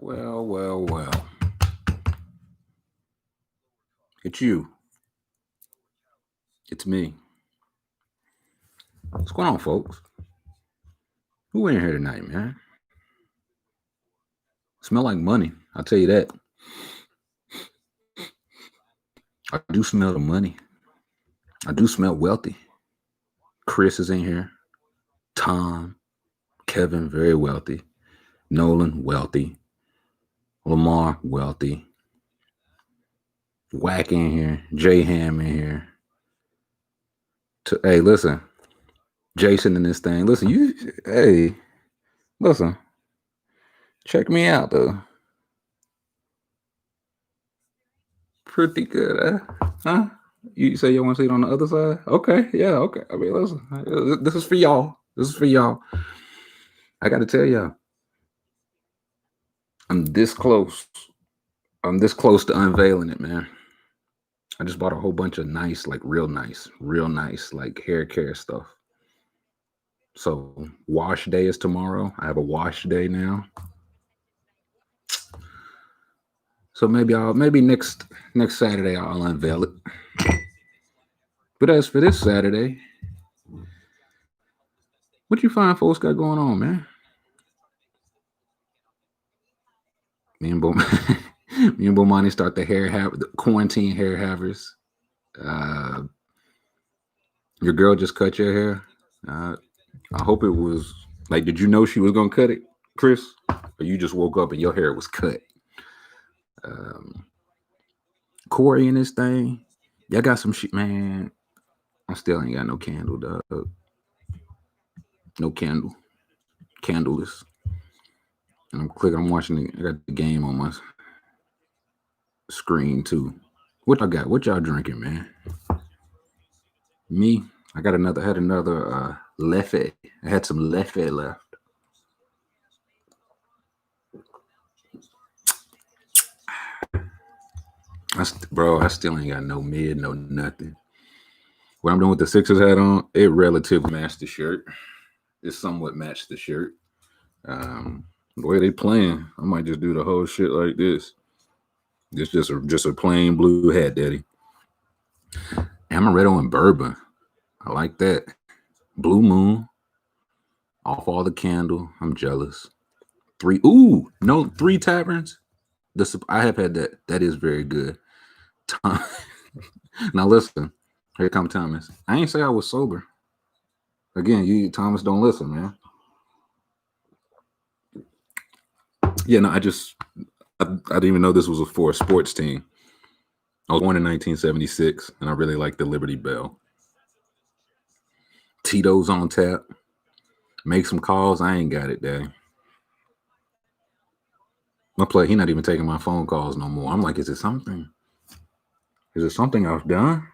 Well. It's you. It's me. What's going on, folks? Who in here tonight, man? Smell like money. I'll tell you that. I do smell the money. I do smell wealthy. Chris is in here. Tom, Kevin, very wealthy. Nolan, wealthy. Lamar, wealthy. Whack in here. J Ham in here. Hey, listen. Jason in this thing. Listen, listen. Check me out, though. Pretty good, huh? You say you want to see it on the other side? Okay, yeah, okay. I mean, listen, this is for y'all. I got to tell y'all, I'm this close. I'm this close to unveiling it, man. I just bought a whole bunch of nice, like real nice, like hair care stuff. So wash day is tomorrow. I have a wash day now. So maybe next Saturday I'll unveil it. But as for this Saturday, what you find folks got going on, man? Me and Bomani start the quarantine hair havers. Your girl just cut your hair. I hope it was like, did you know she was gonna cut it, Chris? Or you just woke up and your hair was cut? Corey and this thing, y'all got some shit, man. I still ain't got no candle, dog. No candle. Candleless. And I'm watching I got the game on my screen too. What I got? What y'all drinking, man? Me? I had another Leffe. I had some Leffe left. I still ain't got no mid, no nothing. What I'm doing with the Sixers hat on, it relatively matched the shirt. It somewhat matched the shirt. The way they playing, I might just do the whole shit like this. It's just a plain blue hat, daddy. Amaretto and bourbon. I like that. Blue Moon. Off all the candle. I'm jealous. 3 taverns. I have had that. That is very good. Now listen. Here come Thomas. I ain't say I was sober. Again, Thomas, don't listen, man. Yeah, no, I didn't even know this was for a sports team. I was born in 1976, and I really like the Liberty Bell. Tito's on tap. Make some calls. I ain't got it, Daddy. He not even taking my phone calls no more. I'm like, is it something? Is it something I've done?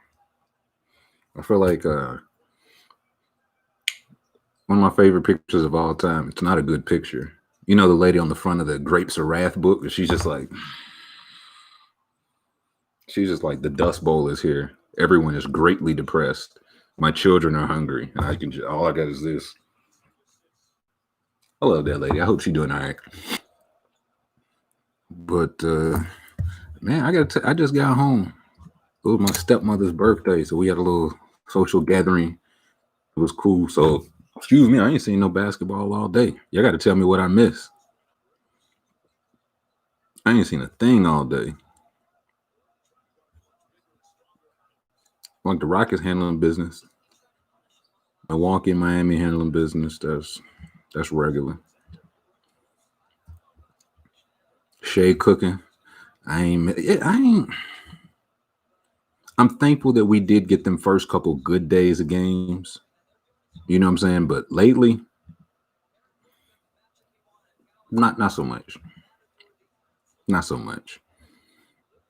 I feel like one of my favorite pictures of all time. It's not a good picture. You know the lady on the front of the Grapes of Wrath book? She's just like, the Dust Bowl is here. Everyone is greatly depressed. My children are hungry. And all I got is this. I love that lady. I hope she's doing all right. But man, I just got home. It was my stepmother's birthday, so we had a little social gathering. It was cool. So, excuse me, I ain't seen no basketball all day. Y'all got to tell me what I missed. I ain't seen a thing all day. Like the Rockets handling business. Milwaukee and Miami handling business. That's regular. Shea cooking. I'm thankful that we did get them first couple good days of games. You know what I'm saying? But lately, not so much. Not so much.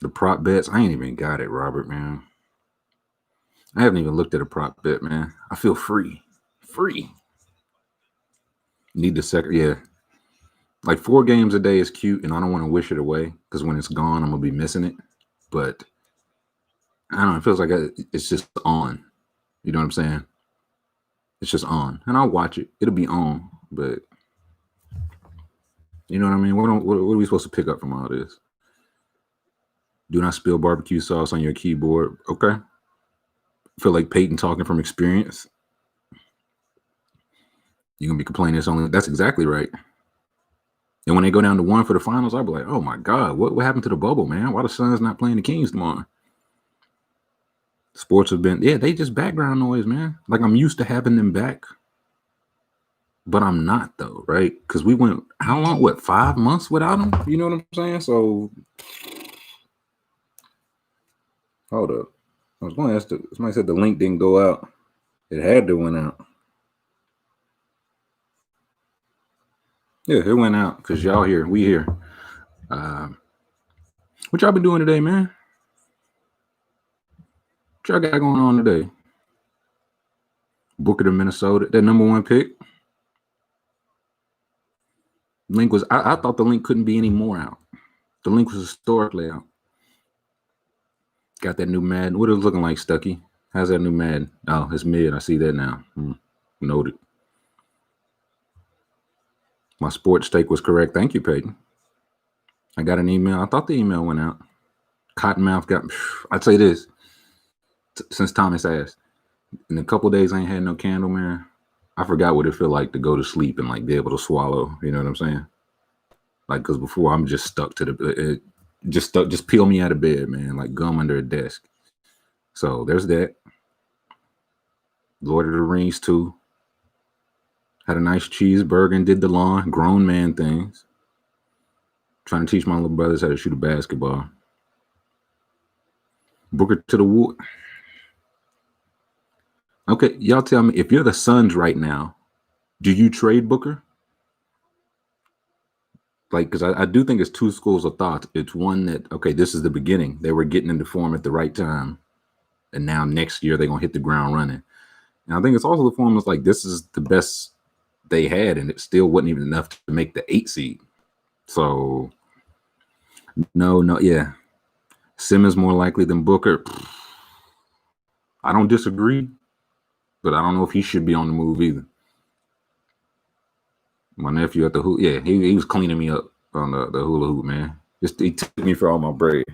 The prop bets, I ain't even got it, Robert, man. I haven't even looked at a prop bet, man. I feel free. Need the second, yeah. Like 4 games a day is cute, and I don't want to wish it away because when it's gone, I'm gonna be missing it. But I don't know. It feels like it's just on. You know what I'm saying? It's just on, and I'll watch it. It'll be on, but You know what I mean? What are we supposed to pick up from all this? Do not spill barbecue sauce on your keyboard. Okay. Feel like Peyton talking from experience. You're gonna be complaining it's only that's exactly right. And when they go down to 1 for the finals, I'll be like, oh my God, what happened to the bubble, man? Why the Suns not playing the Kings tomorrow? Sports have been, yeah, they just background noise, man. Like I'm used to having them back, but I'm not though, right? Because we went how long? What, 5 months without them? You know what I'm saying? So hold up. I was going to ask somebody said the link didn't go out. It had to went out. Yeah, it went out because y'all here. We here. What y'all been doing today, man? What y'all got going on today? Booker to Minnesota, that #1 pick. Link was, I thought the link couldn't be any more out. The link was historically out. Got that new Madden. What is it looking like, Stucky? How's that new Madden? Oh, it's mid. I see that now. Noted. My sports take was correct. Thank you, Peyton. I got an email. I thought the email went out. Cottonmouth got, I'd say this, since Thomas asked, in a couple days I ain't had no candle, man. I forgot what it felt like to go to sleep and like be able to swallow. You know what I'm saying? Like, because before I'm just stuck to the, just peel me out of bed, man, like gum under a desk. So there's that. Lord of the Rings 2. Had a nice cheeseburger and did the lawn, grown man things. Trying to teach my little brothers how to shoot a basketball. Booker to the wood. Okay, y'all tell me, if you're the Suns right now, do you trade Booker? Like, because I do think it's two schools of thought. It's one that, okay, this is the beginning. They were getting into form at the right time. And now next year they're going to hit the ground running. And I think it's also the form that's like, this is the best they had, and it still wasn't even enough to make the 8 seed. So, no, yeah. Simmons more likely than Booker. I don't disagree, but I don't know if he should be on the move either. My nephew at the hoop, yeah, he was cleaning me up on the hula hoop, man. He took me for all my bread.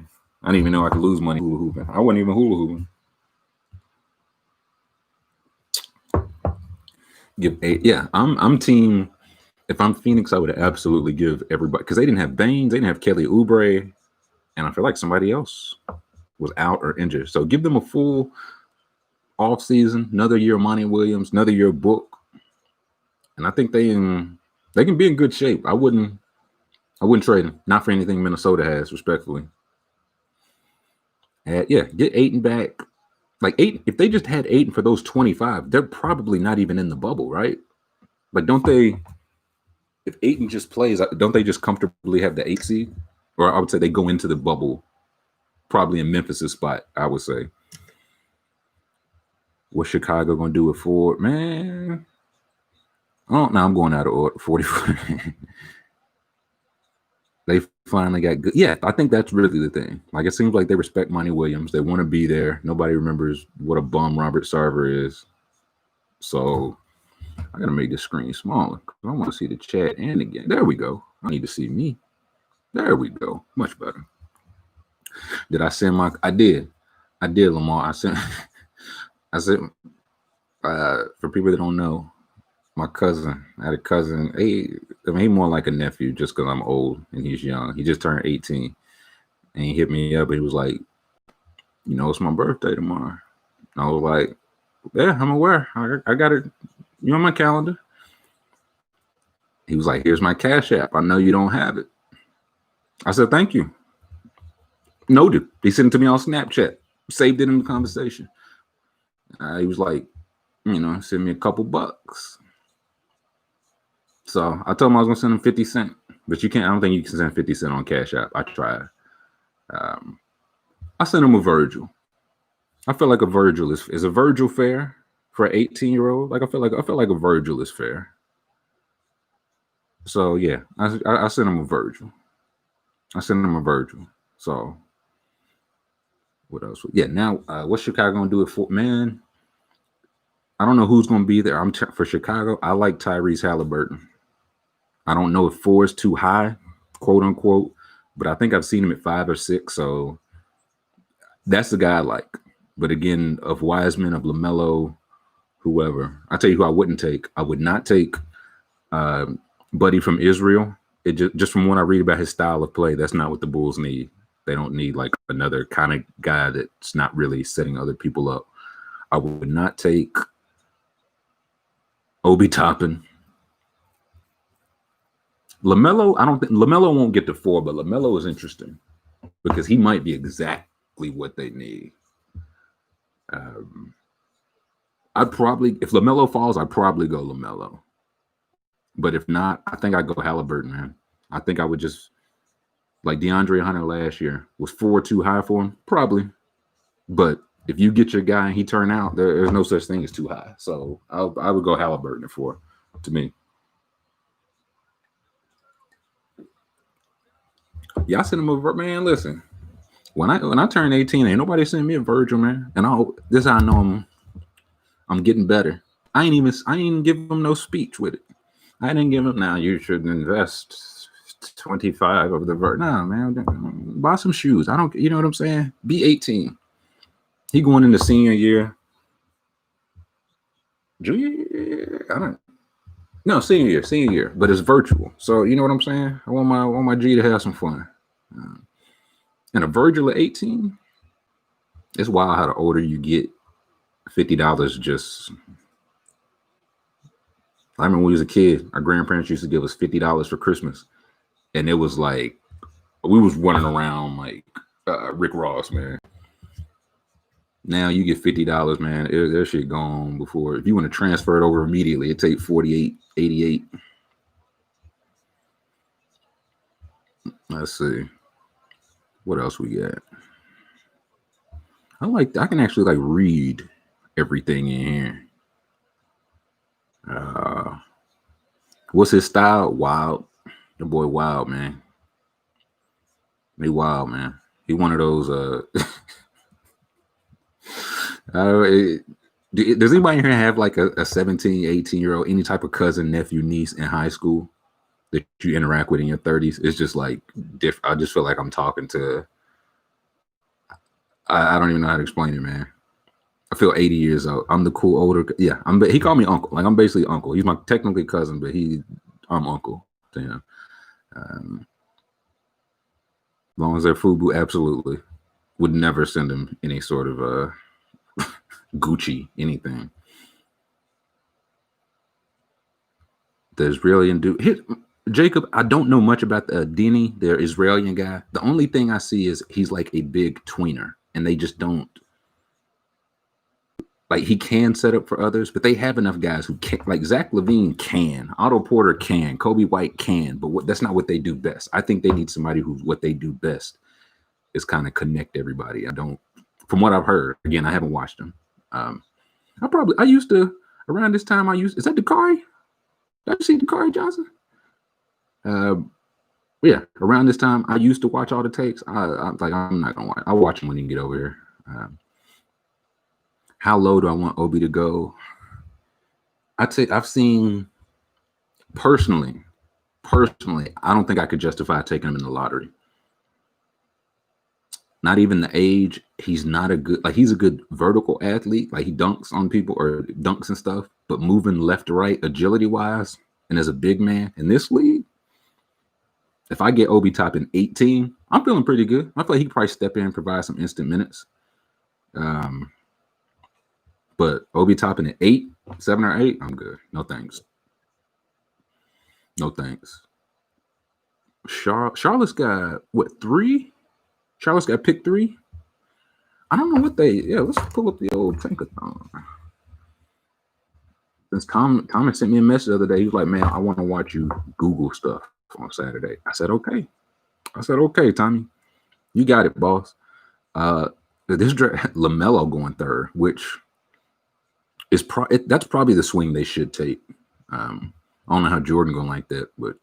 I didn't even know I could lose money hula hooping. I wasn't even hula hooping. Yeah, I'm team. If I'm Phoenix, I would absolutely give everybody, because they didn't have Baines, they didn't have Kelly Oubre, and I feel like somebody else was out or injured. So give them a full off season, another year of Monty Williams, another year of Book, and I think they can be in good shape. I wouldn't trade them, not for anything Minnesota has, respectfully. Yeah, get Ayton back. Like Ayton, if they just had Ayton for those 25, they're probably not even in the bubble, right? Like, don't they? If Ayton just plays, don't they just comfortably have the 8 seed? Or I would say they go into the bubble, probably in Memphis' spot, I would say. What's Chicago going to do with Ford? Man, oh, no, I'm going out of order. 44. They finally got good. Yeah, I think that's really the thing. Like, it seems like they respect Monty Williams. They want to be there. Nobody remembers what a bum Robert Sarver is. So I got to make this screen smaller because I want to see the chat and again. There we go. I need to see me. There we go. Much better. Did I send my? I did, Lamar. I sent for people that don't know, my cousin. I had a cousin. He's more like a nephew just because I'm old and he's young. He just turned 18, and he hit me up. And he was like, it's my birthday tomorrow. And I was like, yeah, I'm aware. I got it. You on my calendar. He was like, here's my Cash App. I know you don't have it. I said, thank you. Noted. He sent it to me on Snapchat. Saved it in the conversation. He was like, send me a couple bucks. So I told him I was going to send him 50 cents. But you can't. I don't think you can send 50 cents on Cash App. I tried. I sent him a Virgil. I feel like a Virgil is a Virgil fair for an 18-year-old. Like I feel like a Virgil is fair. So yeah, I sent him a Virgil. So what else? Yeah. Now, what's Chicago gonna do it for? Man, I don't know who's gonna be there. For Chicago. I like Tyrese Halliburton. I don't know if 4 is too high, quote unquote, but I think I've seen him at 5 or 6. So that's the guy I like. But again, of Wiseman, of LaMelo, whoever, I tell you who I wouldn't take. I would not take Buddy from Israel. It just from what I read about his style of play, that's not what the Bulls need. They don't need like another kind of guy that's not really setting other people up. I would not take Obi Toppin. LaMelo, I don't think LaMelo won't get to 4, but LaMelo is interesting because he might be exactly what they need. I'd probably, if LaMelo falls, I'd probably go LaMelo. But if not, I think I'd go Halliburton, man. I think I would just, like DeAndre Hunter last year, was 4 too high for him? Probably. But if you get your guy and he turn out, there's no such thing as too high. So I would go Halliburton at 4, to me. Y'all send him a, man, listen. When I turn 18, ain't nobody send me a Virgil, man. And this is how I know I'm getting better. I ain't even give him no speech with it. I didn't give him, now you should invest 25 of the Virgil. Nah, man, buy some shoes. I don't, you know what I'm saying? Be 18. He going into senior year. Junior year? I don't. No, senior year, but it's virtual. So you know what I'm saying? I want my G to have some fun. And a Virgil at 18, it's wild how the older you get, $50 just. I remember when we was a kid, our grandparents used to give us $50 for Christmas, and it was like we was running around like Rick Ross, man. Now you get $50, man. That shit gone before. If you want to transfer it over immediately, it take 48, 88. Let's see. What else we got? I can actually like read everything in here. What's his style? Wild. The boy wild, man. He wild, man. He one of those does anybody here have like a 17, 18-year-old, any type of cousin, nephew, niece in high school that you interact with in your 30s? It's just like different. I just feel like I'm talking to, I don't even know how to explain it, man. I feel 80 years old. I'm the cool older. Yeah, he called me uncle. Like I'm basically uncle. He's my technically cousin, but I'm uncle to him. As long as they're FUBU, absolutely. Would never send him any sort of Gucci, anything. The Israeli dude. Jacob, I don't know much about the Dini, their Israeli guy. The only thing I see is he's like a big tweener, and they just don't. Like he can set up for others, but they have enough guys who can. Like Zach LaVine can, Otto Porter can, Kobe White can, but that's not what they do best. I think they need somebody who what they do best is kind of connect everybody. From what I've heard, again, I haven't watched them. I used to around this time. Is that Dakari? Did you see Dakari Johnson? Yeah, around this time I used to watch all the takes. I'm not gonna watch. I'll watch them when you get over here. How low do I want Obi to go? I've seen personally, I don't think I could justify taking him in the lottery. Not even the age. He's not he's a good vertical athlete. Like he dunks on people or dunks and stuff, but moving left to right, agility wise, and as a big man in this league, if I get Obi Toppin 18, I'm feeling pretty good. I feel like he could probably step in and provide some instant minutes. But Obi Toppin at 7 or 8, I'm good. No thanks. No thanks. Charlotte's got what, 3? Charlotte's got pick 3. I don't know what let's pull up the old Tankathon. Since Thomas sent me a message the other day, he was like, man, I want to watch you Google stuff on Saturday. I said, okay. Tommy. You got it, boss. This LaMelo going 3rd, which is that's probably the swing they should take. I don't know how Jordan going like that, but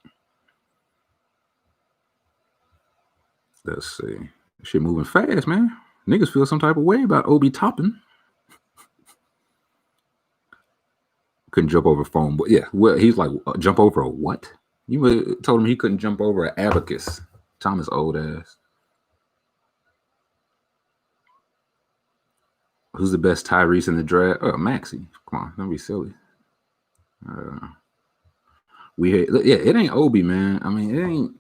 let's see. Shit moving fast, man. Niggas feel some type of way about Obi Toppin. Couldn't jump over phone, but yeah. Well, he's like, jump over a what? You would told him he couldn't jump over an abacus. Thomas old ass. Who's the best Tyrese in the draft? Oh, Maxie. Come on, don't be silly. It ain't Obi, man. I mean, it ain't.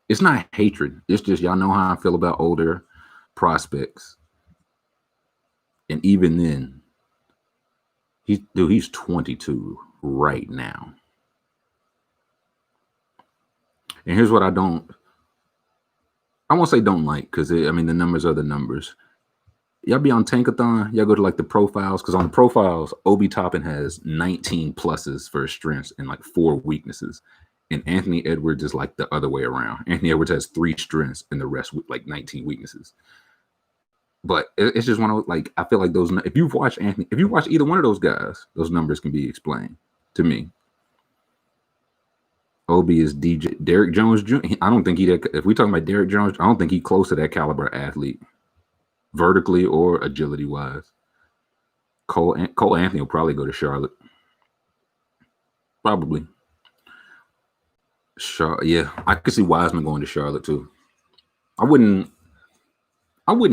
It's not hatred. It's just y'all know how I feel about older prospects. And even then, he's 22 right now. And here's what I won't say don't like, because the numbers are the numbers. Y'all be on Tankathon, y'all go to like the profiles, because on the profiles, Obi Toppin has 19 pluses for his strengths and like 4 weaknesses. And Anthony Edwards is like the other way around. Anthony Edwards has 3 strengths and the rest with like 19 weaknesses. But it's just one of, like, I feel like those, if you watch either one of those guys, those numbers can be explained to me. Obi is Derrick Jones Jr. I don't think if we're talking about Derrick Jones, I don't think he's close to that caliber athlete, vertically or agility wise. Cole Anthony will probably go to Charlotte. Probably. Yeah, I could see Wiseman going to Charlotte too. I wouldn't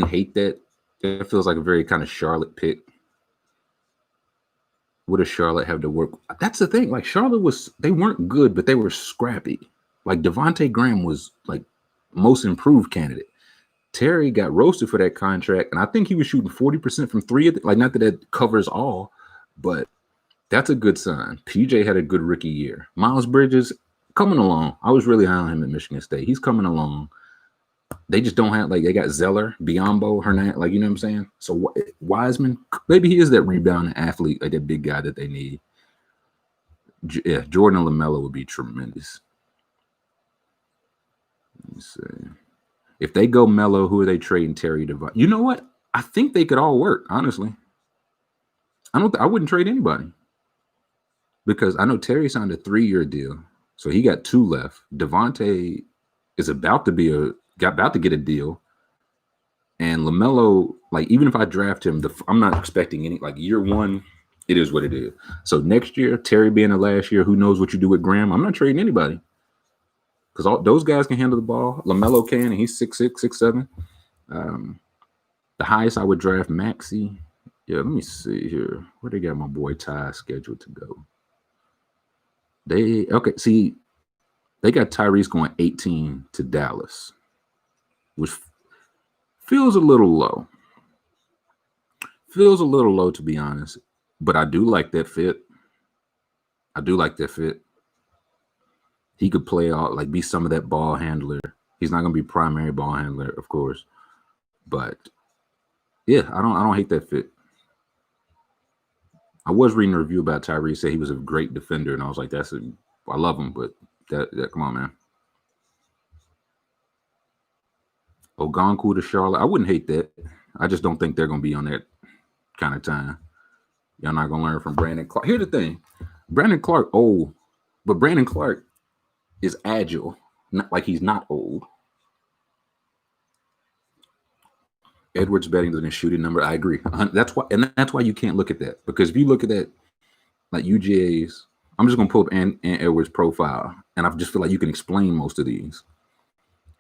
hate that. It feels like a very kind of Charlotte pick. What does Charlotte have to work? That's the thing. Like, Charlotte they weren't good, but they were scrappy. Like, Devontae Graham was like most improved candidate. Terry got roasted for that contract, and I think he was shooting 40% from 3. Like, not that that covers all, but that's a good sign. PJ had a good rookie year. Miles Bridges coming along. I was really high on him at Michigan State. He's coming along. They just don't have, like, they got Zeller, Biombo, Hernandez, like, you know what I'm saying? So Wiseman, maybe he is that rebounding athlete, like that big guy that they need. Yeah, Jordan and LaMelo would be tremendous. Let me see. If they go Melo, who are they trading? Terry Devine. You know what? I think they could all work, honestly. I wouldn't trade anybody. Because I know Terry signed a 3-year deal. So he got 2 left. Devontae is about to get a deal. And LaMelo, like, even if I draft him, I'm not expecting any, like, year 1, it is what it is. So next year, Terry being the last year, who knows what you do with Graham? I'm not trading anybody. Because all those guys can handle the ball. LaMelo can, and he's 6'6", 6'7". The highest I would draft Maxey. Yeah, let me see here. Where they got my boy Ty scheduled to go? They got Tyrese going 18 to Dallas, which feels a little low. Feels a little low, to be honest. But I do like that fit. He could play all, like, be some of that ball handler. He's not going to be primary ball handler, of course. But yeah, I don't hate that fit. I was reading a review about Tyrese, said he was a great defender, and I was like, I love him, but that come on, man. Ogonku to Charlotte, I wouldn't hate that. I just don't think they're going to be on that kind of time. Y'all not going to learn from Brandon Clark. Here's the thing. Brandon Clark old, but Brandon Clark is agile. Not like he's not old. Edwards better than his shooting number. I agree. That's why you can't look at that, because if you look at that, like UGA's, I'm just gonna pull up Ant Edwards' profile, and I just feel like you can explain most of these.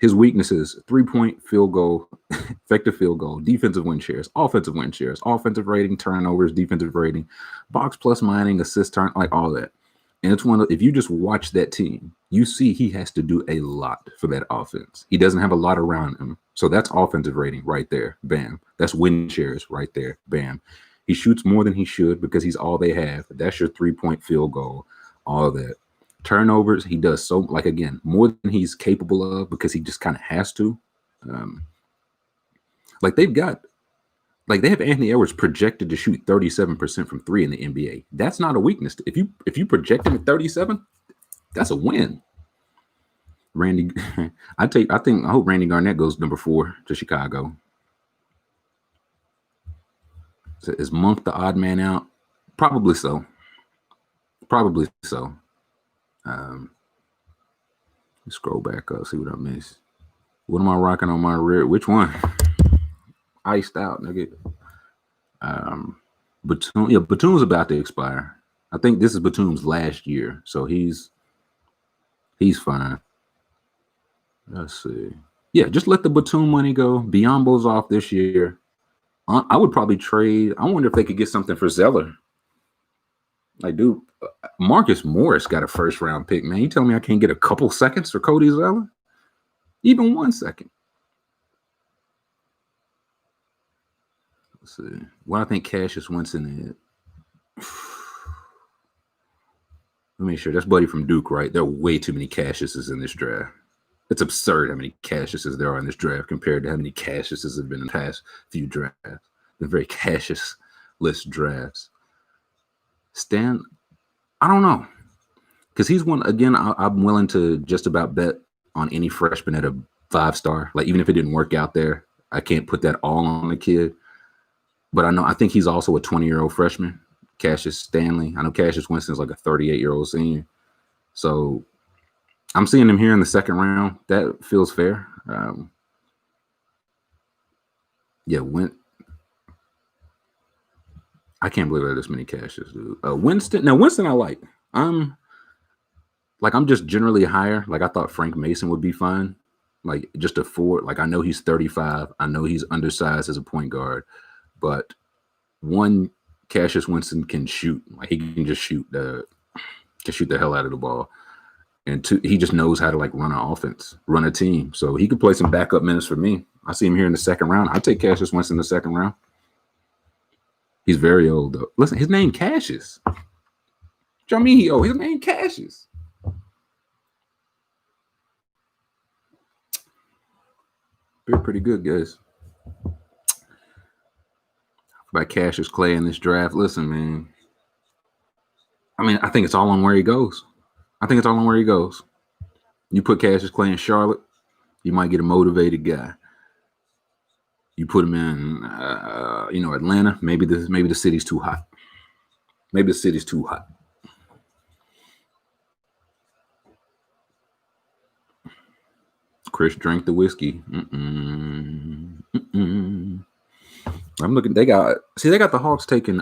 His weaknesses: 3-point field goal, effective field goal, defensive win shares, offensive win shares, offensive rating, turnovers, defensive rating, box plus mining, assist turn, like all that. And it's if you just watch that team, you see he has to do a lot for that offense. He doesn't have a lot around him. So that's offensive rating right there. Bam. That's win shares right there. Bam. He shoots more than he should because he's all they have. That's your 3-point field goal. All of that. Turnovers, he does so, like, again, more than he's capable of because he just kind of has to. They have Anthony Edwards projected to shoot 37% from 3 in the NBA. That's not a weakness. If you project him at 37, that's a win. Randy, I hope Randy Garnett goes number 4 to Chicago. So is Monk the odd man out? Probably so. Scroll back up, see what I missed. What am I rocking on my rear? Which one? Iced out, nigga. Batum's about to expire. I think this is Batum's last year, so he's He's fine. Let's see. Yeah, just let the Batum money go. Biombo's off this year. I would probably trade. I wonder if they could get something for Zeller. Like, dude, Marcus Morris got a first round pick, man. You telling me I can't get a couple seconds for Cody Zeller? Even 1 second. Let's see. What I think Cassius Winston is. Let me make sure. That's Buddy from Duke, right? There are way too many Cassiuses in this draft. It's absurd how many Cassiuses there are in this draft compared to how many Cassiuses have been in the past few drafts. The very Cassius-less drafts. Stan, I don't know. Because he's one, again, I'm willing to just about bet on any freshman at a 5-star. Like, even if it didn't work out there, I can't put that all on the kid. But I think he's also a 20-year-old freshman, Cassius Stanley. I know Cassius Winston's like a 38-year-old senior. So I'm seeing him here in the second round. That feels fair. I can't believe there are this many Cassius, dude. Winston I like. I'm just generally higher. Like, I thought Frank Mason would be fine. Like, just a 4. Like, I know he's 35. I know he's undersized as a point guard. But one, Cassius Winston can shoot. Like, he can just shoot the hell out of the ball. And two, he just knows how to, like, run an offense, run a team. So he could play some backup minutes for me. I see him here in the second round. I take Cassius Winston in the second round. He's very old, though. Listen, his name Cassius. What y'all mean he old? His name Cassius. They're pretty good, guys. By Cassius Clay in this draft. Listen, man. I mean, I think it's all on where he goes. You put Cassius Clay in Charlotte, you might get a motivated guy. You put him in, Atlanta. Maybe the city's too hot. Chris drank the whiskey. I'm looking. They got the Hawks taking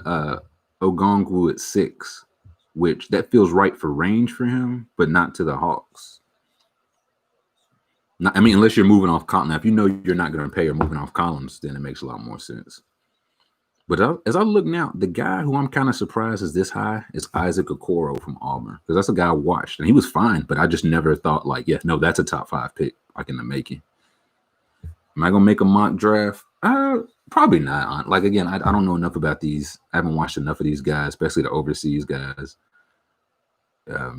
Ogongwu at 6, which that feels right for range for him, but not to the Hawks. Unless you're moving off Collins. Now, if you know you're not going to pay or moving off Collins, then it makes a lot more sense. But as I look now, the guy who I'm kind of surprised is this high is Isaac Okoro from Auburn, because that's a guy I watched, and he was fine, but I just never thought, like, that's a top 5 pick, like, in the making. Am I going to make a mock draft? Probably not. Like, again, I don't know enough about these. I haven't watched enough of these guys, especially the overseas guys.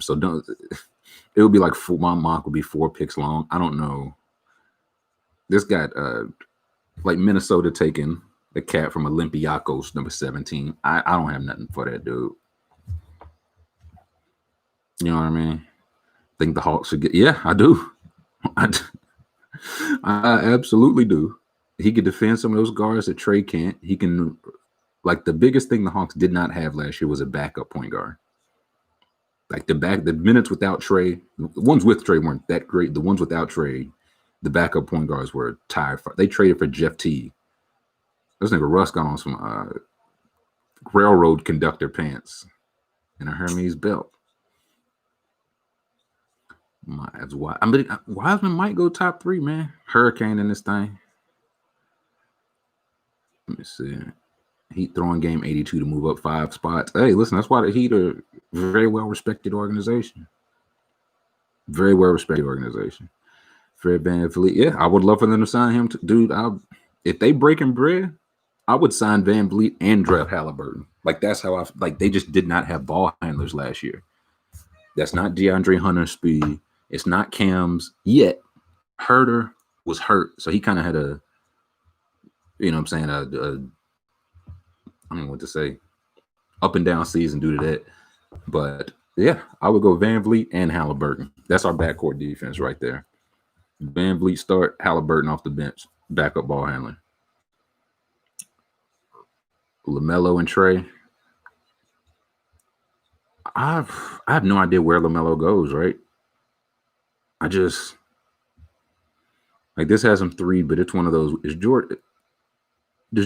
So don't. It would be like my mock would be 4 picks long. I don't know. This guy, like Minnesota taking the cat from Olympiacos, number 17. I don't have nothing for that dude. You know what I mean? Think the Hawks should get. Yeah, I do. I absolutely do. He could defend some of those guards that Trey can't. He can, like, the biggest thing the Hawks did not have last year was a backup point guard. Like, the minutes without Trey, the ones with Trey weren't that great. The ones without Trey, the backup point guards were tired. They traded for Jeff Teague. This nigga Russ got on some railroad conductor pants and a Hermes belt. Wiseman might go top 3, man. Hurricane in this thing. Let me see. Heat throwing game 82 to move up 5 spots. Hey, listen, that's why the Heat are a very well-respected organization. Very well-respected organization. Fred VanVleet. Yeah, I would love for them to sign him. Dude, if they breaking bread, I would sign VanVleet and draft Halliburton. Like, that's how they just did not have ball handlers last year. That's not DeAndre Hunter's speed. It's not Cam's yet. Herter was hurt, so he kind of had a, you know what I'm saying, I don't know what to say, up and down season due to that. But yeah, I would go VanVleet and Halliburton. That's our backcourt defense right there. VanVleet start, Halliburton off the bench, backup ball handler. LaMelo and Trey. I have no idea where LaMelo goes, right? I just, like, this has him 3, but it's one of those. Does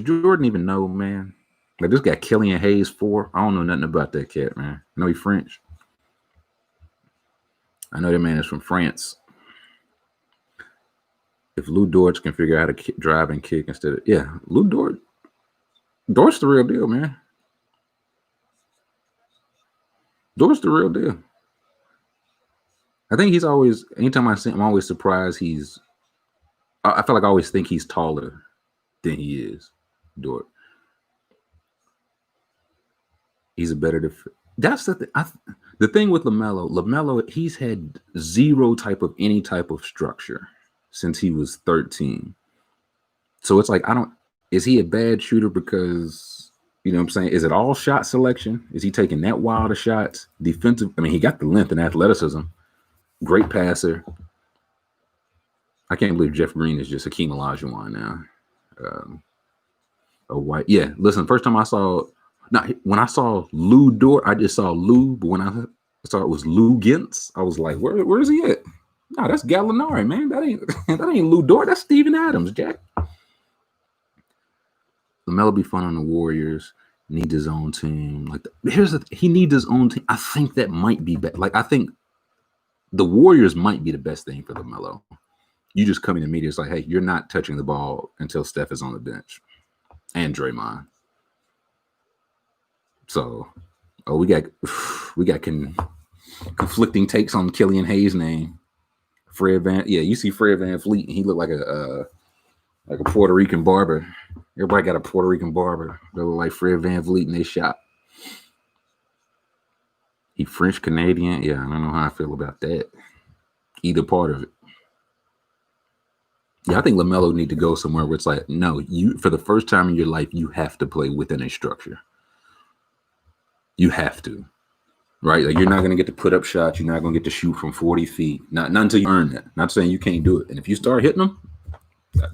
Jordan even know, man? Like, this guy Killian Hayes 4. I don't know nothing about that cat, man. I know he's French. I know that man is from France. If Lou Dort can figure out how to drive and kick instead of Lou Dort's the real deal, man. Dort's the real deal. I think he's always, anytime I see him, I'm always surprised I feel like I always think he's taller than he is, Dort. He's a better that's the thing. The thing with LaMelo, he's had zero type of any type of structure since he was 13. So it's like, is he a bad shooter because, you know what I'm saying? Is it all shot selection? Is he taking that wild of shots? Defensive, I mean, he got the length and athleticism. Great passer. I can't believe Jeff Green is just Hakeem Olajuwon now. Listen, first time when I saw Lou Dort, I just saw Lou, but when I saw it was Lou Gintz, I was like, where is he at? No, that's Gallinari, man. That ain't Lou Dort. That's Steven Adams, Jack. LaMelo be fun on the Warriors. Needs his own team. He needs his own team. I think that might be bad. Like, I think the Warriors might be the best thing for LaMelo. You just come in the media, it's like, hey, you're not touching the ball until Steph is on the bench. And Draymond. So, we got conflicting takes on Killian Hayes' name. You see Fred VanVleet, and he looked like a Puerto Rican barber. Everybody got a Puerto Rican barber. They look like Fred VanVleet in their shop. He French Canadian. Yeah, I don't know how I feel about that. Either part of it. Yeah, I think LaMelo need to go somewhere where it's like, no, for the first time in your life, you have to play within a structure. You have to, right? Like, you're not going to get to put up shots. You're not going to get to shoot from 40 feet. Not until you earn that. Not saying you can't do it. And if you start hitting them,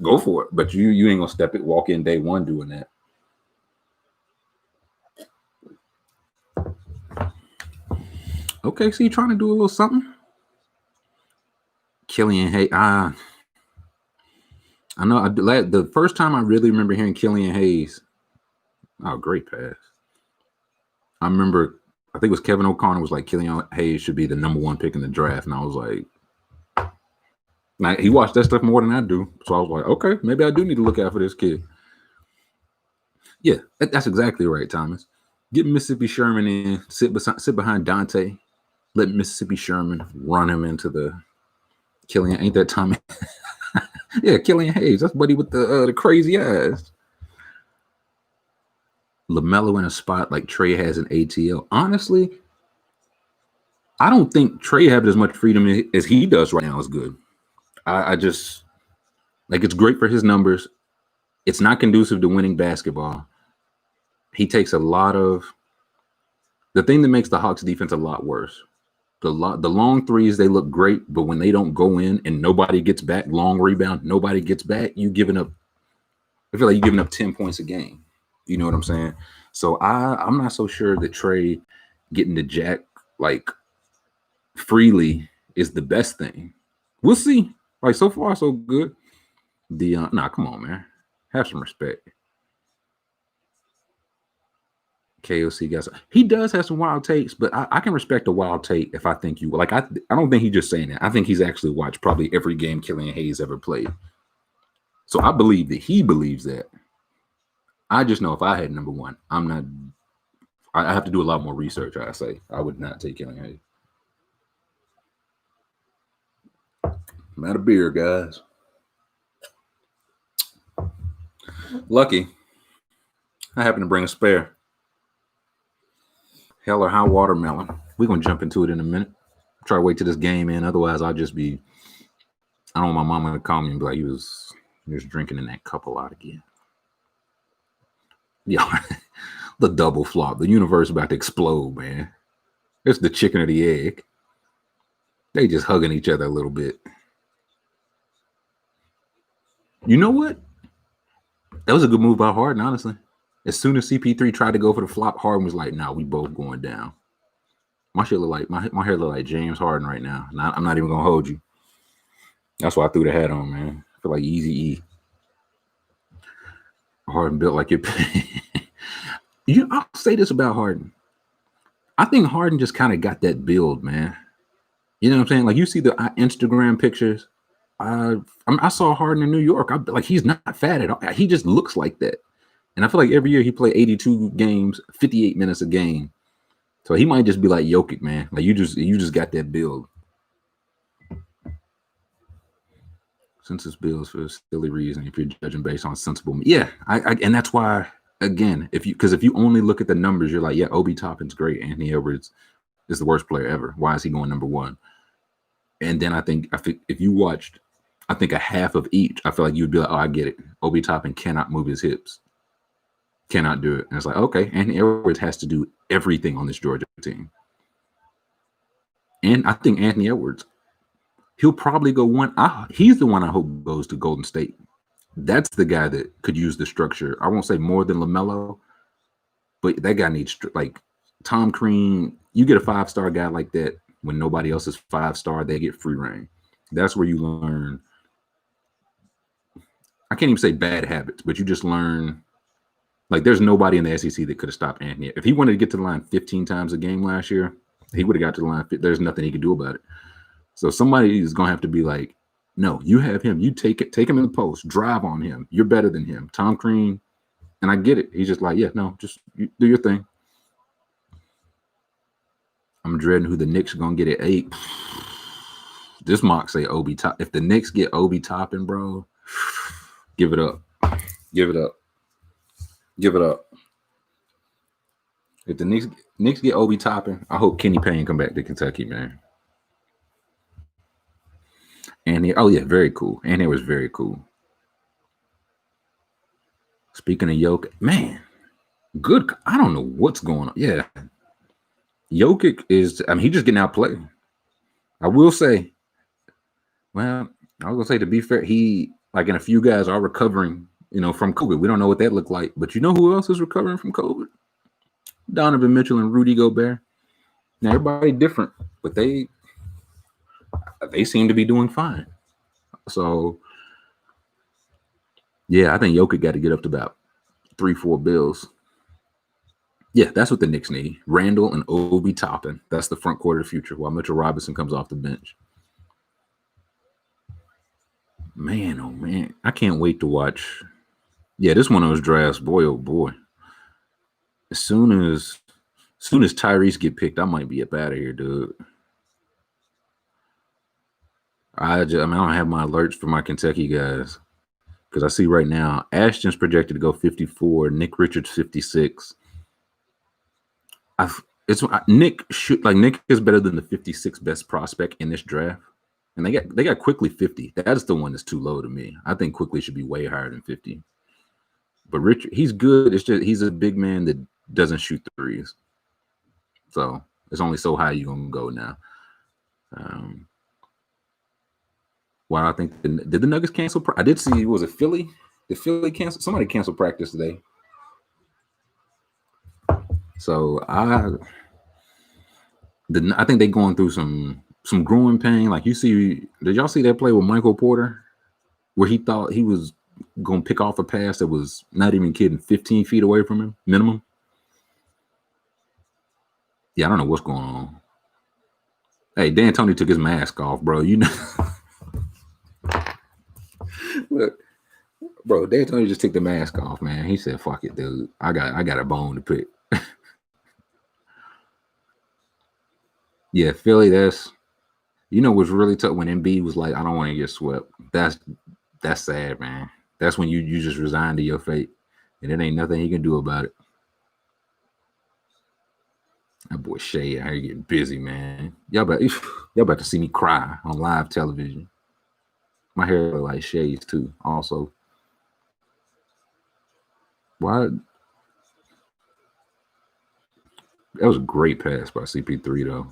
go for it. But you ain't going to walk in day one doing that. Okay, so you're trying to do a little something? Killian Hayes. I know the first time I really remember hearing Killian Hayes. Oh, great pass. I remember, I think it was Kevin O'Connor was like, Killian Hayes should be the number one pick in the draft. And I was like, now, he watched that stuff more than I do. So I was like, okay, maybe I do need to look out for this kid. Yeah, that's exactly right, Thomas. Get Mississippi Sherman in, sit behind Dante, let Mississippi Sherman run him into the Killian. Ain't that Tommy? Yeah, Killian Hayes. That's buddy with the crazy eyes. LaMelo in a spot like Trey has an ATL. Honestly, I don't think Trey having as much freedom as he does right now is good. I just, like, it's great for his numbers. It's not conducive to winning basketball. He takes a lot of the thing that makes the Hawks defense a lot worse. The long threes, they look great, but when they don't go in and nobody gets back, long rebound, nobody gets back, I feel like you're giving up 10 points a game. You know what I'm saying? So I'm not so sure that Trey getting the jack like freely is the best thing. We'll see. Like, so far, so good. Come on, man. Have some respect. KOC guys, he does have some wild takes, but I can respect a wild take if I think you like. I don't think he's just saying that. I think he's actually watched probably every game Killian Hayes ever played. So I believe that he believes that. I just know if I had number one, I have to do a lot more research. I say I would not take Killian Hayes. I'm out of beer, guys. Lucky, I happen to bring a spare. Hell or high watermelon. We're going to jump into it in a minute. Try to wait till this game in. Otherwise, I'll just be, I don't want my mama to call me and be like, he was drinking in that cup a lot again. Yeah, the double flop. The universe about to explode, man. It's the chicken or the egg. They just hugging each other a little bit. You know what? That was a good move by Harden, honestly. As soon as CP3 tried to go for the flop, Harden was like, nah, we both going down. My shit look like, my hair look like James Harden right now. I'm not even going to hold you. That's why I threw the hat on, man. I feel like Easy-E. Harden built like your I'll say this about Harden. I think Harden just kind of got that build, man. You know what I'm saying? Like you see the Instagram pictures. I saw Harden in New York. Like he's not fat at all. He just looks like that. And I feel like every year he play 82 games, 58 minutes a game. So he might just be like Jokic, man. Like you just got that build. Census bills for a silly reason. If you're judging based on sensible, yeah, and that's why again, if you only look at the numbers, you're like, yeah, Obi Toppin's great. Anthony Edwards is the worst player ever. Why is he going number one? And then I think if you watched, I think a half of each, I feel like you'd be like, oh, I get it. Obi Toppin cannot move his hips, cannot do it. And it's like, okay, Anthony Edwards has to do everything on this Georgia team. And I think Anthony Edwards, he'll probably go one. He's the one I hope goes to Golden State. That's the guy that could use the structure. I won't say more than LaMelo, but that guy needs like Tom Crean. You get a 5-star guy like that when nobody else is 5-star, they get free reign. That's where you learn. I can't even say bad habits, but you just learn. Like there's nobody in the SEC that could have stopped Anthony. If he wanted to get to the line 15 times a game last year, he would have got to the line. There's nothing he could do about it. So somebody is going to have to be like, no, you have him. You take him in the post, drive on him. You're better than him. Tom Crean, and I get it. He's just like, yeah, no, just do your thing. I'm dreading who the Knicks are going to get at 8. This mock say Obi Top. If the Knicks get Obi Toppin, bro, give it up. Give it up. Give it up. If the Knicks get Obi Toppin, I hope Kenny Payne come back to Kentucky, man. And oh yeah, very cool. And it was very cool. Speaking of Jokic, man, good. I don't know what's going on. Yeah, Jokic is. I mean, he's just getting outplayed. I will say. Well, I was gonna say to be fair, he like and a few guys are recovering. From COVID. We don't know what that looked like, but you know who else is recovering from COVID? Donovan Mitchell and Rudy Gobert. Now everybody different, but they seem to be doing fine. So, yeah, I think Jokic got to get up to about 3-4 bills. Yeah, that's what the Knicks need. Randall and Obi Toppin. That's the front court of the future while Mitchell Robinson comes off the bench. Man, oh, man. I can't wait to watch. Yeah, this one of those drafts, boy, oh, boy. As soon as Tyrese get picked, I might be up out of here, dude. I don't have my alerts for my Kentucky guys because I see right now Ashton's projected to go 54, Nick Richards 56. Nick is better than the 56th best prospect in this draft, and they got Quickly 50. That's the one that's too low to me. I think Quickly should be way higher than 50. But Richard, he's good. It's just he's a big man that doesn't shoot threes, so it's only so high you're gonna go now. Why I think did the Nuggets cancel? I did see. Was it Philly? Did Philly cancel? Somebody canceled practice today. So I think they're going through some growing pain. Like you see, did y'all see that play with Michael Porter, where he thought he was gonna pick off a pass that was not even kidding 15 feet away from him minimum? Yeah, I don't know what's going on. Hey, D'Antoni took his mask off, bro. You know. Look, bro, D'Antoni just took the mask off, man. He said, "Fuck it, dude. I got a bone to pick." Yeah, Philly. That's what's really tough when Embiid was like, "I don't want to get swept." That's sad, man. That's when you just resign to your fate, and it ain't nothing he can do about it. That boy Shea out here getting busy, man. Y'all about to see me cry on live television. My hair look like Shay's too. Also, why? That was a great pass by CP3 though.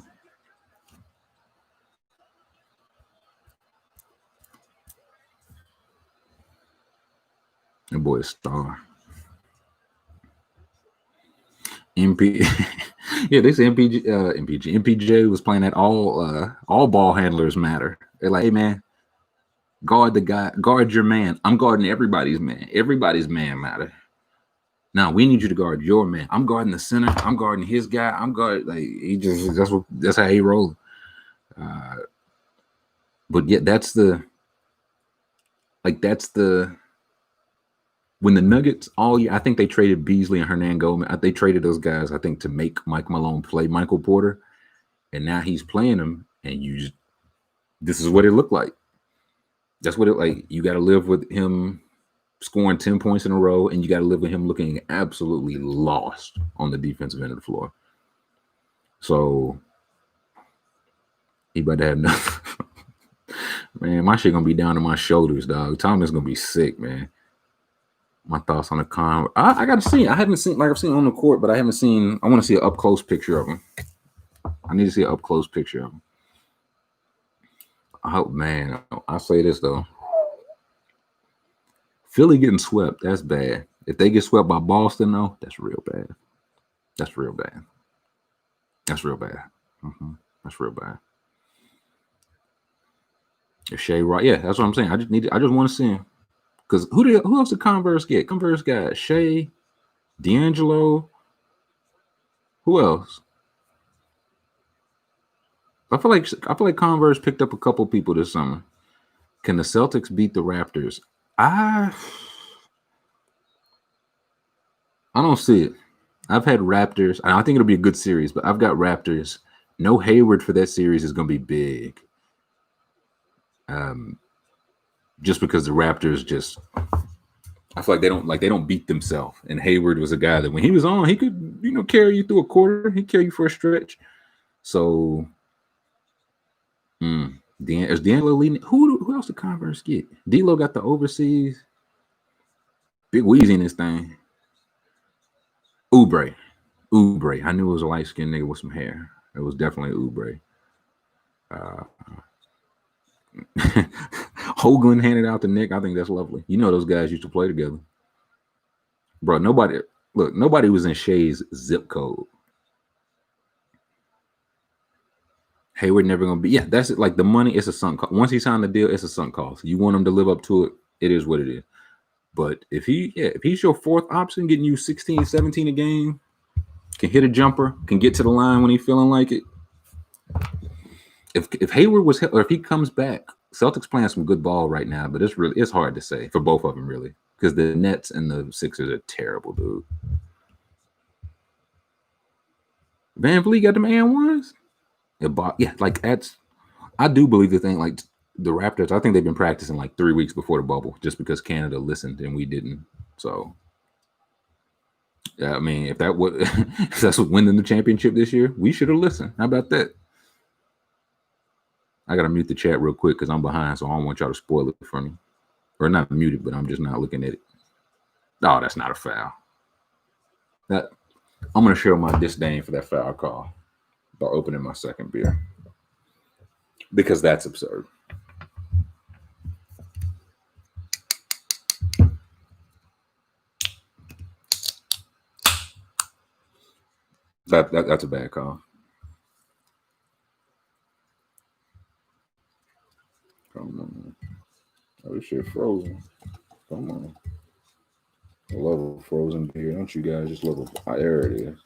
That boy is a star. Yeah, they say MPJ was playing that all ball handlers matter. They're like, hey man, guard the guy, guard your man. I'm guarding everybody's man. Everybody's man matter. Now we need you to guard your man. I'm guarding the center. I'm guarding his guy. I'm guarding that's how he rolls. But yeah, that's the when the Nuggets all year. I think they traded Beasley and Hernan Gomez. They traded those guys, I think, to make Mike Malone play Michael Porter, and now he's playing him, and this is what it looked like. That's what it like. You got to live with him scoring 10 points in a row, and you got to live with him looking absolutely lost on the defensive end of the floor. So he about to have nothing. Man, my shit gonna be down to my shoulders, dog. Thomas gonna be sick, man. My thoughts on the con. I gotta see. I haven't seen, like, I've seen on the court, but I haven't seen. I want to see an up close picture of him. I need to see an up close picture of him. I hope, man. I'll say this though. Philly getting swept, that's bad. If they get swept by Boston, though, that's real bad. That's real bad. That's real bad. That's real bad. If Shea right, yeah, that's what I'm saying. I just want to see him. Because who else did Converse get? Converse got Shea, D'Angelo. Who else? I feel like Converse picked up a couple people this summer. Can the Celtics beat the Raptors? I don't see it. I've had Raptors. I think it'll be a good series, but I've got Raptors. No Hayward for that series is going to be big. Just because the Raptors I feel like they don't beat themselves. And Hayward was a guy that when he was on, he could, carry you through a quarter. He'd carry you for a stretch. So, is D'Angelo leading? Who else did Converse get? D'Lo got the overseas. Big Weezy in this thing. Oubre. I knew it was a light-skinned nigga with some hair. It was definitely Oubre. Hoagland handed out to Nick. I think that's lovely. Those guys used to play together. Bro, nobody was in Shea's zip code. Hayward never gonna be. Yeah, that's it. Like the money, it's a sunk cost. Once he signed the deal, it's a sunk cost. You want him to live up to it, it is what it is. But if he's your fourth option, getting you 16, 17 a game, can hit a jumper, can get to the line when he's feeling like it. If Hayward was, or if he comes back, Celtics playing some good ball right now, but it's hard to say for both of them, really, because the Nets and the Sixers are terrible, dude. Van Vliet got them and1s. Yeah, like I do believe the thing, like the Raptors, I think they've been practicing like 3 weeks before the bubble, just because Canada listened and we didn't. So, yeah, I mean, if that's what winning the championship this year, we should have listened. How about that? I gotta mute the chat real quick because I'm behind, so I don't want y'all to spoil it for me. Or not mute it, but I'm just not looking at it. Oh, that's not a foul. I'm gonna show my disdain for that foul call by opening my second beer. Because that's absurd. That's a bad call. Come on. Oh, this shit frozen. Come on. I love a frozen beer. Don't you guys just love it? There it is.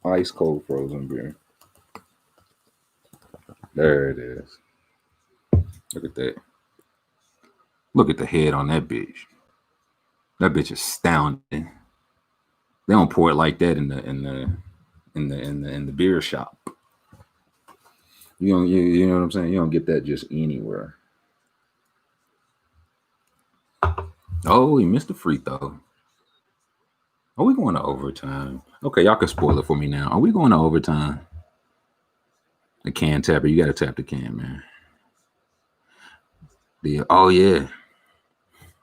Ice cold frozen beer. There it is. Look at that. Look at the head on that bitch. That bitch is astounding. They don't pour it like that in the beer shop. You know what I'm saying? You don't get that just anywhere. Oh, he missed the free throw. Are we going to overtime? Okay, y'all can spoil it for me now. Are we going to overtime? The can tapper. You got to tap the can, man. Oh, yeah.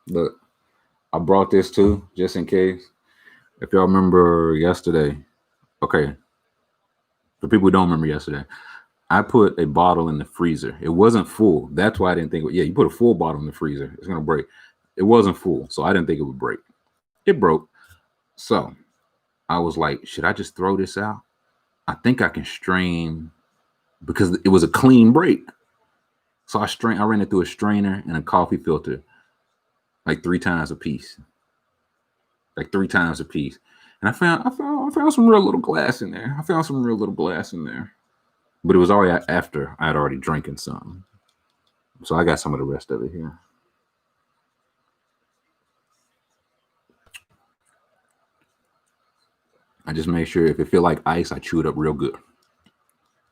Look, I brought this too, just in case. If y'all remember yesterday, okay, for people who don't remember yesterday, I put a bottle in the freezer. It wasn't full. That's why I didn't think, you put a full bottle in the freezer, it's going to break. It wasn't full, so I didn't think it would break. It broke. So I was like, should I just throw this out? I think I can strain because it was a clean break. So I ran it through a strainer and a coffee filter like 3 times a piece. Like 3 times a piece. And I found some real little glass in there. but it was already after I had already drinking some. So I got some of the rest of it here. I just make sure if it feel like ice, I chew it up real good.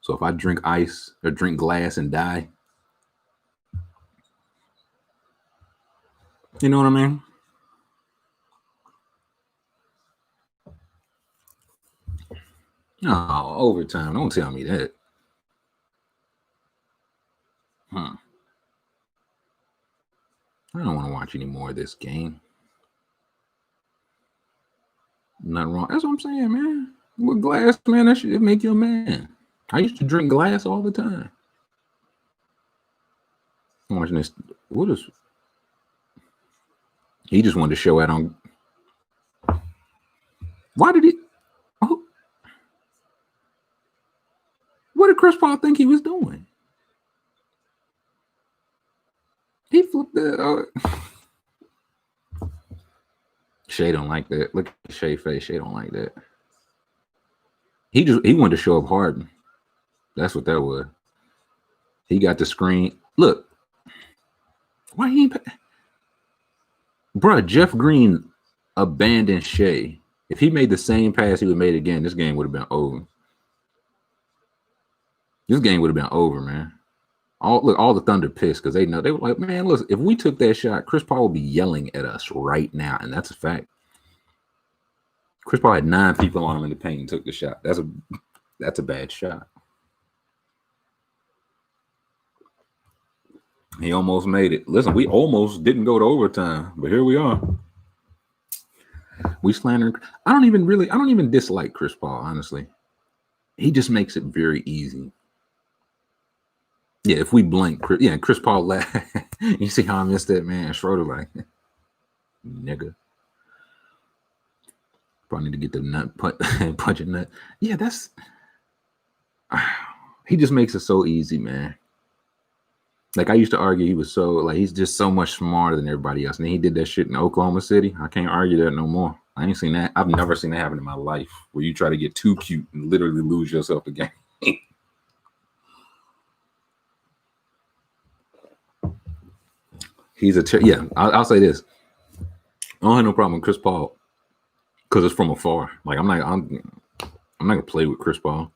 So if I drink ice or drink glass and die, you know what I mean? No, overtime. Don't tell me that. I don't want to watch any more of this game. Nothing wrong. That's what I'm saying, man. With glass, man, that should make you a man. I used to drink glass all the time. I'm watching this. What is? He just wanted to show out on. Why did he? Oh, what did Chris Paul think he was doing? He flipped that. Shay don't like that. Look at Shay face. Shay don't like that. He wanted to show up Harden. That's what that was. He got the screen. Look, why he ain't? Bruh, Jeff Green abandoned Shay. If he made the same pass he would have made again, this game would have been over. This game would have been over, man. All the Thunder pissed because they know they were like, man, listen, if we took that shot, Chris Paul would be yelling at us right now, and that's a fact. Chris Paul had 9 people on him in the paint and took the shot. That's a bad shot. He almost made it. Listen, we almost didn't go to overtime, but here we are. We slandering. I don't even dislike Chris Paul, honestly. He just makes it very easy. Yeah, if we blink, Chris Paul laughed. You see how I missed that, man? Schroeder like, nigga. Probably need to get the nut punch a nut. Yeah, that's. He just makes it so easy, man. Like I used to argue he was so like he's just so much smarter than everybody else. And then he did that shit in Oklahoma City. I can't argue that no more. I ain't seen that. I've never seen that happen in my life where you try to get too cute and literally lose yourself the game. He's I'll say this. I don't have no problem with Chris Paul because it's from afar. Like I'm not gonna play with Chris Paul.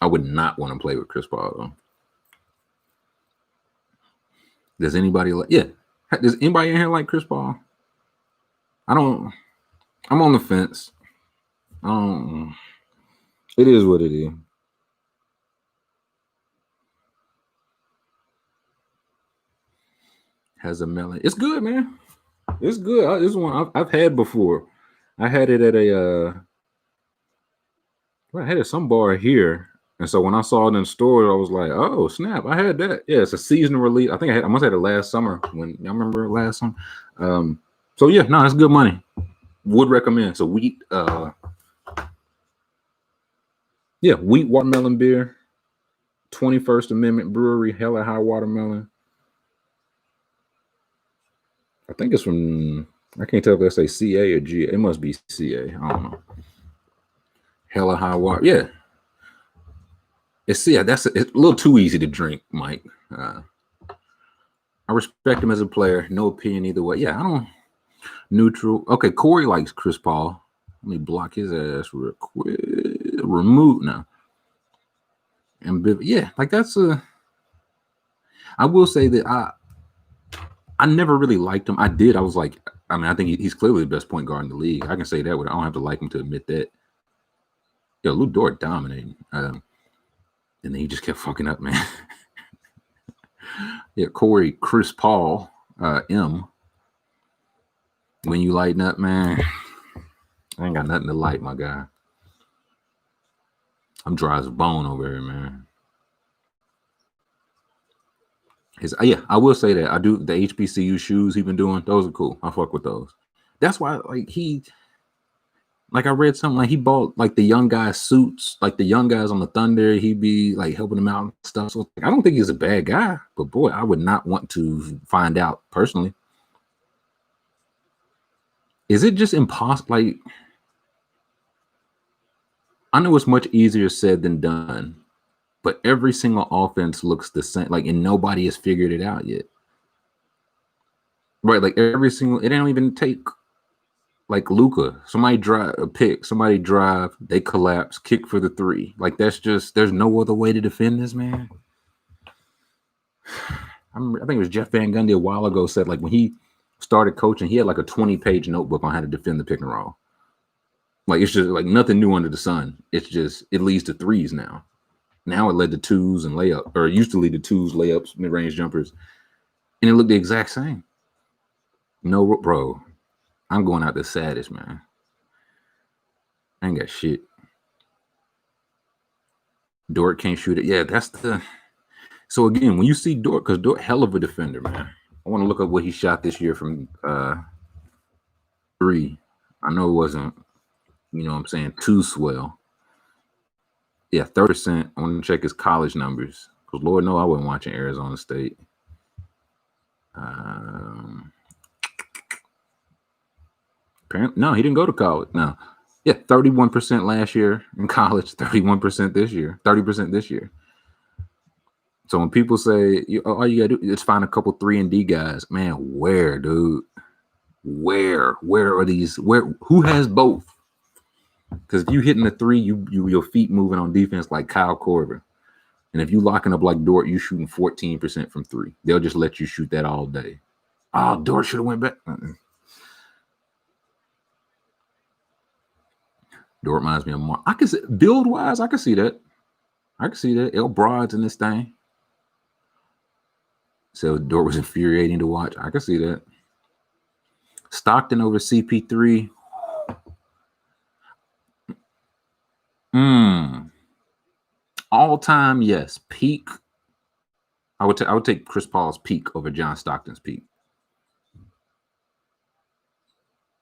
I would not want to play with Chris Paul though. Does anybody does anybody in here like Chris Paul? I'm on the fence. It is what it is. Has a melon. It's good, man. It's good. This one I've had before. I had it at I had it at some bar here. And so when I saw it in the store, I was like, oh, snap. I had that. Yeah, it's a seasonal release. I think I must have had it last summer when y'all remember last summer. So yeah, no, it's good money. Would recommend. So wheat watermelon beer, 21st Amendment Brewery, Hella High Watermelon. I think it's from, I can't tell if they say CA or GA. It must be CA. I don't know. Hella High Water. Yeah. It's a little too easy to drink, Mike. I respect him as a player. No opinion either way. Yeah, I don't. Neutral. Okay, Corey likes Chris Paul. Let me block his ass real quick. Remove now. And yeah, like that's a. I will say that I never really liked him. I did. I was like, I mean, I think he's clearly the best point guard in the league. I can say that, but I don't have to like him to admit that. Yeah, Lou Dort dominating. And then he just kept fucking up, man. Yeah, Corey, Chris Paul, M. When you lighten up, man, I ain't got nothing to light, my guy. I'm dry as a bone over here, man. I will say that I do the HBCU shoes he been doing. Those are cool. I fuck with those. That's why, like I read something like he bought like the young guys suits, like the young guys on the Thunder. He'd be like helping them out and stuff. So I don't think he's a bad guy, but boy, I would not want to find out personally. Is it just impossible? Like, I know it's much easier said than done but every single offense looks the same. Like, and nobody has figured it out yet. Right? Like every single, it don't even take like Luka. Somebody drive a pick, somebody drive, they collapse, kick for the three. Like that's just, there's no other way to defend this man. I think it was Jeff Van Gundy a while ago said like when he started coaching, he had like a 20-page notebook on how to defend the pick and roll. Like it's just like nothing new under the sun. It's just it leads to threes now. Now it led to twos and layup, or it used to lead to twos, layups, mid-range jumpers, and it looked the exact same. No, bro, I'm going out the saddest, man. I ain't got shit. Dort can't shoot it. Yeah, that's the. So again, when you see Dort, because Dort, hell of a defender, man. I want to look up what he shot this year from three. I know it wasn't, you know what I'm saying, too swell. Yeah, 30%. I want to check his college numbers. Because Lord knows I wasn't watching Arizona State. Apparently, no, he didn't go to college. No. Yeah, 31% last year in college, 31% this year, 30% this year. So when people say, all you got to do is find a couple 3-and-D guys, man, where, dude? Where are these? Who has both? Because if you hitting the three, your feet moving on defense like Kyle Korver. And if you locking up like Dort, you shooting 14% from three. They'll just let you shoot that all day. Oh, Dort should have went back. Dort reminds me of Mark. I can see build wise, I can see that. El Broad's in this thing. So Dort was infuriating to watch. I can see that. Stockton over CP3. All time, yes. Peak. I would take Chris Paul's peak over John Stockton's peak.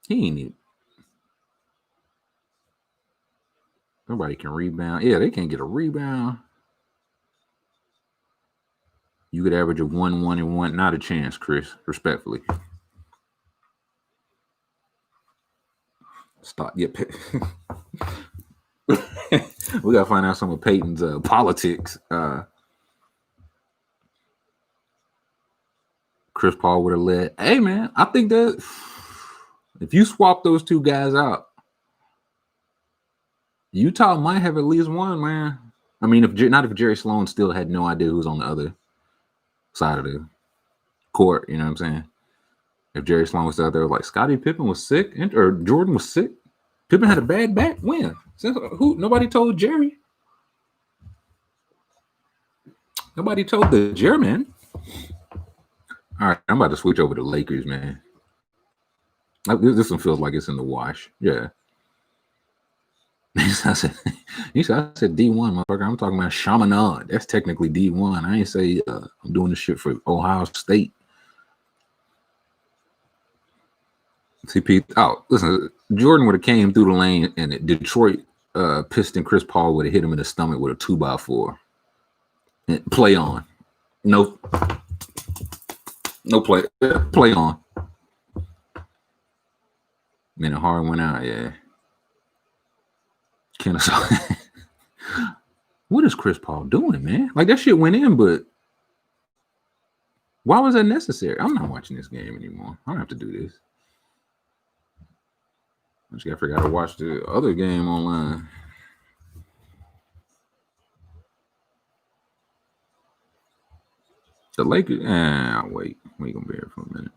He ain't it. Nobody can rebound. Yeah, they can't get a rebound. You could average a 1, 1, and 1. Not a chance, Chris. Respectfully. Stop. Yeah. We gotta find out some of Peyton's politics. Chris Paul would have led. Hey, man, I think that if you swap those two guys out, Utah might have at least one, man. I mean, if Jerry Sloan still had no idea who's on the other side of the court, you know what I'm saying? If Jerry Sloan was out there, like Scottie Pippen was sick, or Jordan was sick, Pippen had a bad back. When? Who? Nobody told Jerry. Nobody told the German. All right, I'm about to switch over to Lakers, man. This one feels like it's in the wash. Yeah. I said D1, motherfucker. I'm talking about Chaminade. That's technically D1. I ain't say I'm doing this shit for Ohio State. CP. Oh, listen, Jordan would have came through the lane, and Detroit Piston Chris Paul would have hit him in the stomach with a 2x4. And play on. No play. Play on. Man, the hard went out. Yeah. Kennesaw. What is Chris Paul doing, man? Like that shit went in, but why was that necessary? I'm not watching this game anymore. I don't have to do this. I just gotta figure out how to watch the other game online. The Lakers. Wait. We gonna be here for a minute.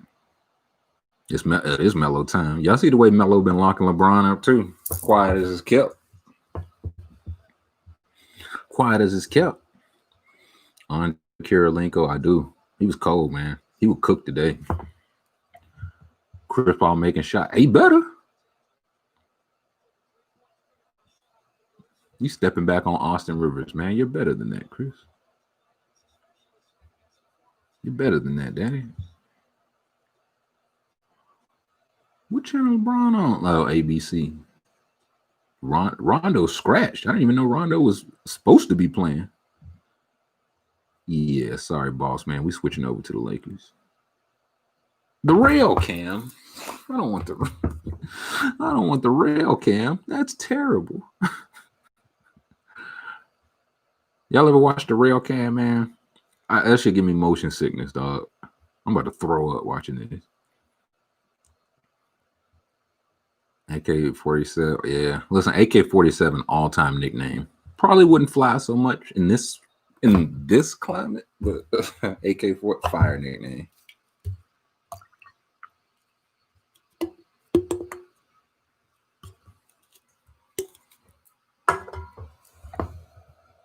It's Melo time. Y'all see the way Melo been locking LeBron up too? Quiet as it's kept. On Kirilenko, I do. He was cold, man. He would cook today. Chris Paul making shot. He better. You stepping back on Austin Rivers, man. You're better than that, Chris. You're better than that, Daddy. What channel LeBron on? Oh, ABC. Rondo scratched. I didn't even know Rondo was supposed to be playing. Yeah, sorry, boss man. We switching over to the Lakers. The rail cam. I don't want the rail cam. That's terrible. Y'all ever watch the rail cam, man? That should give me motion sickness, dog. I'm about to throw up watching this. AK-47, yeah. Listen, AK-47 all-time nickname. Probably wouldn't fly so much in this climate, but AK-4 fire nickname.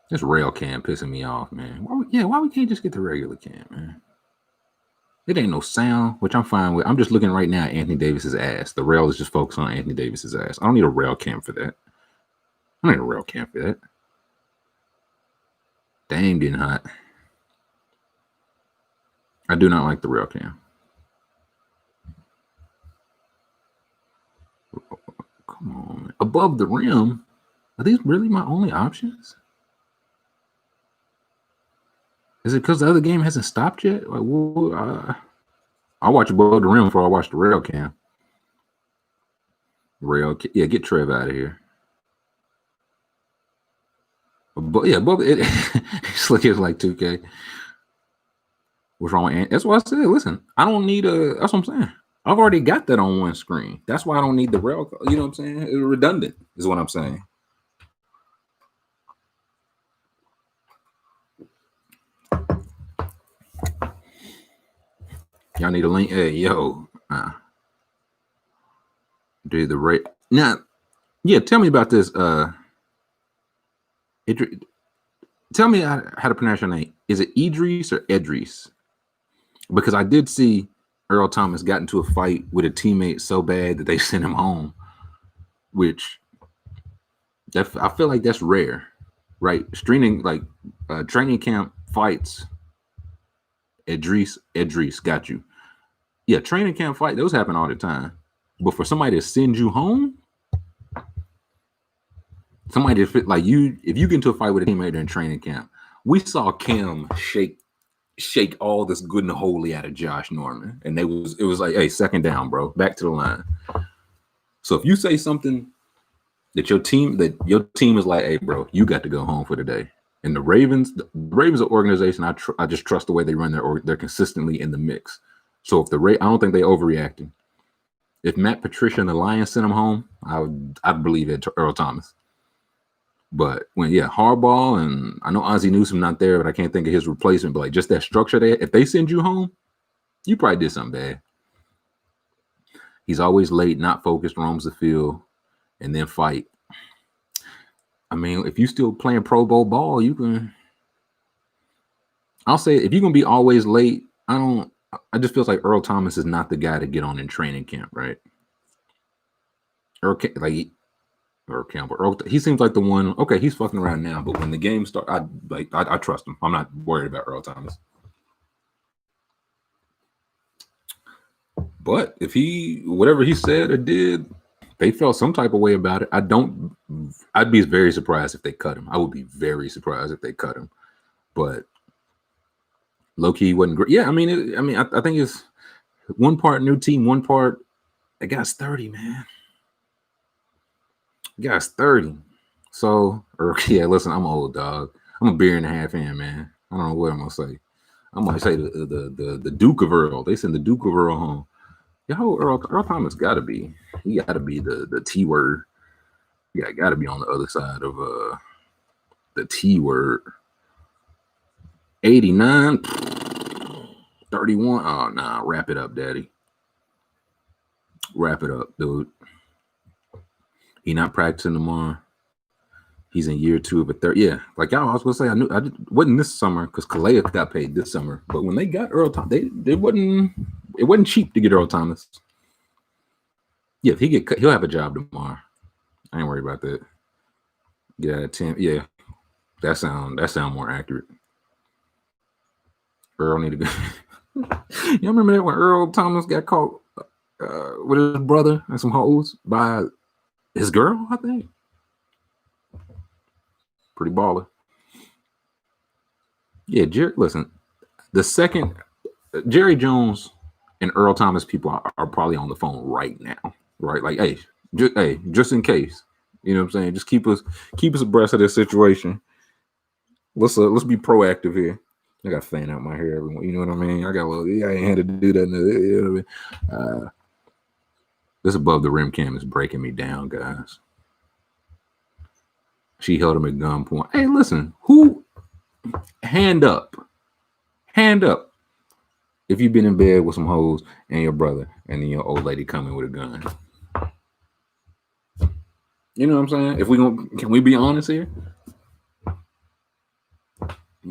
This rail cam pissing me off, man. Why we can't just get the regular cam, man? It ain't no sound, which I'm fine with. I'm just looking right now at Anthony Davis's ass. The rail is just focused on Anthony Davis's ass. I don't need a rail cam for that. I don't need a rail cam for that. Dang, getting hot. I do not like the rail cam. Come on. Above the rim? Are these really my only options? Is it because the other game hasn't stopped yet? Like, I'll watch above the rim before I watch the rail cam. Yeah, get Trev out of here. But yeah, above it, it's like 2K. What's wrong with Ant? That's what I said. Listen, I don't need that's what I'm saying. I've already got that on one screen. That's why I don't need the rail. You know what I'm saying? It's redundant is what I'm saying. Y'all need a link. Hey, yo. Do the rate. Now, yeah, tell me about this. Tell me how to pronounce your name. Is it Idris or Edris? Because I did see Earl Thomas got into a fight with a teammate so bad that they sent him home, which I feel like that's rare, right? Training camp fights. Idris, got you. Yeah, training camp fight, those happen all the time. But for somebody to send you home, somebody to fit like you, if you get into a fight with a teammate in training camp, we saw Cam shake all this good and holy out of Josh Norman, and it was like, hey, second down, bro, back to the line. So if you say something that your team is like, hey, bro, you got to go home for the day. And the Ravens are an organization I just trust the way they run they're consistently in the mix. So if I don't think they overreacting. If Matt Patricia and the Lions sent him home, I'd believe it to Earl Thomas. But when Harbaugh, and I know Ozzie Newsome not there, but I can't think of his replacement. But like just that structure there, if they send you home, you probably did something bad. He's always late, not focused, roams the field, and then fight. I mean, if you still playing Pro Bowl ball, you can. I'll say if you're gonna be always late, I just feels like Earl Thomas is not the guy to get on in training camp, right? Earl Campbell. He seems like the one. Okay, he's fucking around now, but when the game starts, I trust him. I'm not worried about Earl Thomas. But if whatever he said or did, they felt some type of way about it. I'd be very surprised if they cut him. I would be very surprised if they cut him. But low-key wasn't great. Yeah, I think it's one part new team, one part the guy's 30, man. The guy's 30. So, listen, I'm old, dog. I'm a beer and a half in, man. I don't know what I'm gonna say. I'm gonna say the Duke of Earl. They send the Duke of Earl home. Yo, Earl Thomas gotta be. He gotta be the T word. Yeah, gotta be on the other side of the T word. 89, 31. Oh nah, wrap it up, daddy. Wrap it up, dude. He not practicing tomorrow. He's in year 2 of a third. Yeah, like y'all, I was gonna say, I wasn't this summer because Calais got paid this summer. But when they got Earl Thomas, it wasn't cheap to get Earl Thomas. Yeah, if he get cut, he'll have a job tomorrow. I ain't worried about that. Get out of 10. Yeah, that sound more accurate. Earl need to go. You remember that when Earl Thomas got caught with his brother and some hoes by his girl, I think. Pretty baller. Yeah, listen, the second Jerry Jones and Earl Thomas people are probably on the phone right now, right? Like, hey, just in case, you know what I'm saying? Just keep us abreast of this situation. Let's be proactive here. I got fan out my hair, everyone. You know what I mean? I got a little. I ain't had to do that. You know what I mean? This above the rim cam is breaking me down, guys. She held him at gunpoint. Hey, listen, who? Hand up. Hand up. If you've been in bed with some hoes and your brother, and then your old lady coming with a gun. You know what I'm saying? If can we be honest here?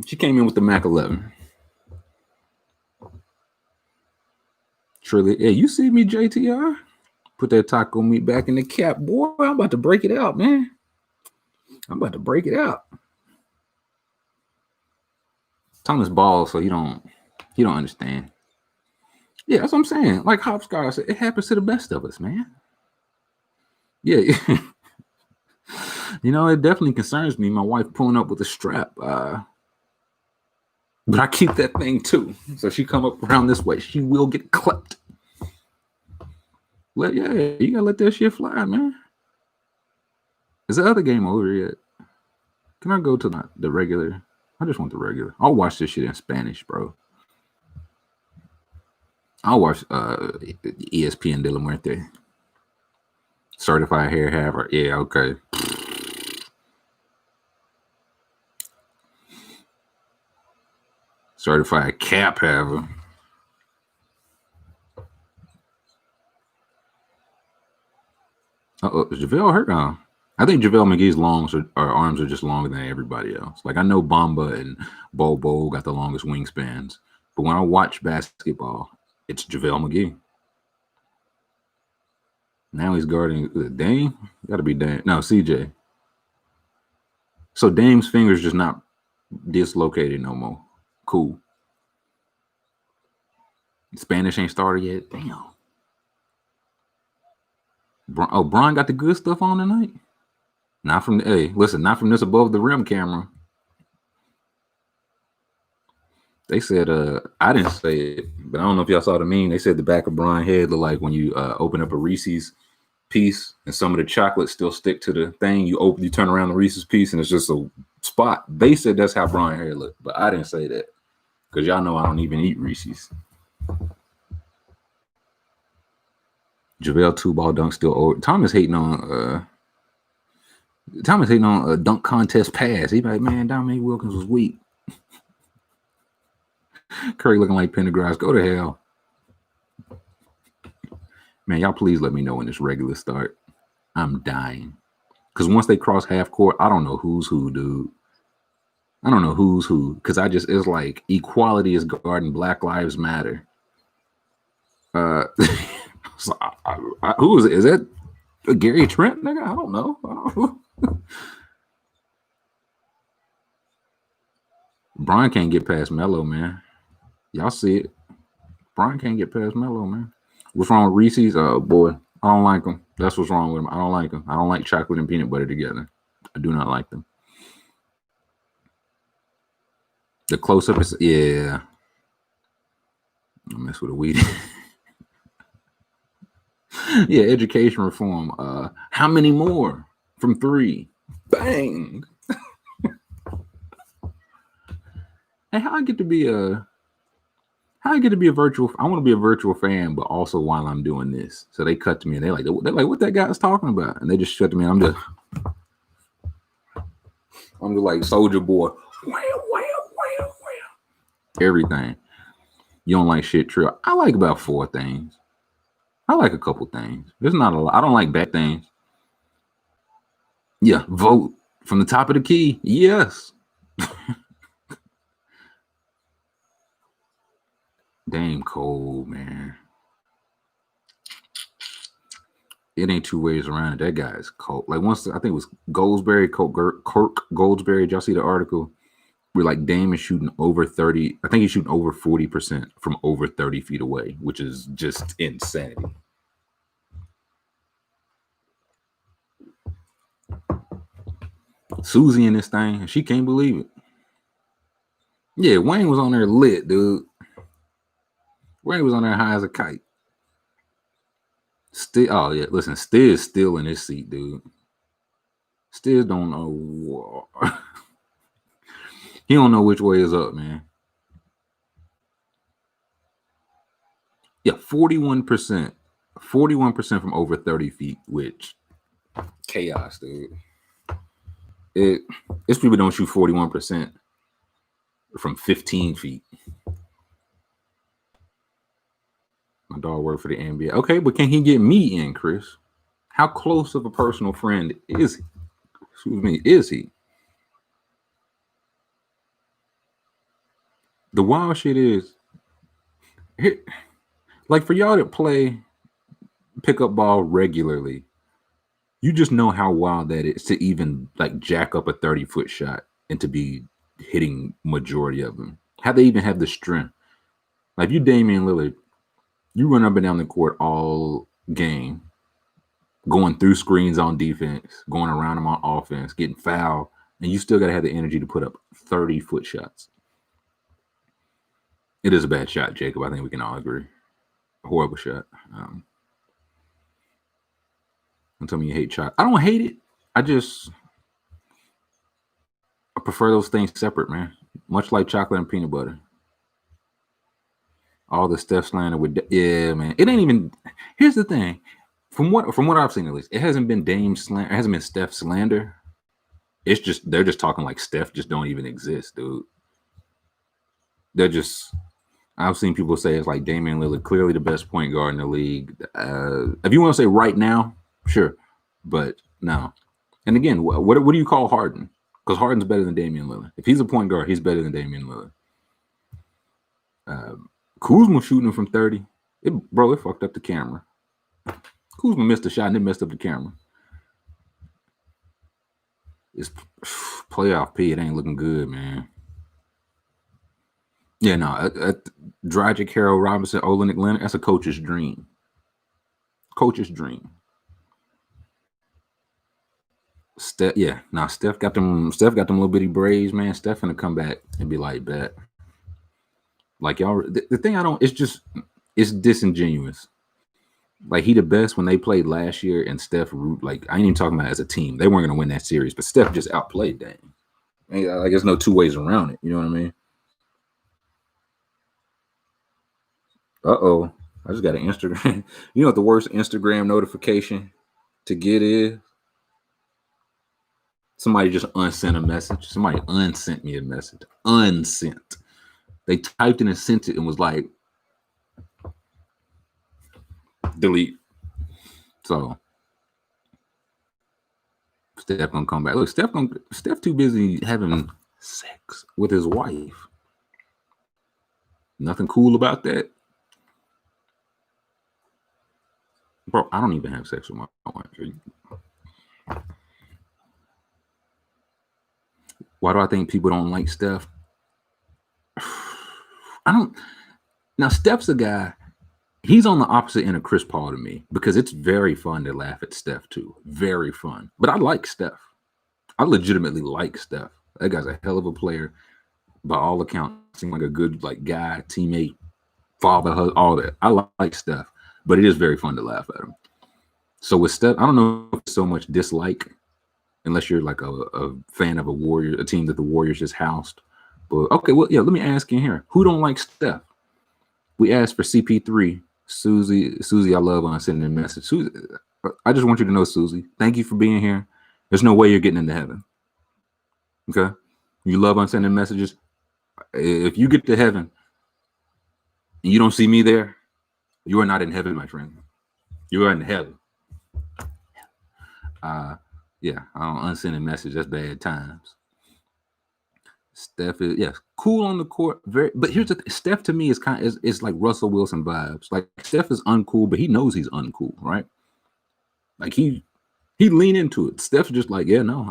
She came in with the Mac 11. Truly, hey, you see me, JTR? Put that taco meat back in the cap, boy. I'm about to break it out, man. I'm about to break it out. Thomas Ball, so he don't understand. Yeah, that's what I'm saying. Like Hopscotch said, it happens to the best of us, man. Yeah. You know, it definitely concerns me. My wife pulling up with a strap. But I keep that thing too. So she come up around this way, she will get clipped. You gotta let that shit fly, man. Is the other game over yet? Can I go to the regular? I just want the regular. I'll watch this shit in Spanish, bro. I'll watch ESPN de la Muerte. Certified hair haver. Yeah, okay. Certified cap haver. Is JaVale hurt now? I think JaVale McGee's arms are just longer than everybody else. Like I know Bamba and Bobo got the longest wingspans, but when I watch basketball, it's JaVale McGee. Now he's guarding Dame. Got to be Dame. No, CJ. So Dame's fingers just not dislocated no more. Cool. Spanish ain't started yet. Damn. Brian got the good stuff on tonight. Not from not from this above the rim camera. They said, I didn't say it, but I don't know if y'all saw the meme. They said the back of Brian's head looked like when you open up a Reese's piece and some of the chocolate still stick to the thing. You turn around the Reese's piece and it's just a spot. They said that's how Brian's hair looked, but I didn't say that because y'all know I don't even eat Reese's. JaVale 2-ball dunk still over. Thomas hating on a dunk contest pass. He like, man, Dominique Wilkins was weak. Curry looking like Pendergrass. Go to hell. Man, y'all please let me know when this regular start. I'm dying. Because once they cross half court, I don't know who's who, dude. I don't know who's who. Because it's like equality is guarding Black Lives Matter. So who is it? Is that Gary Trent, nigga? I don't know. Brian can't get past Melo, man. Y'all see it. Brian can't get past Melo, man. What's wrong with Reese's? Oh, boy. I don't like them. That's what's wrong with them. I don't like them. I don't like chocolate and peanut butter together. I do not like them. The close-up is, yeah. I mess with a weed. Yeah, education reform. How many more? From 3. Bang. Hey, how I get to be a virtual? I want to be a virtual fan, but also while I'm doing this. So they cut to me and they're like, what that guy's talking about? And they just shut to me. I'm just like Soldier Boy. Everything. You don't like shit, true. I like about 4 things. I like a couple things. There's not a lot. I don't like bad things. Yeah, vote from the top of the key. Yes. Dame cold, man. It ain't 2 ways around it. That guy is cold. Like once I think it was Goldsberry, Kirk Goldsberry. Did y'all see the article? Where like Dame is shooting over 30. I think he's shooting over 40% from over 30 feet away, which is just insanity. Susie in this thing, she can't believe it. Yeah, Wayne was on there lit, dude. Wayne was on there high as a kite. Oh yeah, listen, Stiz still in his seat, dude. Stiz don't know. He don't know which way is up, man. Yeah, 41%. 41% from over 30 feet, which chaos, dude. It's people don't shoot 41% from 15 feet. My dog worked for the NBA. Okay, but can he get me in, Chris? How close of a personal friend is he? Excuse me, is he? The wild shit is, like for y'all that play pickup ball regularly, you just know how wild that is to even like jack up a 30-foot shot and to be hitting majority of them. How they even have the strength. Like you Damian Lillard, you run up and down the court all game, going through screens on defense, going around them on offense, getting fouled, and you still got to have the energy to put up 30-foot shots. It is a bad shot, Jacob. I think we can all agree. A horrible shot. Don't tell me you hate shot. I don't hate it. I prefer those things separate, man. Much like chocolate and peanut butter. All the Steph slander with man. It ain't even. Here's the thing. From what I've seen at least, it hasn't been Dame slander. It hasn't been Steph slander. It's just they're just talking like Steph just don't even exist, dude. They're just. I've seen people say it's like Damian Lillard, clearly the best point guard in the league. If you want to say right now, sure, but no. And again, what do you call Harden? Because Harden's better than Damian Lillard. If he's a point guard, he's better than Damian Lillard. Kuzma shooting from 30. It fucked up the camera. Kuzma missed a shot and it messed up the camera. It's playoff P. It ain't looking good, man. Yeah, no. Dragic, Harold Robinson, Olenek Leonard, that's a coach's dream. Coach's dream. Steph got them little bitty braids, man. Steph gonna come back and be like, bet. Like y'all, the thing it's disingenuous. Like he the best when they played last year, and Steph, like I ain't even talking about as a team. They weren't gonna win that series, but Steph just outplayed Dame. Like there's no two ways around it. You know what I mean? Uh-oh. I just got an Instagram. You know what the worst Instagram notification to get is? Somebody just unsent a message. Somebody unsent me a message. Unsent. They typed in and sent it and was like, delete. So Steph gonna come back. Look, Steph too busy having sex with his wife. Nothing cool about that. Bro, I don't even have sex with my wife. Why do I think people don't like Steph? Now, Steph's a guy, he's on the opposite end of Chris Paul to me because it's very fun to laugh at Steph too. Very fun. But I like Steph. I legitimately like Steph. That guy's a hell of a player. By all accounts, seems like a good guy, teammate, father, all that. I like Steph, but it is very fun to laugh at him. So with Steph, I don't know if it's so much dislike, unless you're like a fan of a team that the Warriors just housed. But okay, well, yeah, let me ask you here. Who don't like Steph? We asked for CP3. Susie, I love on sending a message. Susie, I just want you to know, Susie, thank you for being here. There's no way you're getting into heaven. Okay? You love on sending messages. If you get to heaven and you don't see me there, you are not in heaven, my friend. You are in heaven. Yeah, I don't unsend a message. That's bad times. Steph is cool on the court. But here's the thing. Steph to me is like Russell Wilson vibes. Like Steph is uncool, but he knows he's uncool, right? Like he lean into it. Steph's just like, yeah, no,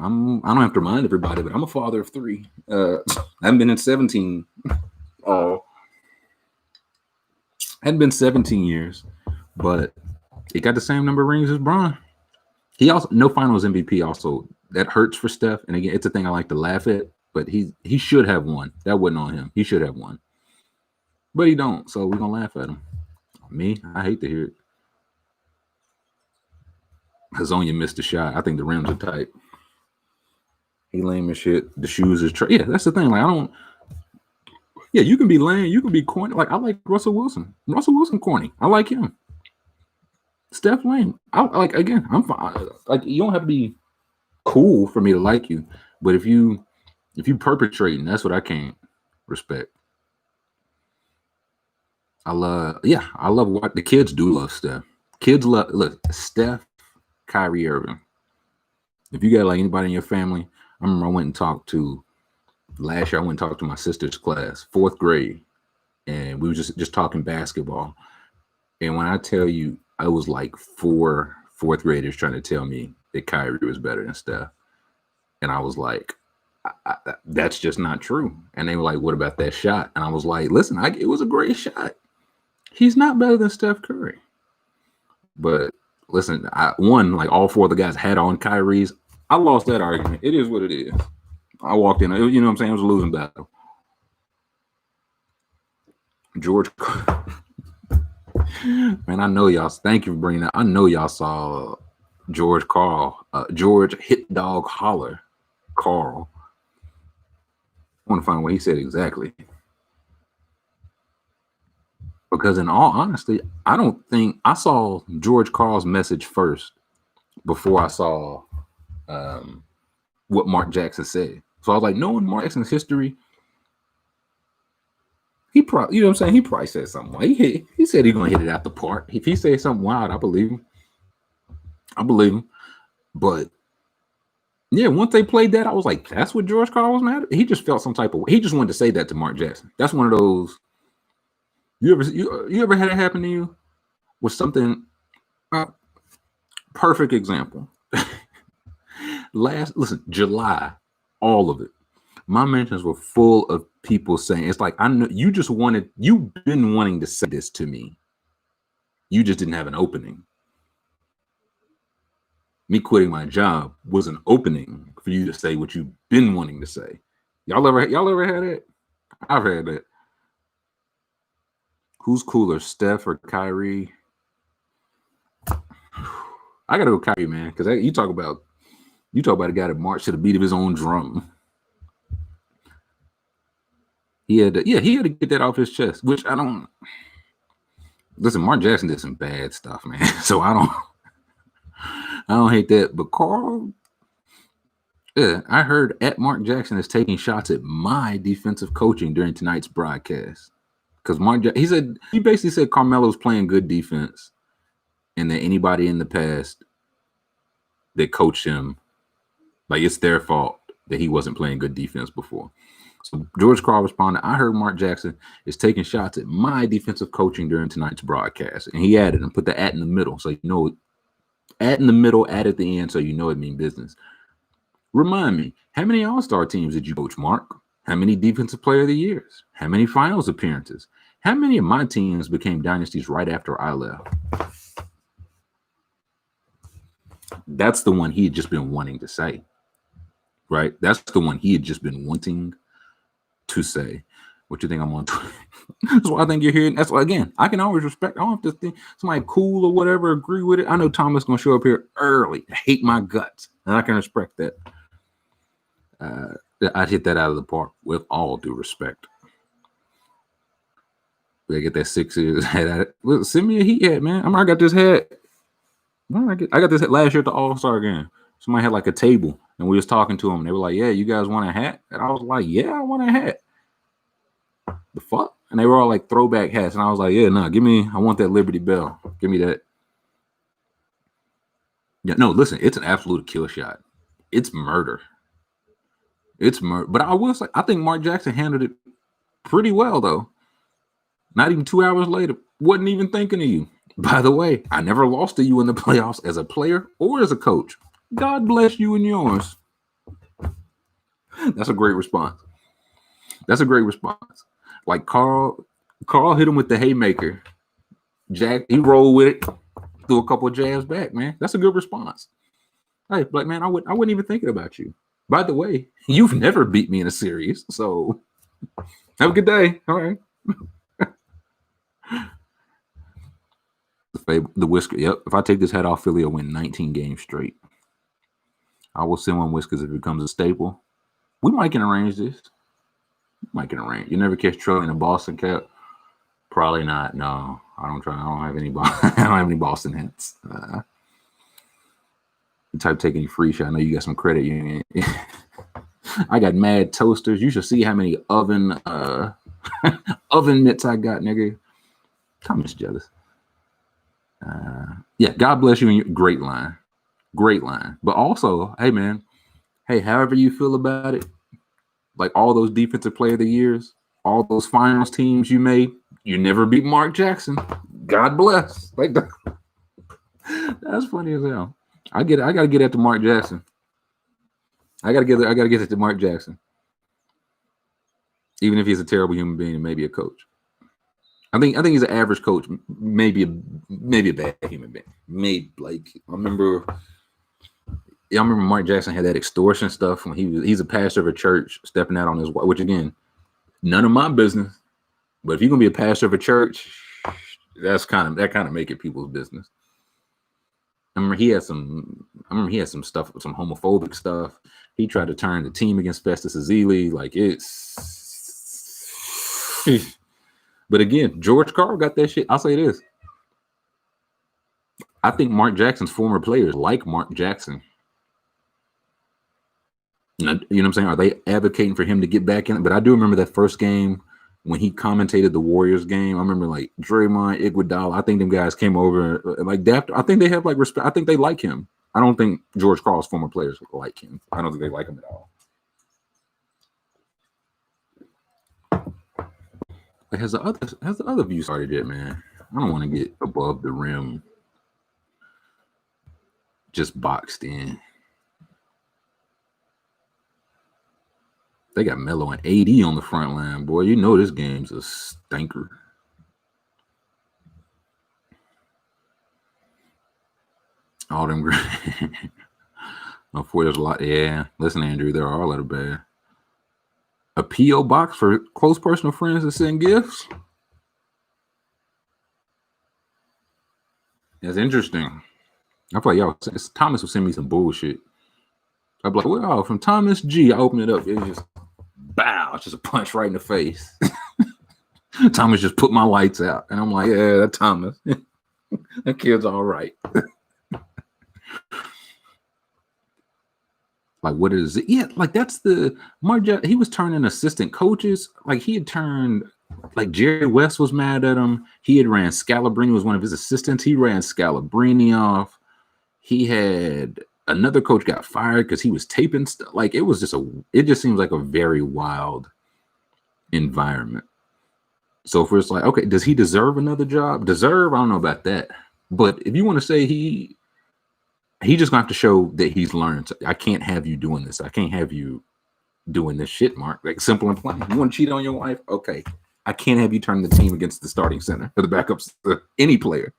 I don't have to remind everybody, but I'm a father of 3. I haven't been in 17. Hadn't been 17 years, but he got the same number of rings as Bron. He also no finals MVP. Also, that hurts for Steph. And again, it's a thing I like to laugh at. But he should have won. That wasn't on him. He should have won. But he don't. So we're gonna laugh at him. Me, I hate to hear it. Hazonia missed a shot. I think the rims are tight. He lame as shit. The shoes is yeah, that's the thing. Like I don't. Yeah, you can be lame. You can be corny. Like I like Russell Wilson. Russell Wilson corny. I like him. Steph lame. I like again. I'm fine. Like you don't have to be cool for me to like you, but if you perpetrating, that's what I can't respect. I love what the kids do love Steph. Kids love Steph, Kyrie Irving. If you got like anybody in your family, I remember I went and talked to last year. I went and talked to my sister's class, 4th grade, and we were just talking basketball. And when I tell you, I was like 4 4th graders trying to tell me that Kyrie was better than Steph, and I was like, that's just not true. And they were like, what about that shot? And I was like, listen, it was a great shot. He's not better than Steph Curry. But listen, like all 4 of the guys had on Kyrie's. I lost that argument. It is what it is. I walked in, you know what I'm saying? It was a losing battle. George, man, I know y'all. Thank you for bringing that. I know y'all saw George Hit Dog Holler Carl. I want to find what he said exactly. Because in all honesty, I don't think I saw George Carl's message first before I saw what Mark Jackson said. So I was like, knowing Mark Jackson's history, he probably, you know what I'm saying? He probably said something. Like he said he's gonna hit it out the park. If he said something wild, I believe him. But yeah, once they played that, I was like, that's what George Carl was mad at. He just felt some type of way. He just wanted to say that to Mark Jackson. That's one of those. You ever had it happen to you with something? Perfect example. July, all of it. My mentions were full of people saying, it's like, I know you've been wanting to say this to me. You just didn't have an opening. Me quitting my job was an opening for you to say what you've been wanting to say. Y'all ever had it? I've had that. Who's cooler, Steph or Kyrie? I gotta go Kyrie, man, because you talk about a guy that marched to the beat of his own drum. He had to get that off his chest, which I don't. Listen, Mark Jackson did some bad stuff, man. So I don't hate that. But Carl, yeah, I heard at Mark Jackson is taking shots at my defensive coaching during tonight's broadcast. Because he basically said Carmelo's playing good defense, and that anybody in the past that coached him, like it's their fault that he wasn't playing good defense before. So George Carl responded, I heard Mark Jackson is taking shots at my defensive coaching during tonight's broadcast. And he added and put the at in the middle. So you know, at in the middle, at the end, so you know it means business. Remind me, how many All-Star teams did you coach, Mark? How many Defensive Player of the Years? How many finals appearances? How many of my teams became dynasties right after I left? That's the one he had just been wanting to say, right? That's the one he had just been wanting to say. What you think I'm on? That's why I think you're here. That's why, again, I can always respect. I don't have to think somebody cool or whatever agree with it. I know Thomas gonna show up here early, hate my guts, and I can respect that. I'd hit that out of the park with all due respect. They get that Sixers hat at it. Look, send me a Heat hat, man. I got this hat. I got this hat last year at the All-Star game. Somebody had like a table, and we was talking to them. And they were like, "Yeah, you guys want a hat?" And I was like, "Yeah, I want a hat." The fuck? And they were all like throwback hats, and I was like, "Yeah, no, I want that Liberty Bell. Give me that." Yeah, no, listen, it's an absolute kill shot. It's murder. It's murder. But I will say, I think Mark Jackson handled it pretty well, though. Not even 2 hours later, wasn't even thinking of you. By the way, I never lost to you in the playoffs as a player or as a coach. God bless you and yours. That's a great response. Like Carl hit him with the haymaker. Jack, he rolled with it, threw a couple of jabs back, man. That's a good response. Hey, Black man, I wasn't even thinking about you. By the way, you've never beat me in a series, so have a good day. All right. The whisker. Yep. If I take this hat off, Philly will win 19 games straight. I will send one whiskers if it becomes a staple. We might can arrange this. Might can arrange. You never catch Troy in a Boston cap? Probably not. No, I don't have any. I don't have any Boston hats. The type to take any free shot. I know you got some credit union. I got mad toasters. You should see how many oven mitts I got, nigga. Thomas jealous. Yeah, God bless you and your great line. Great line. But also, hey man, hey, however you feel about it, like all those defensive player of the years, all those finals teams you made, you never beat Mark Jackson. God bless. Like that's funny as hell. I gotta get at the Mark Jackson. I gotta get it to Mark Jackson. Even if he's a terrible human being and maybe a coach. I think he's an average coach, maybe a bad human being. Maybe like I remember Mark Jackson had that extortion stuff when he's a pastor of a church stepping out on his wife, which again, none of my business. But if you're gonna be a pastor of a church, that kind of make it people's business. I remember he had some stuff, some homophobic stuff. He tried to turn the team against Festus Ezeli. Like it's but again, George Karl got that shit. I'll say this. I think Mark Jackson's former players like Mark Jackson. You know what I'm saying? Are they advocating for him to get back in? But I do remember that first game when he commentated the Warriors game. I remember like Draymond, Iguodala. I think them guys came over like that. I think they have like respect. I think they like him. I don't think George Karl's former players like him. I don't think they like him at all. Like, has the other view started yet, man? I don't want to get above the rim, just boxed in. They got Melo and AD on the front line, boy. You know this game's a stinker. All them great. There's a lot. Yeah, listen, Andrew, there are a lot of bad. A P.O. box for close personal friends to send gifts. That's interesting. I thought y'all Thomas would send me some bullshit. I'd be like, well, from Thomas G. I open it up. It's just bow. It's just a punch right in the face. Thomas just put my lights out. And I'm like, yeah, that's Thomas. That kid's all right. Like, what is it? Yeah, like that's the Mark. He was turning assistant coaches. Like he had turned, like Jerry West was mad at him. He had ran Scalabrini, was one of his assistants. He ran Scalabrini off. He had another coach got fired because he was taping stuff. Like it just seems like a very wild environment. So if it's like, okay, does he deserve another job? I don't know about that. But if you want to say he just gonna have to show that he's learned. I can't have you doing this. I can't have you doing this shit, Mark. Like simple and plain. You want to cheat on your wife? Okay. I can't have you turn the team against the starting center or the backups, any player.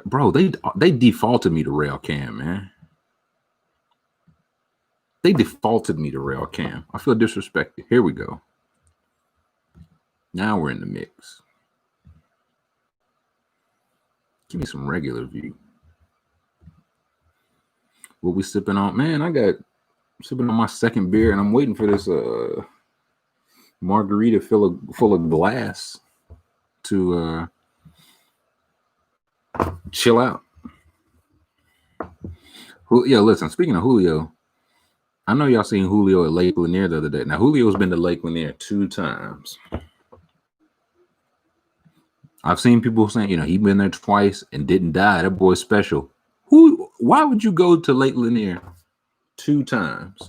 Bro, they defaulted me to Rail Cam, man. They defaulted me to Rail Cam. I feel disrespected. Here we go. Now we're in the mix. Give me some regular view. What we sipping on? Man, I got sipping on my second beer, and I'm waiting for this margarita full of glass to chill out. Yeah, listen, speaking of Julio, I know y'all seen Julio at Lake Lanier the other day. Now, Julio's been to Lake Lanier 2 times. I've seen people saying, he been there twice and didn't die. That boy's special. Why would you go to Lake Lanier 2 times?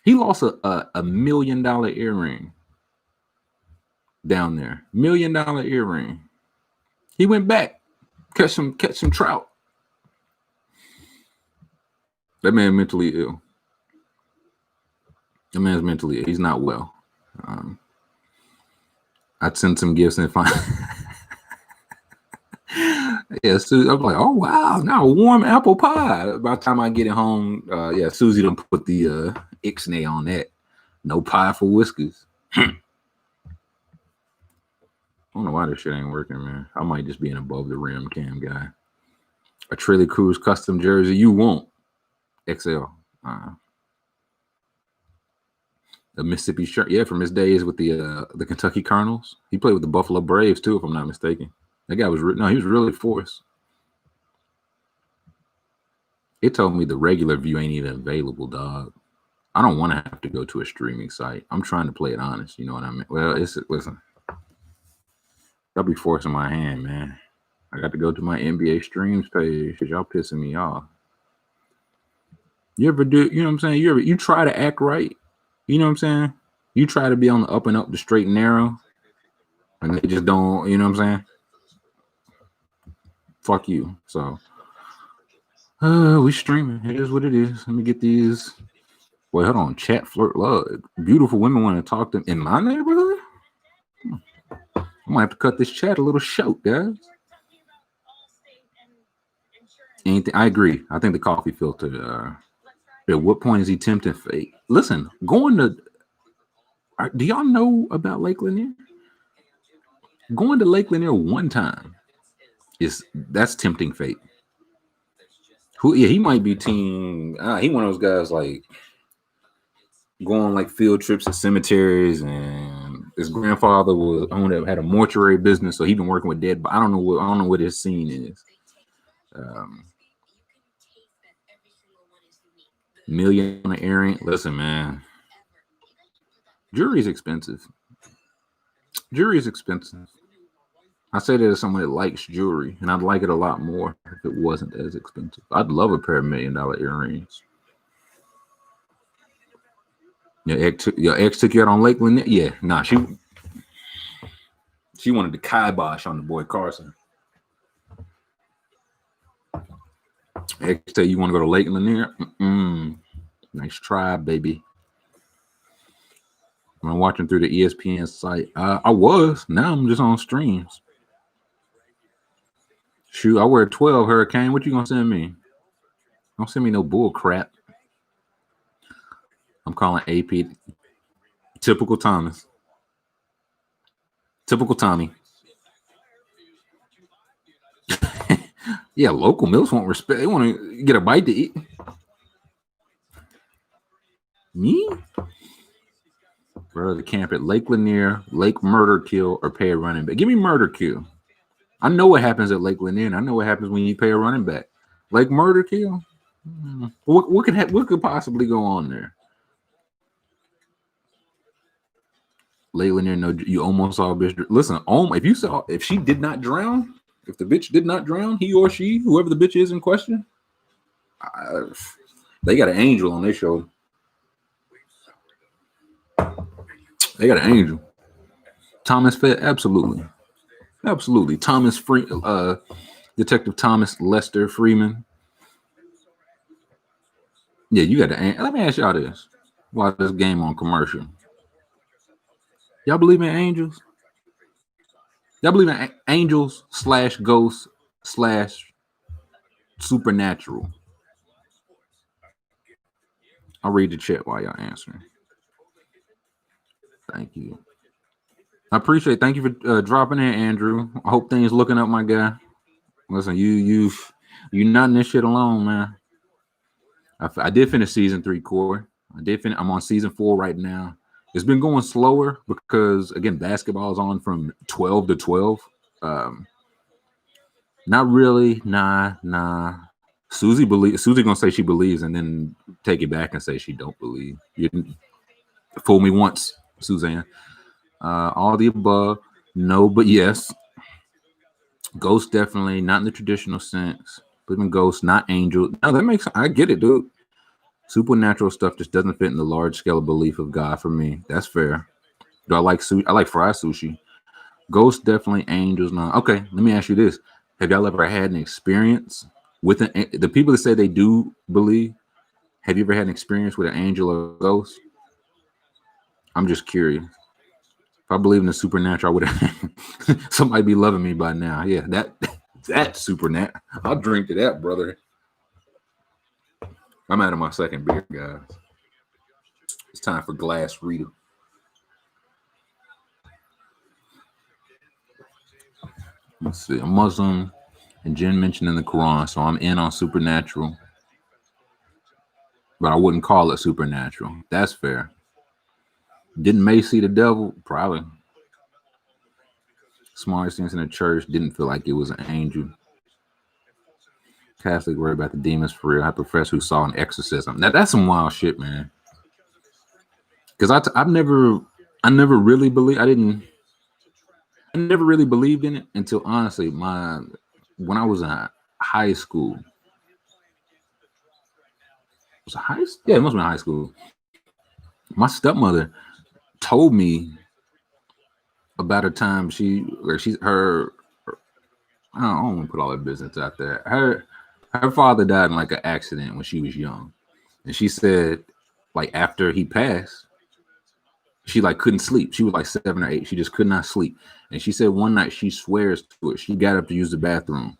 He lost a $1 million earring down there. $1 million earring. He went back, catch some trout. That man mentally ill. That man's mentally ill. He's not well. I'd send some gifts and find. Yeah, I'm like, oh wow, now a warm apple pie. By the time I get it home, Susie done put the ixnay on that. No pie for whiskers. I don't know why this shit ain't working, man. I might just be an above the rim cam guy. A Trilly Cruz custom jersey. You won't. XL. The Mississippi shirt. Yeah, from his days with the Kentucky Colonels. He played with the Buffalo Braves too, if I'm not mistaken. That guy was he was really forced. It told me the regular view ain't even available, dog. I don't want to have to go to a streaming site. I'm trying to play it honest. You know what I mean? Well, listen. I'll be forcing my hand, man. I got to go to my NBA streams page because y'all pissing me off. You ever do? You know what I'm saying? You try to act right. You know what I'm saying? You try to be on the up and up, the straight and narrow, and they just don't. You know what I'm saying? Fuck you. So, we streaming. It is what it is. Let me get these. Wait, hold on. Chat flirt love. Beautiful women want to talk to in my neighborhood. I might have to cut this chat a little short, guys. Anything? I agree. I think the coffee filter. At what point is he tempting fate? Listen, going to. Do y'all know about Lake Lanier? Going to Lake Lanier one time that's tempting fate. He might be team. He one of those guys like going like field trips to cemeteries, and his grandfather had a mortuary business, so he's been working with dead. But I don't know what his scene is. Million on the earring. Listen, man. Jewelry's expensive. I say that as someone that likes jewelry, and I'd like it a lot more if it wasn't as expensive. I'd love a pair of $1 million earrings. Your ex took you out on Lake Lanier? Yeah, nah, she wanted to kibosh on the boy Carson. Ex tell you want to go to Lake Lanier? Nice try, baby. I'm watching through the ESPN site. I was. Now I'm just on streams. Shoot, I wear 12 Hurricane. What you gonna send me? Don't send me no bull crap. I'm calling AP. Typical Thomas. Typical Tommy. Yeah, local mills won't respect. They want to get a bite to eat. Me? Bro, the camp at Lake Lanier, Lake Murder Kill, or pay a running back. Give me Murder Kill. I know what happens at Lake Lanier, and I know what happens when you pay a running back. Lake Murder Kill? What could possibly go on there? Lake Lanier, no, you almost saw a bitch. Listen, if she did not drown, if the bitch did not drown, he or she, whoever the bitch is in question, they got an angel on their show. They got an angel. Thomas Fett, absolutely. Thomas Detective Thomas Lester Freeman. Yeah, you got to. Let me ask y'all this: while this game on commercial, y'all believe in angels? Y'all believe in angels / ghosts / supernatural? I'll read the chat while y'all answering. Thank you. I appreciate it. Thank you for dropping in, Andrew. I hope things looking up, my guy. Listen, you're not in this shit alone, man. I did finish season 3 core. I'm on season 4 right now. It's been going slower because again, basketball is on from 12 to 12. Not really. Nah. Susie gonna say she believes and then take it back and say she don't believe. You didn't fool me once, Suzanne. All the above, no, but yes. Ghost definitely not in the traditional sense. Believe in ghosts, not angel. No, that makes. I get it, dude. Supernatural stuff just doesn't fit in the large scale belief of God for me. That's fair. Do I like sushi? I like fried sushi. Ghosts definitely, angels no. Okay, let me ask you this: have y'all ever had an experience with the people that say they do believe? Have you ever had an experience with an angel or a ghost? I'm just curious. If I believe in the supernatural, I would have somebody be loving me by now. Yeah, that's supernatural. I'll drink to that, brother. I'm out of my second beer, guys. It's time for Glass Reader. Let's see. A Muslim. And Jen mentioned in the Quran, so I'm in on supernatural, but I wouldn't call it supernatural. That's fair. Didn't May see the devil? Probably. Smartest things in the church, didn't feel like it was an angel. Catholic worry about the demons for real. I have a professor who saw an exorcism. Now that's some wild shit, man. Because I never really believed. I never really believed in it until honestly, when I was in high school. Was it high? Yeah, it must have been high school. My stepmother told me about a time her. I don't want to put all her business out there. Her father died in like an accident when she was young, and she said like after he passed, she like couldn't sleep. She was like 7 or 8. She just could not sleep. And she said one night she swears to it. She got up to use the bathroom,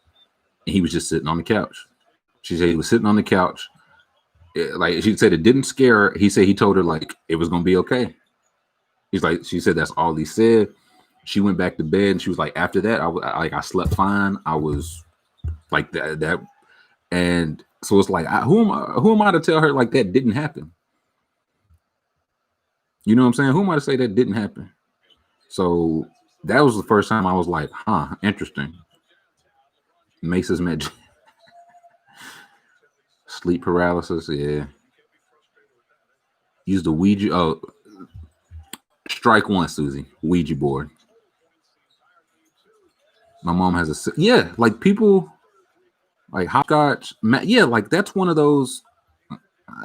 and he was just sitting on the couch. She said he was sitting on the couch. Like she said, it didn't scare her. He said he told her like it was gonna be okay. He's like, she said that's all he said. She went back to bed, and she was like, after that, I slept fine. I was like that, and so it's like, who am I to tell her like that didn't happen? You know what I'm saying? Who am I to say that didn't happen? So that was the first time I was like, huh, interesting. Mace's met sleep paralysis, yeah. Use the Ouija. Oh, strike one, Susie. Ouija board. My mom has a like people like hopscotch. Yeah, like that's one of those.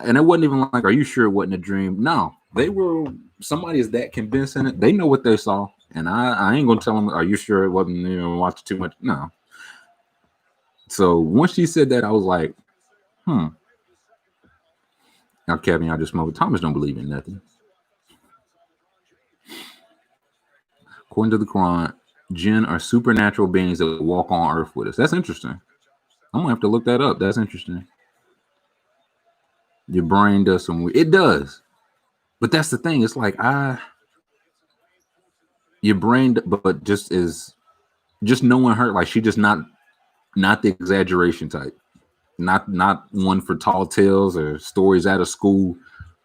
And it wasn't even like, are you sure it wasn't a dream? No, they were. Somebody is that convincing it. They know what they saw, and I ain't gonna tell them. Are you sure it wasn't? You know, watch too much. No. So once she said that, I was like, Now, Kevin, I just smoke. Thomas don't believe in nothing. According to the Quran, jinn are supernatural beings that walk on earth with us. That's interesting. I'm gonna have to look that up. That's interesting. Your brain does some. It does, but that's the thing. It's like your brain, but just knowing her, like she just not the exaggeration type, not one for tall tales or stories out of school.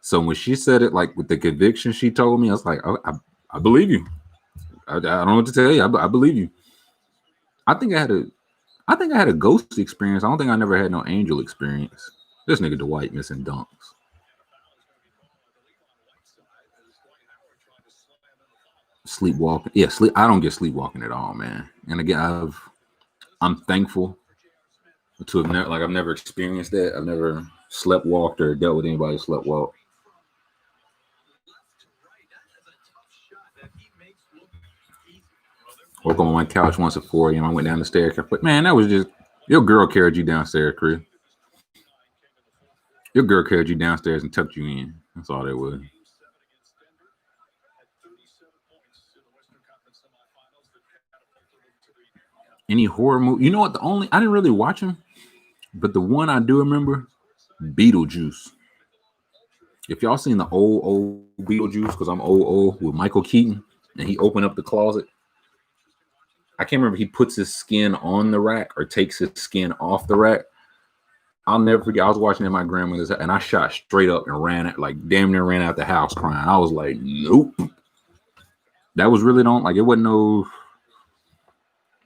So when she said it, like with the conviction she told me, I was like, oh, I believe you. I don't know what to tell you. I believe you. I think I had a ghost experience. I don't think I never had no angel experience. This nigga Dwight missing dunks. Sleepwalking. Yeah, sleep. I don't get sleepwalking at all, man. And again, I'm thankful to have I've never experienced that. I've never sleptwalked or dealt with anybody sleptwalk. Woke up on my couch once at 4 a.m. I went down the stairs. But man, that was just your girl carried you downstairs, Chris. Your girl carried you downstairs and tucked you in. That's all that was. Any horror movie? You know what? I didn't really watch them, but the one I do remember, Beetlejuice. If y'all seen the old Beetlejuice, because I'm old with Michael Keaton, and he opened up the closet. I can't remember. He puts his skin on the rack or takes his skin off the rack. I'll never forget. I was watching at my grandmother's, and I shot straight up and ran it, like damn near ran out the house crying. I was like, nope. That was really don't like it. Wasn't no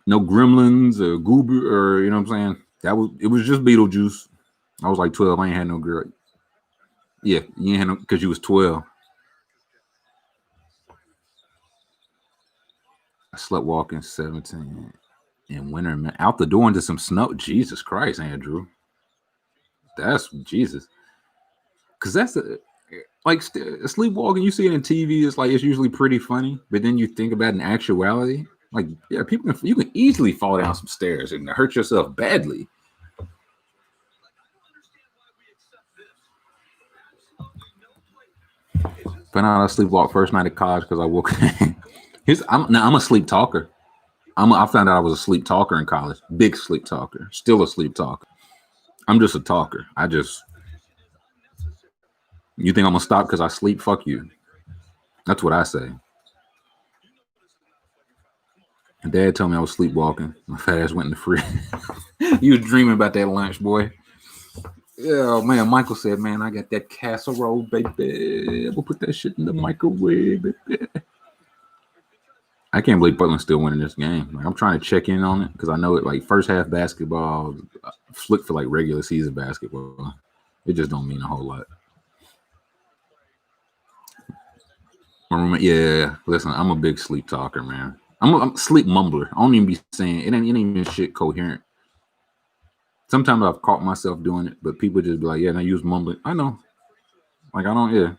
Gremlins or Goober or you know what I'm saying. It was just Beetlejuice. I was like 12. I ain't had no girl. Yeah, you ain't had no because you was 12. I slept walking 17 in winter, man. Out the door into some snow. Jesus Christ, Andrew. That's Jesus. Because that's like sleepwalking. You see it in TV. It's like it's usually pretty funny, but then you think about it in actuality. Like, yeah, you can easily fall down some stairs and hurt yourself badly. But I sleepwalk first night of college because I woke. I'm a sleep talker. I found out I was a sleep talker in college. Big sleep talker. Still a sleep talker. I'm just a talker. You think I'm gonna stop because I sleep? Fuck you. That's what I say. Dad told me I was sleepwalking. My fat ass went in the fridge. You was dreaming about that lunch, boy. Yeah, man. Michael said, "Man, I got that casserole, baby. We'll put that shit in the microwave, baby." I can't believe Portland's still winning this game. Like, I'm trying to check in on it because I know it. Like first half basketball, flick for like regular season basketball. It just don't mean a whole lot. My roommate, yeah. Listen, I'm a big sleep talker, man. I'm a sleep mumbler. I don't even be saying it ain't even shit coherent. Sometimes I've caught myself doing it, but people just be like, "Yeah, now you was mumbling." I know, like I don't, yeah,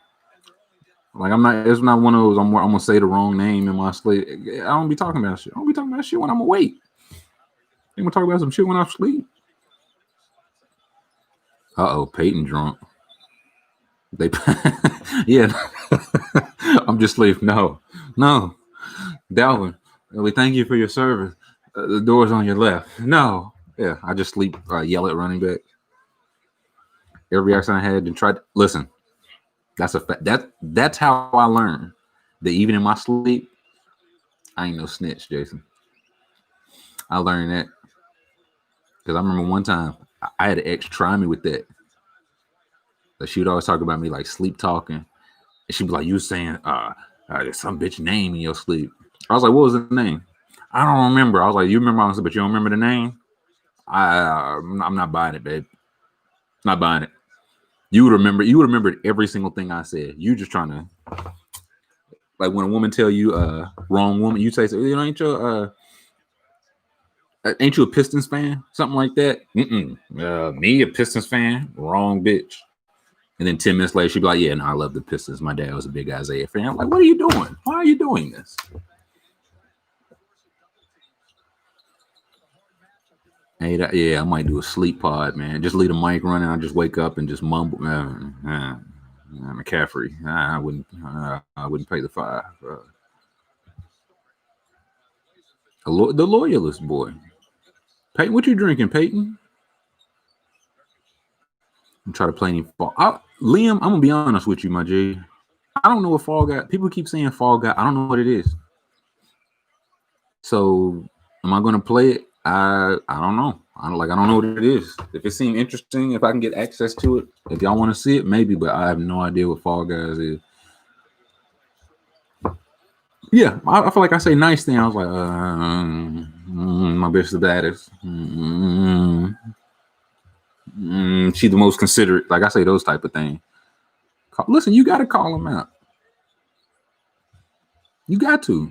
like I'm not. It's not one of those. I'm gonna say the wrong name in my sleep. I don't be talking about shit. I don't be talking about shit when I'm awake. I'm gonna talk about some shit when I sleep. Peyton drunk. They, yeah. I'm just sleeping. No, Dalvin. We thank you for your service. The door's on your left. No, yeah. I just sleep. Yell at running back. Every accent I had and tried. Listen, that's a fact. That's how I learned that even in my sleep, I ain't no snitch, Jason. I learned that because I remember one time I had an ex try me with that. But she would always talk about me like sleep talking, and she'd be like, "You saying there's some bitch name in your sleep?" I was like, "What was the name?" I don't remember. I was like, "You remember?" I was like, "But you don't remember the name?" I'm not buying it, babe. Not buying it. You would remember. You would remember every single thing I said. You just trying to like when a woman tell you wrong woman, you say, you know, ain't you a Pistons fan? Something like that. Me a Pistons fan? Wrong bitch. And then 10 minutes later, she'd be like, "Yeah, no, I love the Pistons. My dad was a big Isaiah fan." I'm like, "What are you doing? Why are you doing this?" Hey, yeah, I might do a sleep pod, man. Just leave the mic running. I just wake up and just mumble. McCaffrey. I wouldn't pay the five. The loyalist boy. Peyton, what you drinking, Peyton? I'm trying to play any fall. Liam, I'm gonna be honest with you, my G. I don't know what Fall Guy. People keep saying Fall Guy. I don't know what it is. So, am I gonna play it? I don't know. I don't know what it is. If it seems interesting, if I can get access to it, if y'all want to see it, maybe. But I have no idea what Fall Guys is. Yeah, I feel like I say nice thing. I was like, my bitch the baddest. She the most considerate. Like I say those type of things. Listen, you got to call them out. You got to.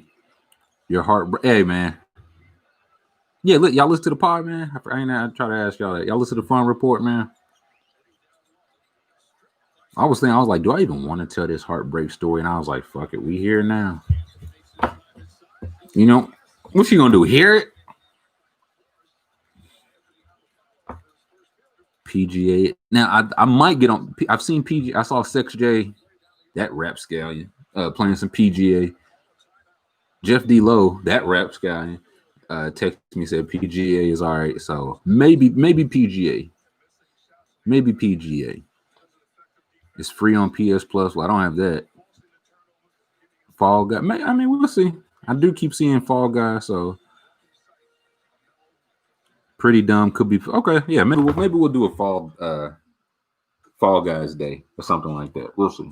Your heart. Hey, man. Yeah, look, y'all listen to the pod, man. I try to ask y'all that. Y'all listen to the Fun Report, man. I was like, do I even want to tell this heartbreak story? And I was like, fuck it, we here now. You know, what you gonna do? Hear it? PGA. Now I might get on. I've seen PG. I saw Sex J, that rap scallion, playing some PGA. Jeff D Low, that rap scallion, texted me, said PGA is all right. So maybe PGA, maybe PGA. It's free on PS Plus. Well, I don't have that. Fall Guy. I mean, we'll see. I do keep seeing Fall Guy, so pretty dumb could be okay. Yeah, maybe we'll do a Fall Guys Day or something like that. We'll see.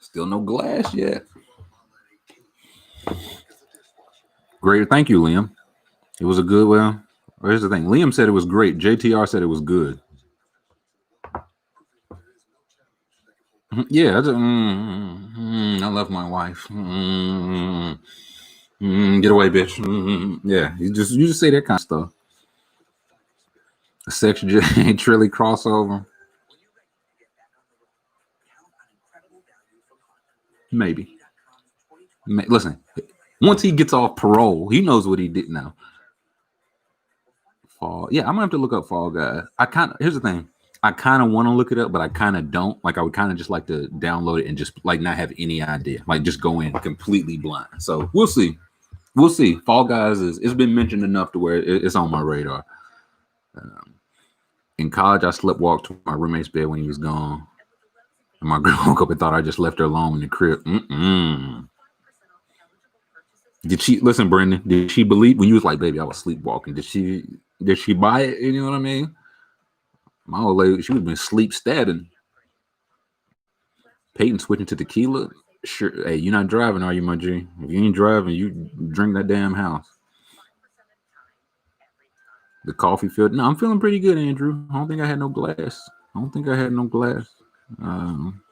Still no glass yet. Great. Thank you, Liam. It was a good. Well, here's the thing. Liam said it was great. JTR said it was good. Yeah, I love my wife. Get away, bitch. Yeah, you just say that kind of stuff. A sex Trilly crossover. Maybe. Listen, once he gets off parole, he knows what he did now. Fall. Yeah, I'm gonna have to look up Fall Guys. Here's the thing. I kind of want to look it up, but I kind of don't. Like, I would kind of just like to download it and just like not have any idea. Like, just go in completely blind. So we'll see. We'll see. Fall Guys it's been mentioned enough to where it's on my radar. In college, I walked to my roommate's bed when he was gone, and my girl woke up and thought I just left her alone in the crib. Did she listen, Brendan? Did she believe when you was like, baby, I was sleepwalking? Did she buy it? You know what I mean? My old lady, she would have been sleep stabbing. Peyton switching to tequila. Sure. Hey, you're not driving, are you, my G? If you ain't driving, you drink that damn house. The coffee filled. No, I'm feeling pretty good, Andrew. I don't think I had no glass. I don't think I had no glass. Um,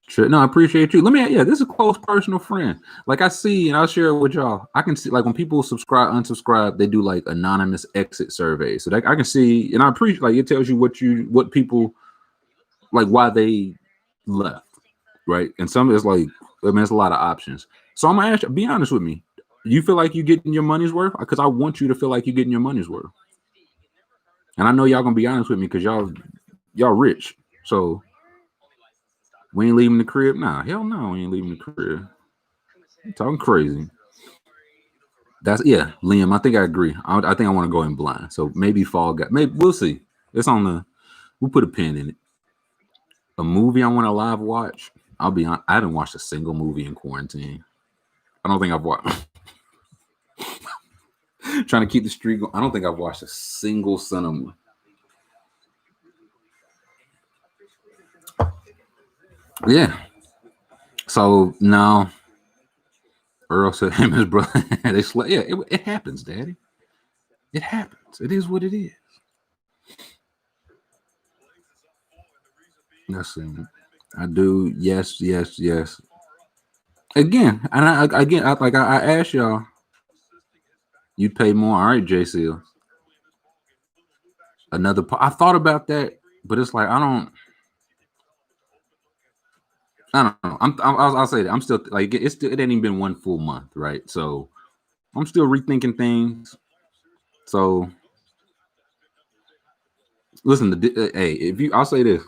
Sure. No, I appreciate you. Let me, yeah, this is a close personal friend. Like I see, and I'll share it with y'all. I can see, like when people subscribe, unsubscribe, they do like anonymous exit surveys. So I can see, and I appreciate, like it tells you what people, like why they left, right? And some is like, I mean, there's a lot of options. So I'm gonna ask you, be honest with me. You feel like you're getting your money's worth? Because I want you to feel like you're getting your money's worth. And I know y'all gonna be honest with me because y'all rich. So we ain't leaving the crib. Nah, hell no, we ain't leaving the crib. You're talking crazy. That's yeah, Liam. I think I agree. I think I want to go in blind. So maybe Fall Guy. Maybe we'll see. It's on the. We'll put a pin in it. A movie I want to live watch. I'll be honest. I haven't watched a single movie in quarantine. I don't think I've watched. Trying to keep the streak going. I don't think I've watched a single cinema. Yeah. So now Earl said him and his brother they slept. Yeah, it happens, Daddy. It happens. It is what it is. Let's see. I do. Yes, yes, yes. Again, and I asked y'all, you'd pay more. All right, JC. I thought about that, but it's like I don't know. I'll say that I'm still like it ain't even been one full month, right? So I'm still rethinking things. So listen, hey, I'll say this: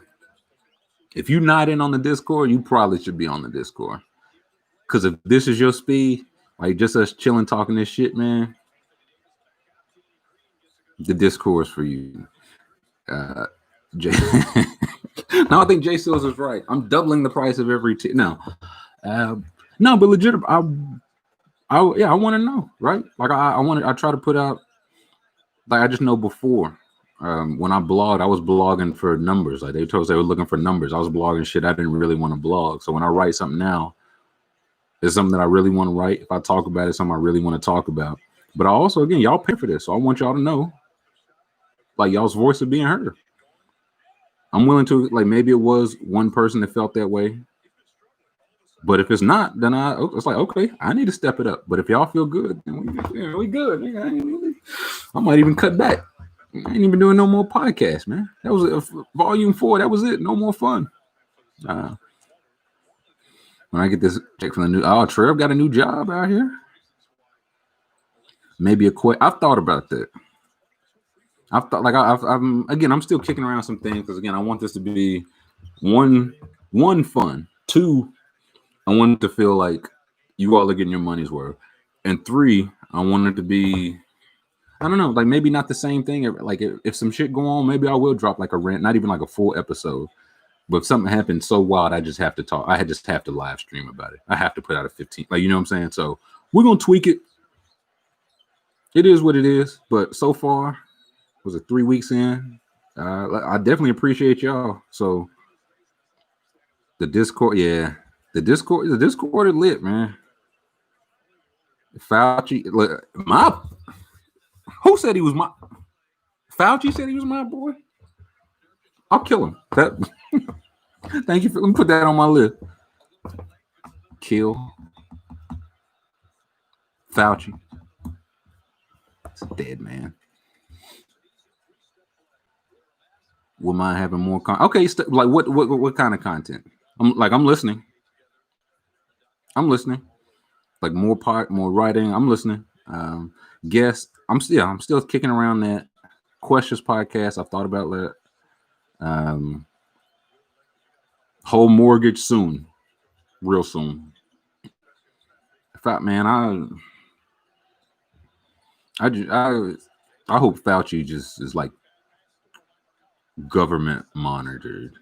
if you're not in on the Discord, you probably should be on the Discord. Because if this is your speed, like just us chilling, talking this shit, man, the Discord is for you. Uh, J- no, I think Jay Seals is right. I'm doubling the price of every no, uh, no, but legit. I want to know, right? Like I try to put out, like I just know before. When I blogged, I was blogging for numbers. Like they told us they were looking for numbers. I was blogging shit I didn't really want to blog. So when I write something now, it's something that I really want to write. If I talk about it, it's something I really want to talk about. But I also, again, y'all pay for this, so I want y'all to know, like y'all's voice is being heard. I'm willing to, like, maybe it was one person that felt that way. But if it's not, then it's like, okay, I need to step it up. But if y'all feel good, then we good. I might even cut back. I ain't even doing no more podcasts, man. That was volume 4. That was it. No more fun. When I get this check from Trev got a new job out here. Maybe I've thought about that. I've thought, like, I'm still kicking around some things because again, I want this to be one fun. 2, I want it to feel like you all are getting your money's worth, and 3, I want it to be, I don't know, like maybe not the same thing. Like if some shit go on, maybe I will drop like a rant, not even like a full episode. But if something happens so wild, I just have to talk. I just have to live stream about it. I have to put out a 15, like, you know what I'm saying? So we're gonna tweak it. It is what it is. But so far, was it 3 weeks in? I definitely appreciate y'all. So the Discord, yeah, the Discord is lit, man. Fauci, look, who said he was my? Fauci said he was my boy. I'll kill him. Thank you for, let me put that on my list. Kill Fauci. It's a dead man. Would mind having more okay, like what kind of content? I'm listening. I'm listening. Like more writing. I'm listening. Guest. I'm still kicking around that questions podcast. I've thought about that. Whole mortgage soon, real soon. In fact, man, I hope Fauci just is like government monitored.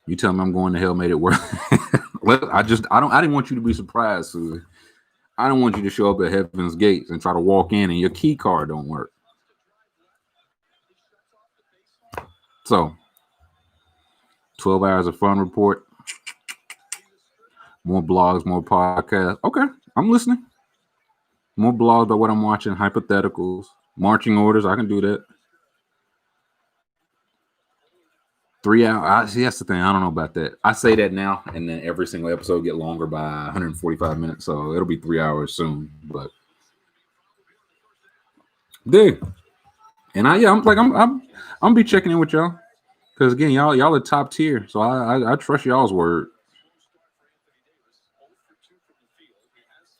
You tell me I'm going to hell, made it work. I didn't want you to be surprised, Susie. I don't want you to show up at Heaven's Gates and try to walk in and your key card don't work. So, 12 hours of fun report. More blogs, more podcasts. Okay, I'm listening. More blogs about what I'm watching, hypotheticals, marching orders. I can do that. 3 hours. See, that's the thing. I don't know about that. I say that now, and then every single episode get longer by 145 minutes. So it'll be 3 hours soon. But dude, and I'm gonna be checking in with y'all because again, y'all are top tier. So I trust y'all's word.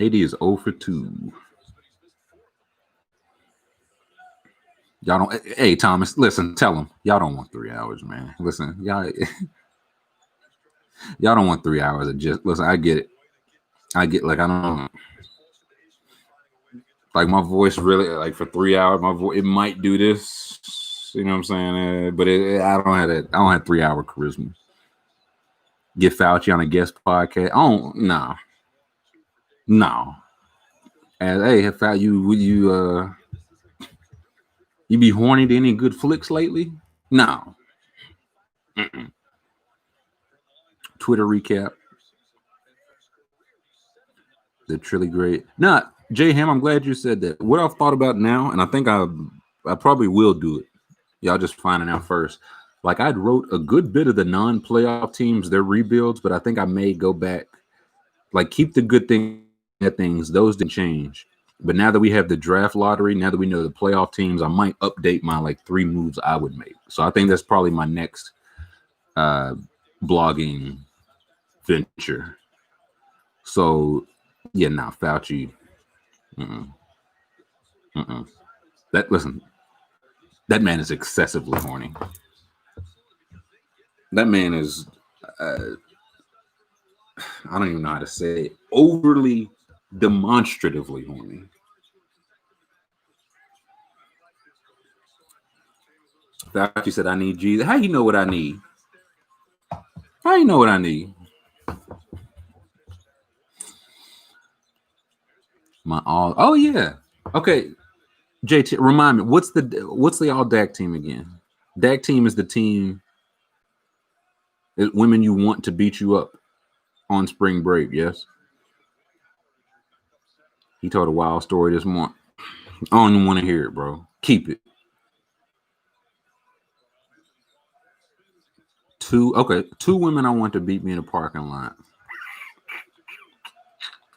AD is 0 for 2. Y'all don't. Hey, Thomas, listen. Tell him y'all don't want 3 hours, man. Listen, y'all don't want 3 hours of just listen. I get it. I don't know. Like my voice really like for 3 hours. My voice it might do this. You know what I'm saying? But I don't have that. I don't have 3 hour charisma. Get Fauci on a guest podcast. Oh no. And hey, have you be horny to any good flicks lately? No. Mm-mm. Twitter recap. They're truly great. Nah, Jay Ham, I'm glad you said that. What I've thought about now, and I think I probably will do it. Y'all just finding out first. Like I'd wrote a good bit of the non-playoff teams, their rebuilds, but I think I may go back. Like keep the good things. Those didn't change. But now that we have the draft lottery, now that we know the playoff teams, I might update my like 3 moves I would make. So I think that's probably my next blogging venture. So yeah, now Fauci. That man is excessively horny. That man is, I don't even know how to say it, overly demonstratively horny. Fauci said, I need Jesus. How you know what I need? How you know what I need? Oh yeah. Okay. JT, remind me, what's the all DAC team again? DAC team is the team women you want to beat you up on spring break, yes? He told a wild story this morning. I don't even want to hear it, bro. Keep it. 2 women I want to beat me in a parking lot.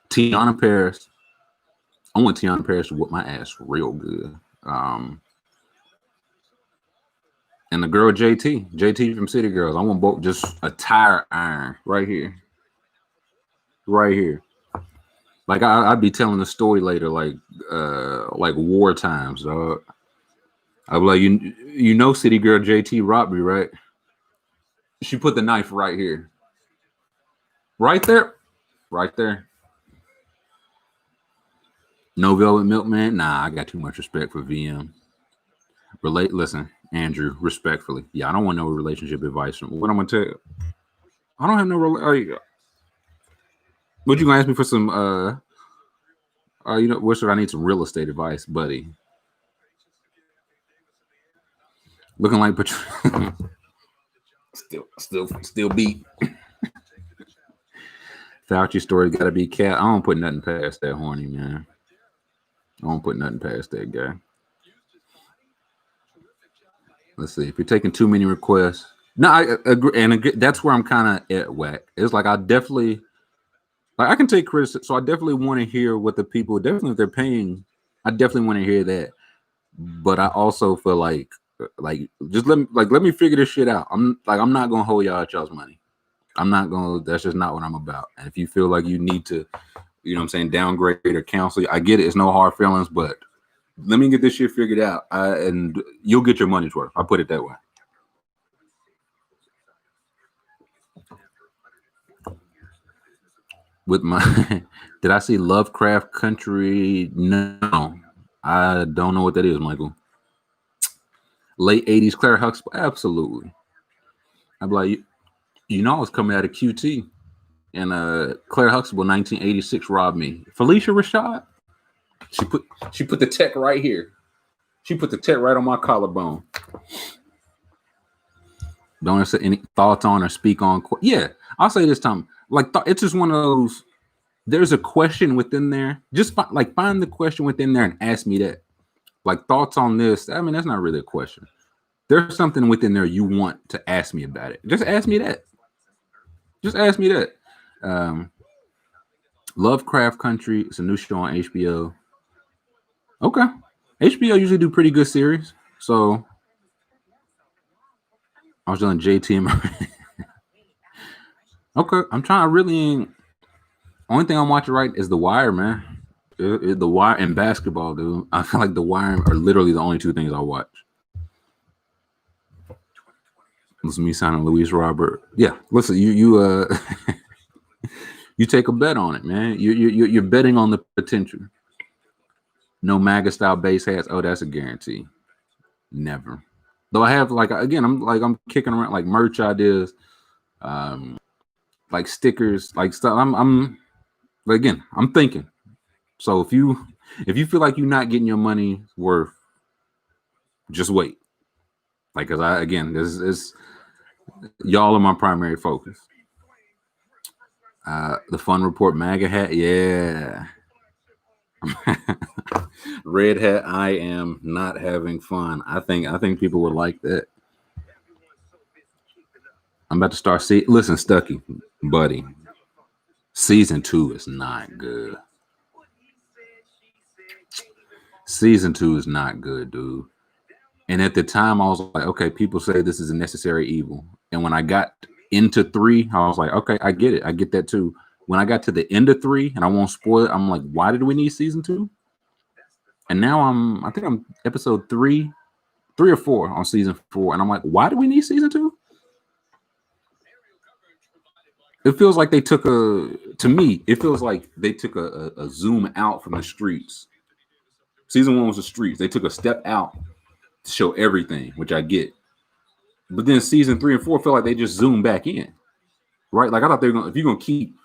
Tiana Paris. I want Tiana Paris to whoop my ass real good. And the girl JT from City Girls. I want both just a tire iron right here. Like I'd be telling the story later, like war times, dog. I'd be like, you know, City Girl JT robbed me, right? She put the knife right here, right there. No Velvet Milkman. Nah, I got too much respect for VM. Listen, Andrew, respectfully. Yeah, I don't want no relationship advice. What I'm gonna tell you, I don't have no. What you gonna ask me for some? What should I need some real estate advice, buddy? Looking like still beat. Fauci story got to be cat. I don't put nothing past that horny man. I don't put nothing past that guy. Let's see. If you're taking too many requests, no, I agree, and that's where I'm kind of at whack. It's like I definitely, like I can take criticism, so I definitely want to hear what the people definitely if they're paying. I definitely want to hear that, but I also feel like just let me figure this shit out. I'm not gonna hold y'all's money. I'm not gonna. That's just not what I'm about. And if you feel like you need to, you know what I'm saying, downgrade or cancel, I get it. It's no hard feelings, but let me get this shit figured out, and you'll get your money's worth. I'll put it that way. With my, did I see Lovecraft Country? No, I don't know what that is, Michael. Late 80s Claire Huxtable, absolutely. I'm like, I was coming out of QT and Claire Huxtable, 1986, robbed me. Felicia Rashad, she put the tech right here. She put the tech right on my collarbone. Don't have any thoughts on or speak on. Yeah, I'll say this time. Like it's just one of those. There's a question within there. Just find the question within there and ask me that. Like thoughts on this. I mean, that's not really a question. There's something within there you want to ask me about it. Just ask me that. Just ask me that. Lovecraft Country. It's a new show on HBO. Okay. HBO usually do pretty good series. So I was doing JT. Okay. I'm trying to really. Only thing I'm watching right is The Wire, man. The Wire and basketball, dude. I feel like The Wire are literally the only two things I watch. Listen to me signing Luis Robert. Yeah, listen, you you take a bet on it, man. You're betting on the potential. No MAGA style base hats. Oh, that's a guarantee. Never. Though I have I'm kicking around like merch ideas, like stickers, like stuff. I'm thinking. So if you feel like you're not getting your money worth, just wait. Like, cause this is y'all are my primary focus. The Fun Report MAGA hat, yeah. Red hat, I am not having fun. I think people would like that. I'm about to start listen, Stucky, buddy. Season 2 is not good. Season 2 is not good, dude. And at the time, I was like, okay, people say this is a necessary evil. And when I got into 3, I was like, okay, I get it. I get that too. When I got to the end of 3, and I won't spoil it, I'm like, why did we need season 2? And now I think I'm episode 3 or 4 on season 4. And I'm like, why do we need season 2? It feels like they took a zoom out from the streets. Season 1 was the streets. They took a step out to show everything, which I get. But then season 3 and 4 feel like they just zoomed back in. Right? Like I thought if you're gonna keep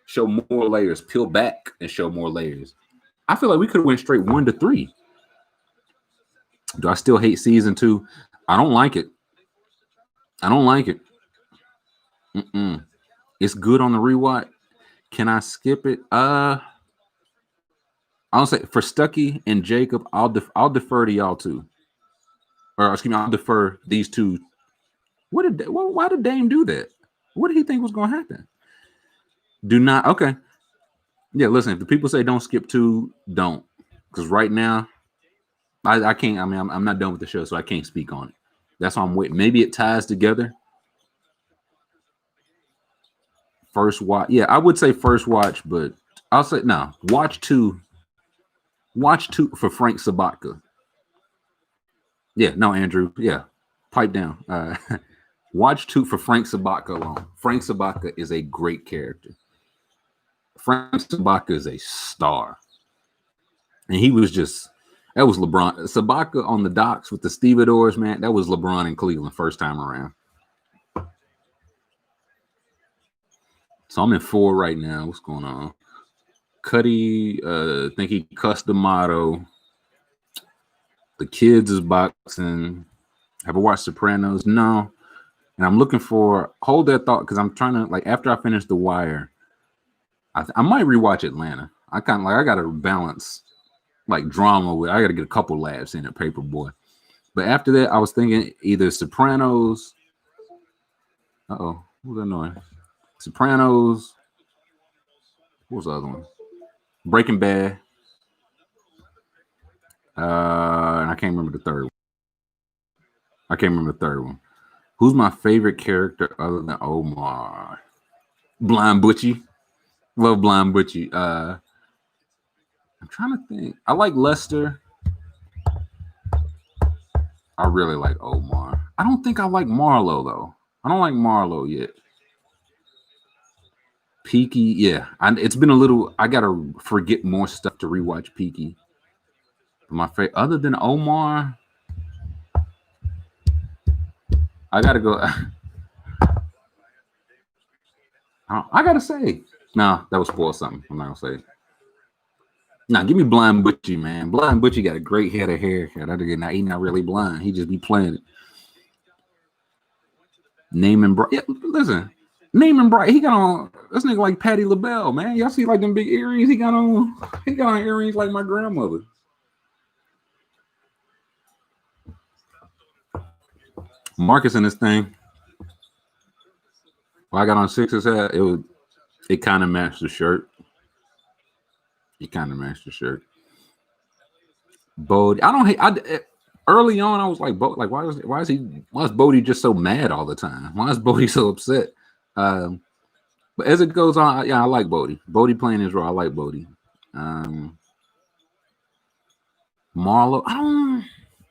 show more layers, peel back and show more layers. I feel like we could have went straight 1 to 3. Do I still hate season 2? I don't like it. It's good on the rewatch. Can I skip it? I'll say for Stucky and Jacob, I'll defer to y'all too. Or excuse me, I'll defer these two. Why did Dame do that? What did he think was going to happen? Do not. Okay. Yeah, listen, if the people say don't skip 2, don't. Because right now, I can't. I mean, I'm not done with the show, so I can't speak on it. That's why I'm waiting. Maybe it ties together. First watch. Yeah, I would say first watch, but I'll say no. Watch 2. Watch 2 for Frank Sabatka. Yeah, no, Andrew. Yeah, pipe down. Watch 2 for Frank Sabatka alone. Frank Sabatka is a great character. Frank Sabatka is a star. And he was that was LeBron. Sabatka on the docks with the stevedores, man. That was LeBron in Cleveland first time around. So I'm in 4 right now. What's going on? Cuddy, think he cussed the motto. The kids is boxing. Have I watched Sopranos? No. And I'm looking for hold that thought because I'm trying to after I finish The Wire, I might rewatch Atlanta. I gotta balance drama with I gotta get a couple laughs in at Paperboy. But after that, I was thinking either Sopranos. What was that noise? Sopranos. What was the other one? Breaking Bad. And I can't remember the third one. Who's my favorite character other than Omar? Blind Butchie. Love Blind Butchie. I'm trying to think. I like Lester. I really like Omar. I don't think I like Marlo, though. I don't like Marlo yet. Peaky, yeah. It's been a little... I got to forget more stuff to rewatch Peaky. My favorite... Other than Omar... I got to go... I gotta say, nah, that was spoil something. I'm not gonna say. Nah, give me Blind Butchie, man. Blind Butchie got a great head of hair. He not really blind. He just be playing it. Name and bright. Yeah, listen, name and bright. He got on this nigga like Patti LaBelle, man. Y'all see like them big earrings? He got on earrings like my grandmother. Marcus in this thing. When I got on Sixers hat, it kind of matched the shirt. It kind of matched the shirt. Bodie, I don't hate. Early on, I was like, why is Bodie just so mad all the time? Why is Bodie so upset? But as it goes on, yeah, I like Bodie. Bodie playing his role. I like Bodie. Marlo,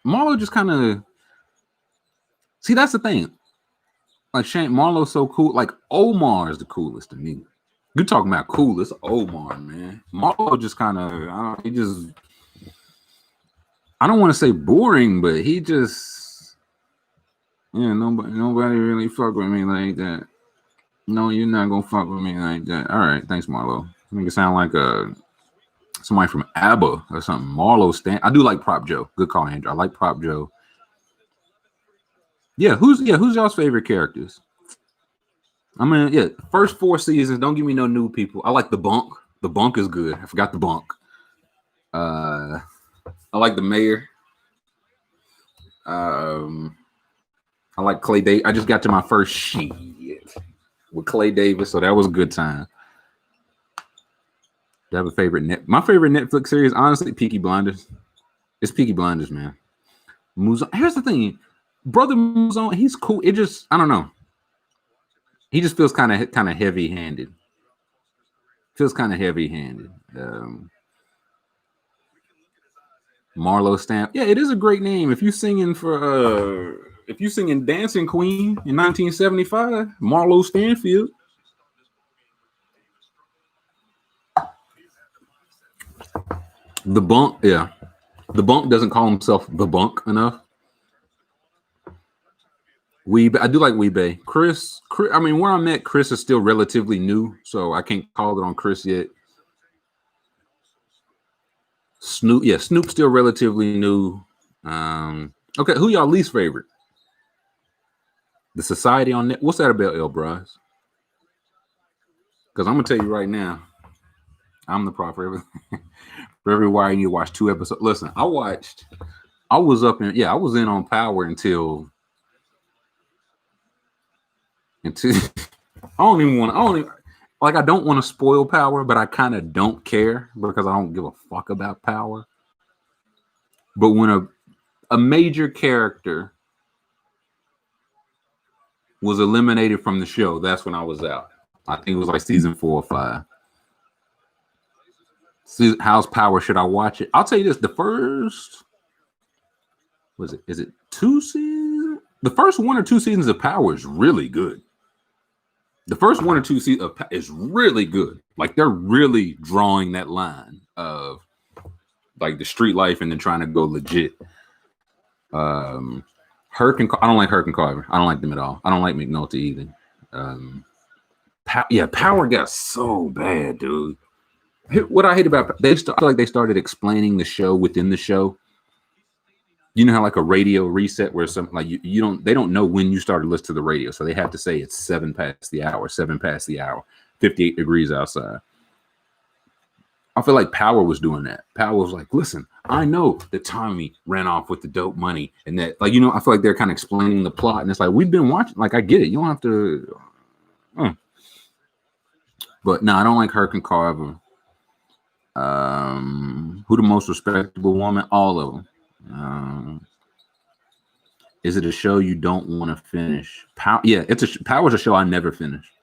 Marlo just kind of. See, that's the thing. Like Shane Marlo's so cool. Like Omar is the coolest to me. You're talking about coolest Omar, man. Marlo just kind of, he just. I don't want to say boring, but he just, yeah, nobody really fuck with me like that. No, you're not gonna fuck with me like that. All right, thanks, Marlo. Make it sound like somebody from ABBA or something. Marlo Stan. I do like Prop Joe. Good call, Andrew. I like Prop Joe. Yeah, who's y'all's favorite characters? I mean, yeah, first 4 seasons. Don't give me no new people. I like the Bunk. The Bunk is good. I forgot the Bunk. I like the Mayor. I like Clay Davis. I just got to my first sheet with Clay Davis, so that was a good time. Do I have a favorite my favorite Netflix series, honestly, Peaky Blinders. It's Peaky Blinders, man. Muzon. Here's the thing, Brother Muzon, he's cool. It just, I don't know. He just feels kind of heavy-handed. Feels kind of heavy-handed. Marlo Stamp. Yeah, it is a great name. If you singing Dancing Queen in 1975, Marlo Stanfield. The Bunk, yeah. The Bunk doesn't call himself the Bunk enough. I do like Weebay. Chris, I mean, where I'm at, Chris is still relatively new, so I can't call it on Chris yet. Snoop's still relatively new. Okay, who y'all least favorite? The Society on Net. What's that about, El Bryce? Because I'm gonna tell you right now, I'm the prop for everything. For every wire, you need to watch 2 episodes. Listen, I was in on Power until I don't want to spoil Power, but I kind of don't care because I don't give a fuck about Power. But when a major character was eliminated from the show, that's when I was out. I think it was like season 4 or 5. How's Power? Should I watch it? I'll tell you this: the first, is it 2 seasons? The first 1 or 2 seasons of Power is really good. The first 1 or 2 seasons is really good. Like they're really drawing that line of like the street life and then trying to go legit. Herc and I don't like Herc and Carver. I don't like them at all. I don't like McNulty either. Power got so bad, dude. What I hate about I feel like they started explaining the show within the show. You know how like a radio reset where something like they don't know when you started listening to the radio, so they have to say it's 7 past the hour, 58 degrees outside. I feel like Power was doing that. Power was like, listen, I know that Tommy ran off with the dope money and that, like, I feel like they're kind of explaining the plot, and it's like, we've been watching, like, I get it. You don't have to. But no, I don't like Herc and Carver. Who the most respectable woman? All of them. Is it a show you don't want to finish? Power's a show I never finished.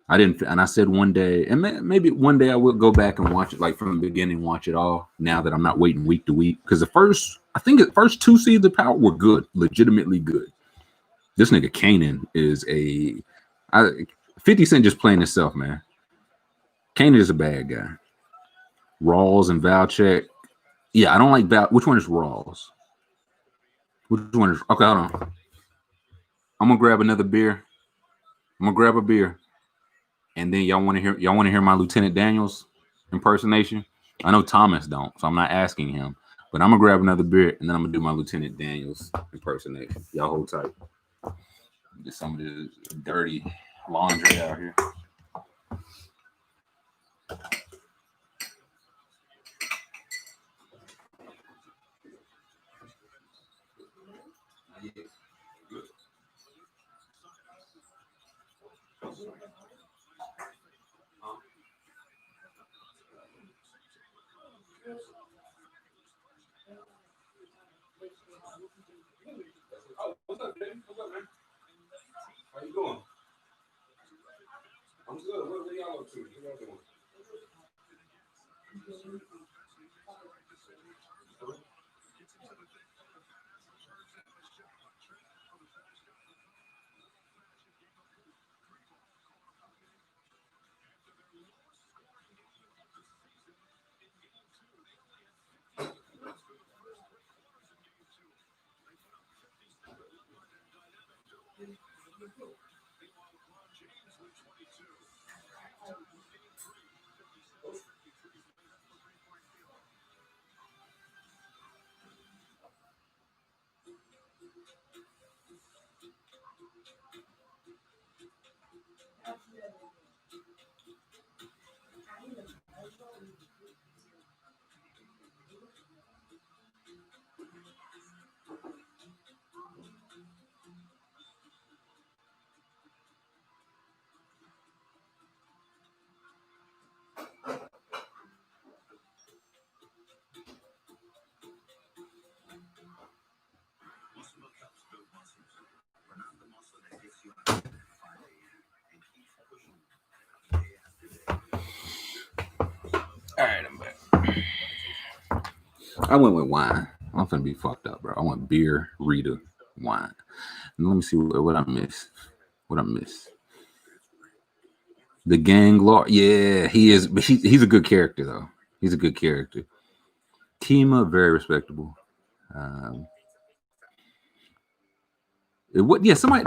I didn't, and I said one day, and maybe one day I will go back and watch it, like from the beginning, watch it all. Now that I'm not waiting week to week, because the first 2 seasons of Power were good, legitimately good. This nigga Kanan is 50 Cent just playing himself, man. Kanan is a bad guy. Rawls and Valchek. Yeah, I don't like Val. Which one is Rawls? Which one is? Okay, hold on. I'm gonna grab another beer. I'm gonna grab a beer. and then y'all want to hear my Lieutenant Daniels impersonation. I know Thomas don't, so I'm not asking him. But I'm gonna grab another beer and then I'm gonna do my Lieutenant Daniels impersonation. Y'all hold tight. Get some of this dirty laundry out here. What's up, man? How you doing? I'm good. What are y'all up to? What y'all doing? All right, I'm back. I went with wine. I'm finna be fucked up, bro. I want beer, Rita, wine. And let me see what I miss. What I miss. The gang law. Yeah, he is. But he's a good character though. He's a good character. Kima, very respectable. What? Yeah, somebody.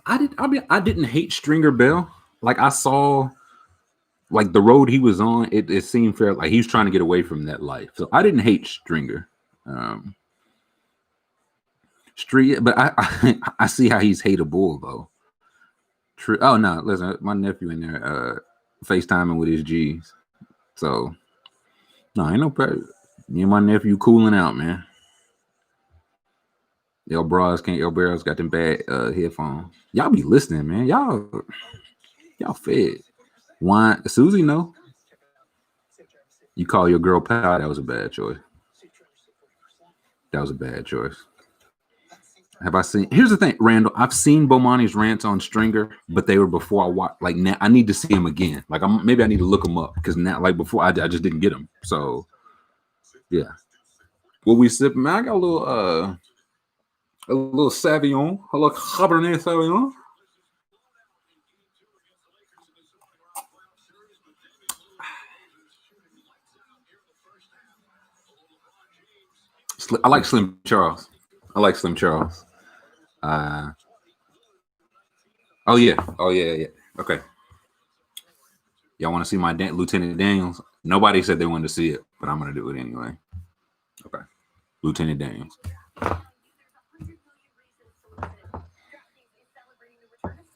I didn't hate Stringer Bell. Like I saw, like the road he was on. It seemed fair. Like he was trying to get away from that life. So I didn't hate Stringer. Street, but I see how he's hateable though. True. Oh no, listen, my nephew in there FaceTiming with his G's. So no, ain't no pressure. Me and my nephew cooling out, man. Your barrels got them bad headphones. Y'all be listening, man. Y'all fed. Wine Susie, no. You call your girl pal, that was a bad choice. That was a bad choice. Have I seen? Here's the thing, Randall. I've seen Bomani's rants on Stringer, but they were before I watched. Like now, I need to see him again. Like maybe I need to look him up because now, like before, I just didn't get him. So, yeah. What we sipping? Man, I got a little Sauvignon, a little Cabernet Sauvignon. I like Slim Charles. Oh yeah. Okay. Y'all want to see my Lieutenant Daniels? Nobody said they wanted to see it, but I'm gonna do it anyway. Okay, Lieutenant Daniels.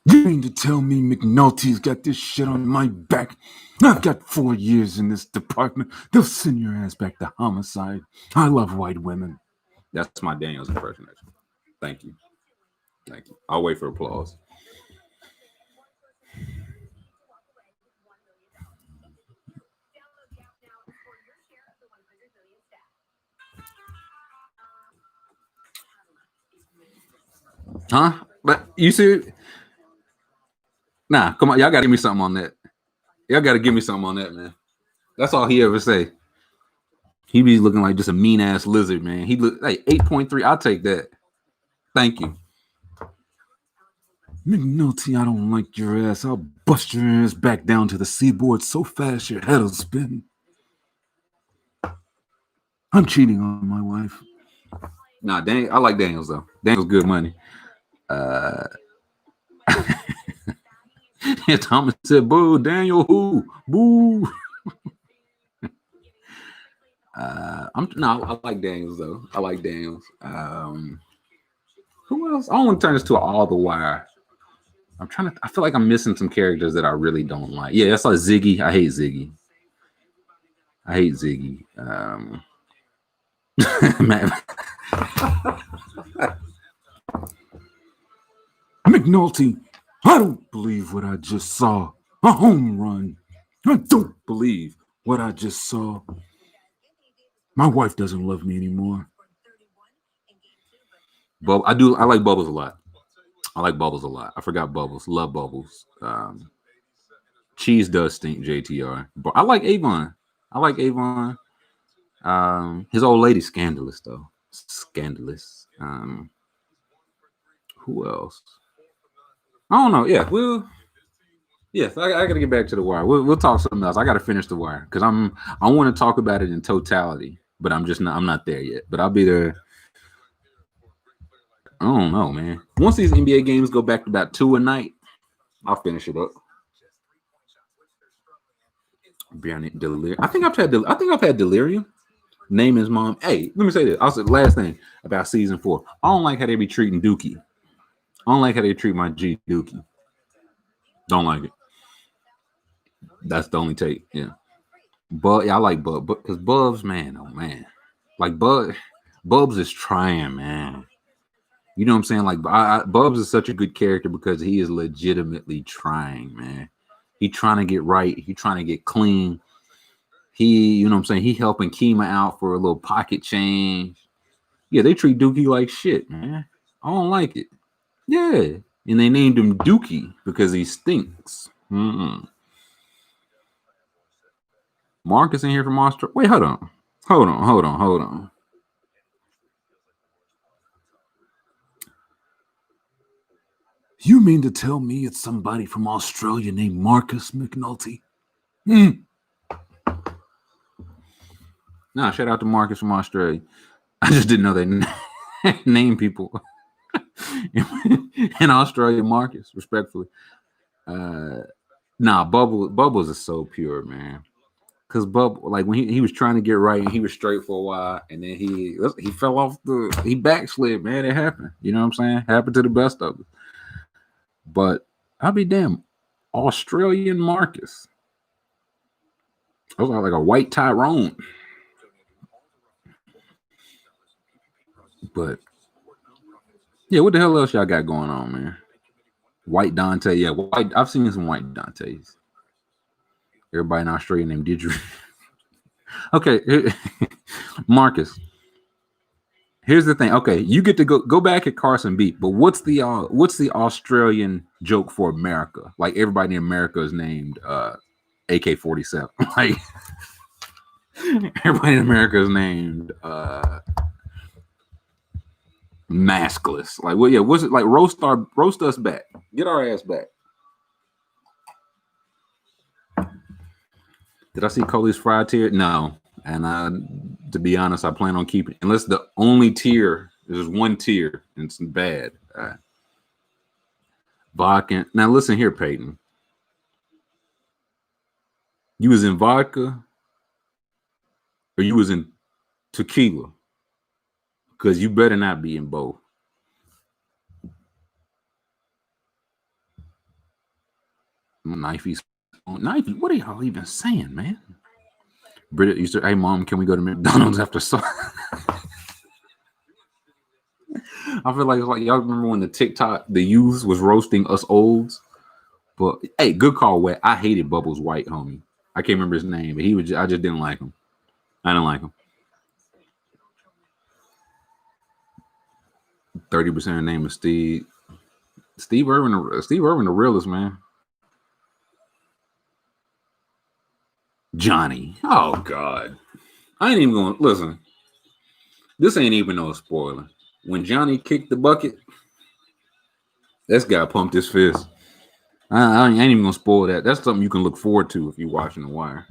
You mean to tell me McNulty's got this shit on my back? I've got 4 years in this department. They'll send your ass back to homicide. I love white women. That's my Daniels impersonation. Thank you. I'll wait for applause. Huh? But you see, nah, come on, y'all gotta give me something on that. Y'all gotta give me something on that, man. That's all he ever say. He be looking like just a mean ass lizard, man. He look like 8.3. I'll take that. Thank you. McNulty, I don't like your ass. I'll bust your ass back down to the seaboard so fast your head'll spin. I'm cheating on my wife. Nah, I like Daniels though. Daniels good money. And Thomas said, "Boo, Daniel, who? Boo." I like Daniels though. I like Daniels. Who else? I don't want to turn this to all the wire. I feel like I'm missing some characters that I really don't like. Yeah, that's like Ziggy. I hate Ziggy. Man. McNulty, I don't believe what I just saw. A home run. I don't believe what I just saw. My wife doesn't love me anymore. But I like Bubbles a lot. I like Bubbles a lot. I forgot Bubbles. Love Bubbles. Cheese does stink, JTR. But I like Avon. His old lady scandalous though. Scandalous. Who else? I don't know. Yeah, I gotta get back to the wire. We'll talk something else. I gotta finish the wire because I want to talk about it in totality, but I'm not there yet. But I'll be there. I don't know, man. Once these NBA games go back to about 2 a night, I'll finish it up. Delirium. I think I've had Delirium. Name his mom. Hey, let me say this. Also, the last thing about season 4. I don't like how they be treating Dookie. I don't like how they treat my G Dookie. Don't like it. That's the only take. Yeah. But yeah, I like Bub, because Bubs, man, oh man, like Bubs is trying, man. You know what I'm saying? Like Bubs is such a good character because he is legitimately trying, man. He trying to get right. He trying to get clean. You know what I'm saying? He helping Kima out for a little pocket change. Yeah, they treat Dookie like shit, man. I don't like it. Yeah, and they named him Dookie because he stinks. Marcus in here from Australia. Wait, hold on. You mean to tell me it's somebody from Australia named Marcus McNulty? Nah, shout out to Marcus from Australia. I just didn't know they name people in Australia Marcus, respectfully. Bubbles is so pure, man. Cause Bubble, like when he was trying to get right and he was straight for a while, and then he fell off he backslid, man. It happened. You know what I'm saying? Happened to the best of us. But I'll be damned. Australian Marcus. I was like a white Tyrone. But yeah, what the hell else y'all got going on, man? White Dante, yeah, white. I've seen some white Dantes. Everybody in Australia named Didgeridoo. Okay, Marcus. Here's the thing. Okay, you get to go back at Carson Beat, but what's the Australian joke for America? Like everybody in America is named AK-47. Like everybody in America is named maskless. Like, well, yeah, what's it like? Roast us back. Get our ass back. Did I see Coley's fried tier? No. And to be honest, I plan on keeping it. Unless the only tier is one tier and it's bad. Vodka. Now listen here, Peyton. You was in vodka or you was in tequila? Because you better not be in both. Knifey, what are y'all even saying, man? Britta used to, hey mom, can we go to McDonald's after so? I feel like y'all remember when the youth was roasting us olds. But hey, good call, Wet. I hated Bubbles White, homie. I can't remember his name, but I just didn't like him. I didn't like him. 30% of the name is Steve. Steve Irwin, the realest, man. Johnny. Oh God. I ain't even going to listen. This ain't even no spoiler. When Johnny kicked the bucket, this guy pumped his fist. I ain't even gonna spoil that. That's something you can look forward to if you're watching The Wire.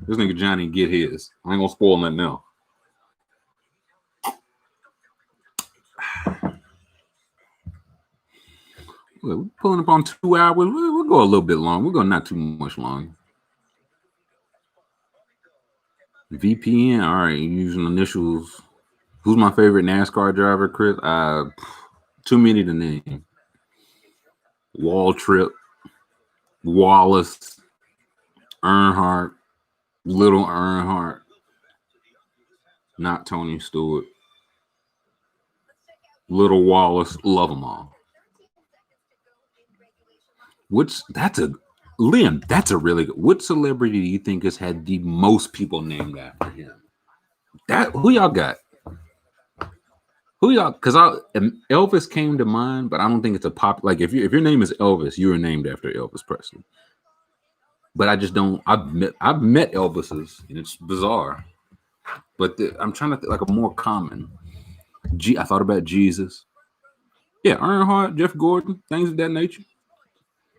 This nigga Johnny get his. I ain't gonna spoil nothing now. We're pulling up on 2 hours. We're We'll go a little bit long. We'll go not too much long. VPN. All right, using initials. Who's my favorite NASCAR driver, Chris? Too many to name. Waltrip, Wallace, Earnhardt, Little Earnhardt, not Tony Stewart. Little Wallace, love them all. That's a really good. What celebrity do you think has had the most people named after him? Who y'all got? Because Elvis came to mind, but I don't think it's a pop. Like if your name is Elvis, you were named after Elvis Presley. But I just don't. I've met Elvises, and it's bizarre. But I'm trying to think like a more common. I thought about Jesus. Yeah, Earnhardt, Jeff Gordon, things of that nature.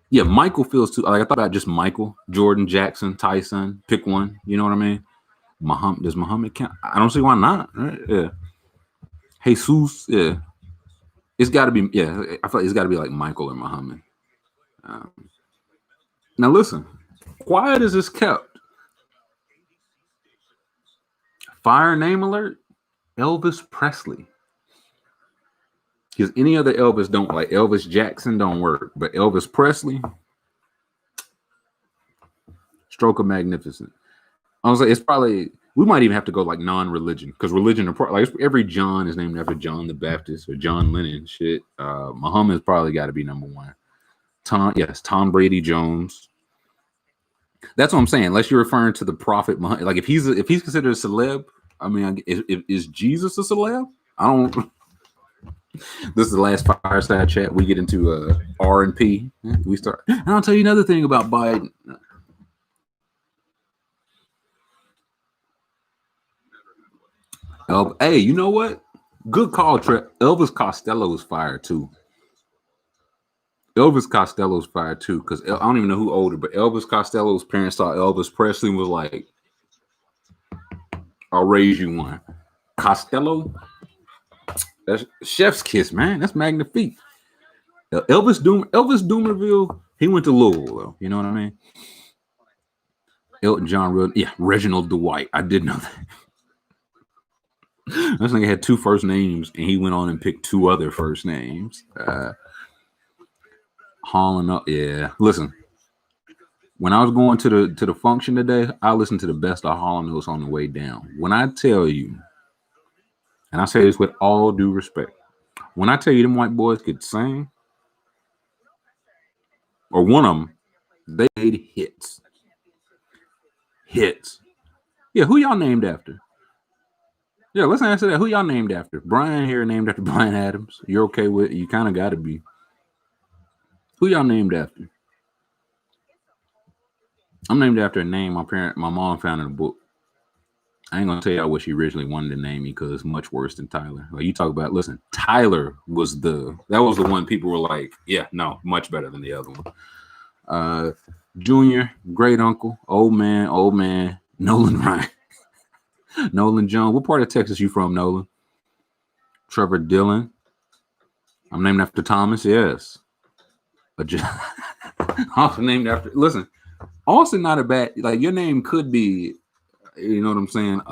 Yeah, Michael feels too. Like I thought about just Michael, Jordan, Jackson, Tyson. Pick one. You know what I mean? Does Muhammad count? I don't see why not. Right? Yeah. Jesus. Yeah. It's got to be. Yeah, I feel like it's got to be like Michael or Muhammad. Now listen, quiet as it's kept. Fire name alert. Elvis Presley. Because any other Elvis don't like Elvis Jackson don't work, but Elvis Presley, stroke of magnificent. I was like, it's probably we might even have to go like non-religion because religion like every John is named after John the Baptist or John Lennon. Shit, Muhammad's probably got to be number one. Tom Brady Jones. That's what I'm saying. Unless you're referring to the prophet Muhammad, like if he's considered a celeb, I mean, is Jesus a celeb? I don't. This is the last fireside chat. We get into R&P. We start. And I'll tell you another thing about Biden. Hey, you know what? Good call, Trey. Elvis Costello's fired too. Elvis Costello's fired too, because I don't even know who older, but Elvis Costello's parents saw Elvis Presley and was like, "I'll raise you one." Costello. That's chef's kiss, man. That's magnifique. Elvis Doomerville, he went to Louisville, though. You know what I mean? Elton John, Reginald Dwight. I did know that. This nigga had two first names, and he went on and picked two other first names. Hauling up, yeah. Listen, when I was going to the function today, I listened to the best of Hall & Oates on the way down. When I tell you, and I say this with all due respect, when I tell you them white boys could sing, or one of them, they made hits. Hits. Yeah, who y'all named after? Yeah, let's answer that. Who y'all named after? Brian here named after Brian Adams. You're okay with it? You kind of got to be. Who y'all named after? I'm named after a name my mom found in a book. I ain't gonna tell y'all what she originally wanted to name me because it's much worse than Tyler. Like you talk about, listen, Tyler was the one people were like, yeah, no, much better than the other one. Junior, great uncle, old man, Nolan Ryan, Nolan Jones. What part of Texas you from, Nolan? Trevor Dillon. I'm named after Thomas. Yes. Also named after. Listen, Austin not a bad. Like your name could be. You know what I'm saying?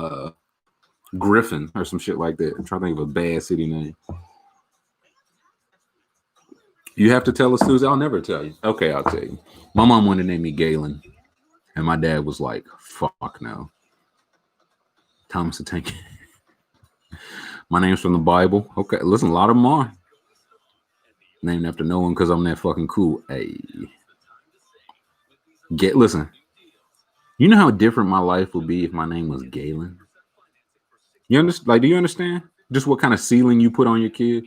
Griffin or some shit like that. I'm trying to think of a bad city name. You have to tell us, Susie. I'll never tell you. Okay, I'll tell you. My mom wanted to name me Galen, and my dad was like, "Fuck no." Thomas the Tank. My name's from the Bible. Okay, listen, a lot of them are named after no one because I'm that fucking cool. Hey, listen. You know how different my life would be if my name was Galen? You understand? Like, do you understand just what kind of ceiling you put on your kid?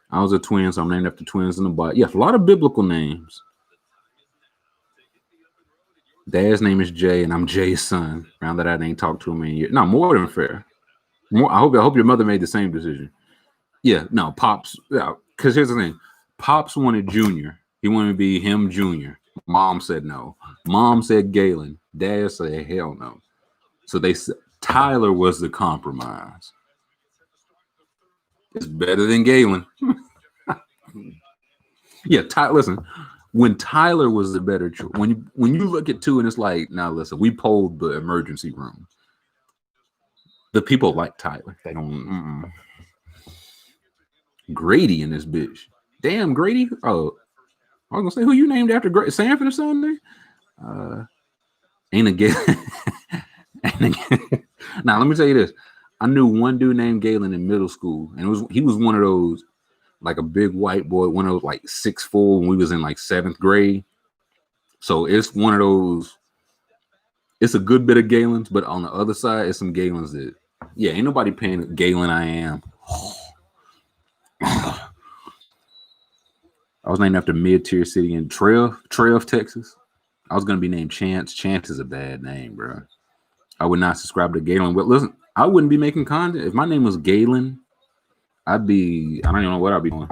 I was a twin, so I'm named after twins in the Bible. Yes, a lot of biblical names. Dad's name is Jay, and I'm Jay's son. Now that I ain't talked to him in years. No, more than fair. I hope your mother made the same decision. Yeah, no, Pops. Yeah, because here's the thing. Pops wanted Junior. He wanted to be him Junior. Mom said no. Mom said Galen. Dad said hell no. So they said Tyler was the compromise. It's better than Galen. Yeah, listen. when Tyler was the better choice. When you look at two and it's like, now listen, we polled the emergency room. The people like Tyler. They don't. Grady in this bitch. Damn, Grady. Oh, I was gonna say who you named after Grady? Sanford or something? Ain't a Galen. Now let me tell you this. I knew one dude named Galen in middle school, and he was one of those like a big white boy, one of those like 6'4" when we was in like 7th grade. So it's one of those. It's a good bit of Galens, but on the other side, it's some Galens that, yeah, ain't nobody paying Galen. I am. I was named after mid-tier city in Trail, Texas. I was gonna be named Chance. Chance is a bad name, bro. I would not subscribe to Galen. But listen, I wouldn't be making content if my name was Galen. I don't even know what I'd be doing.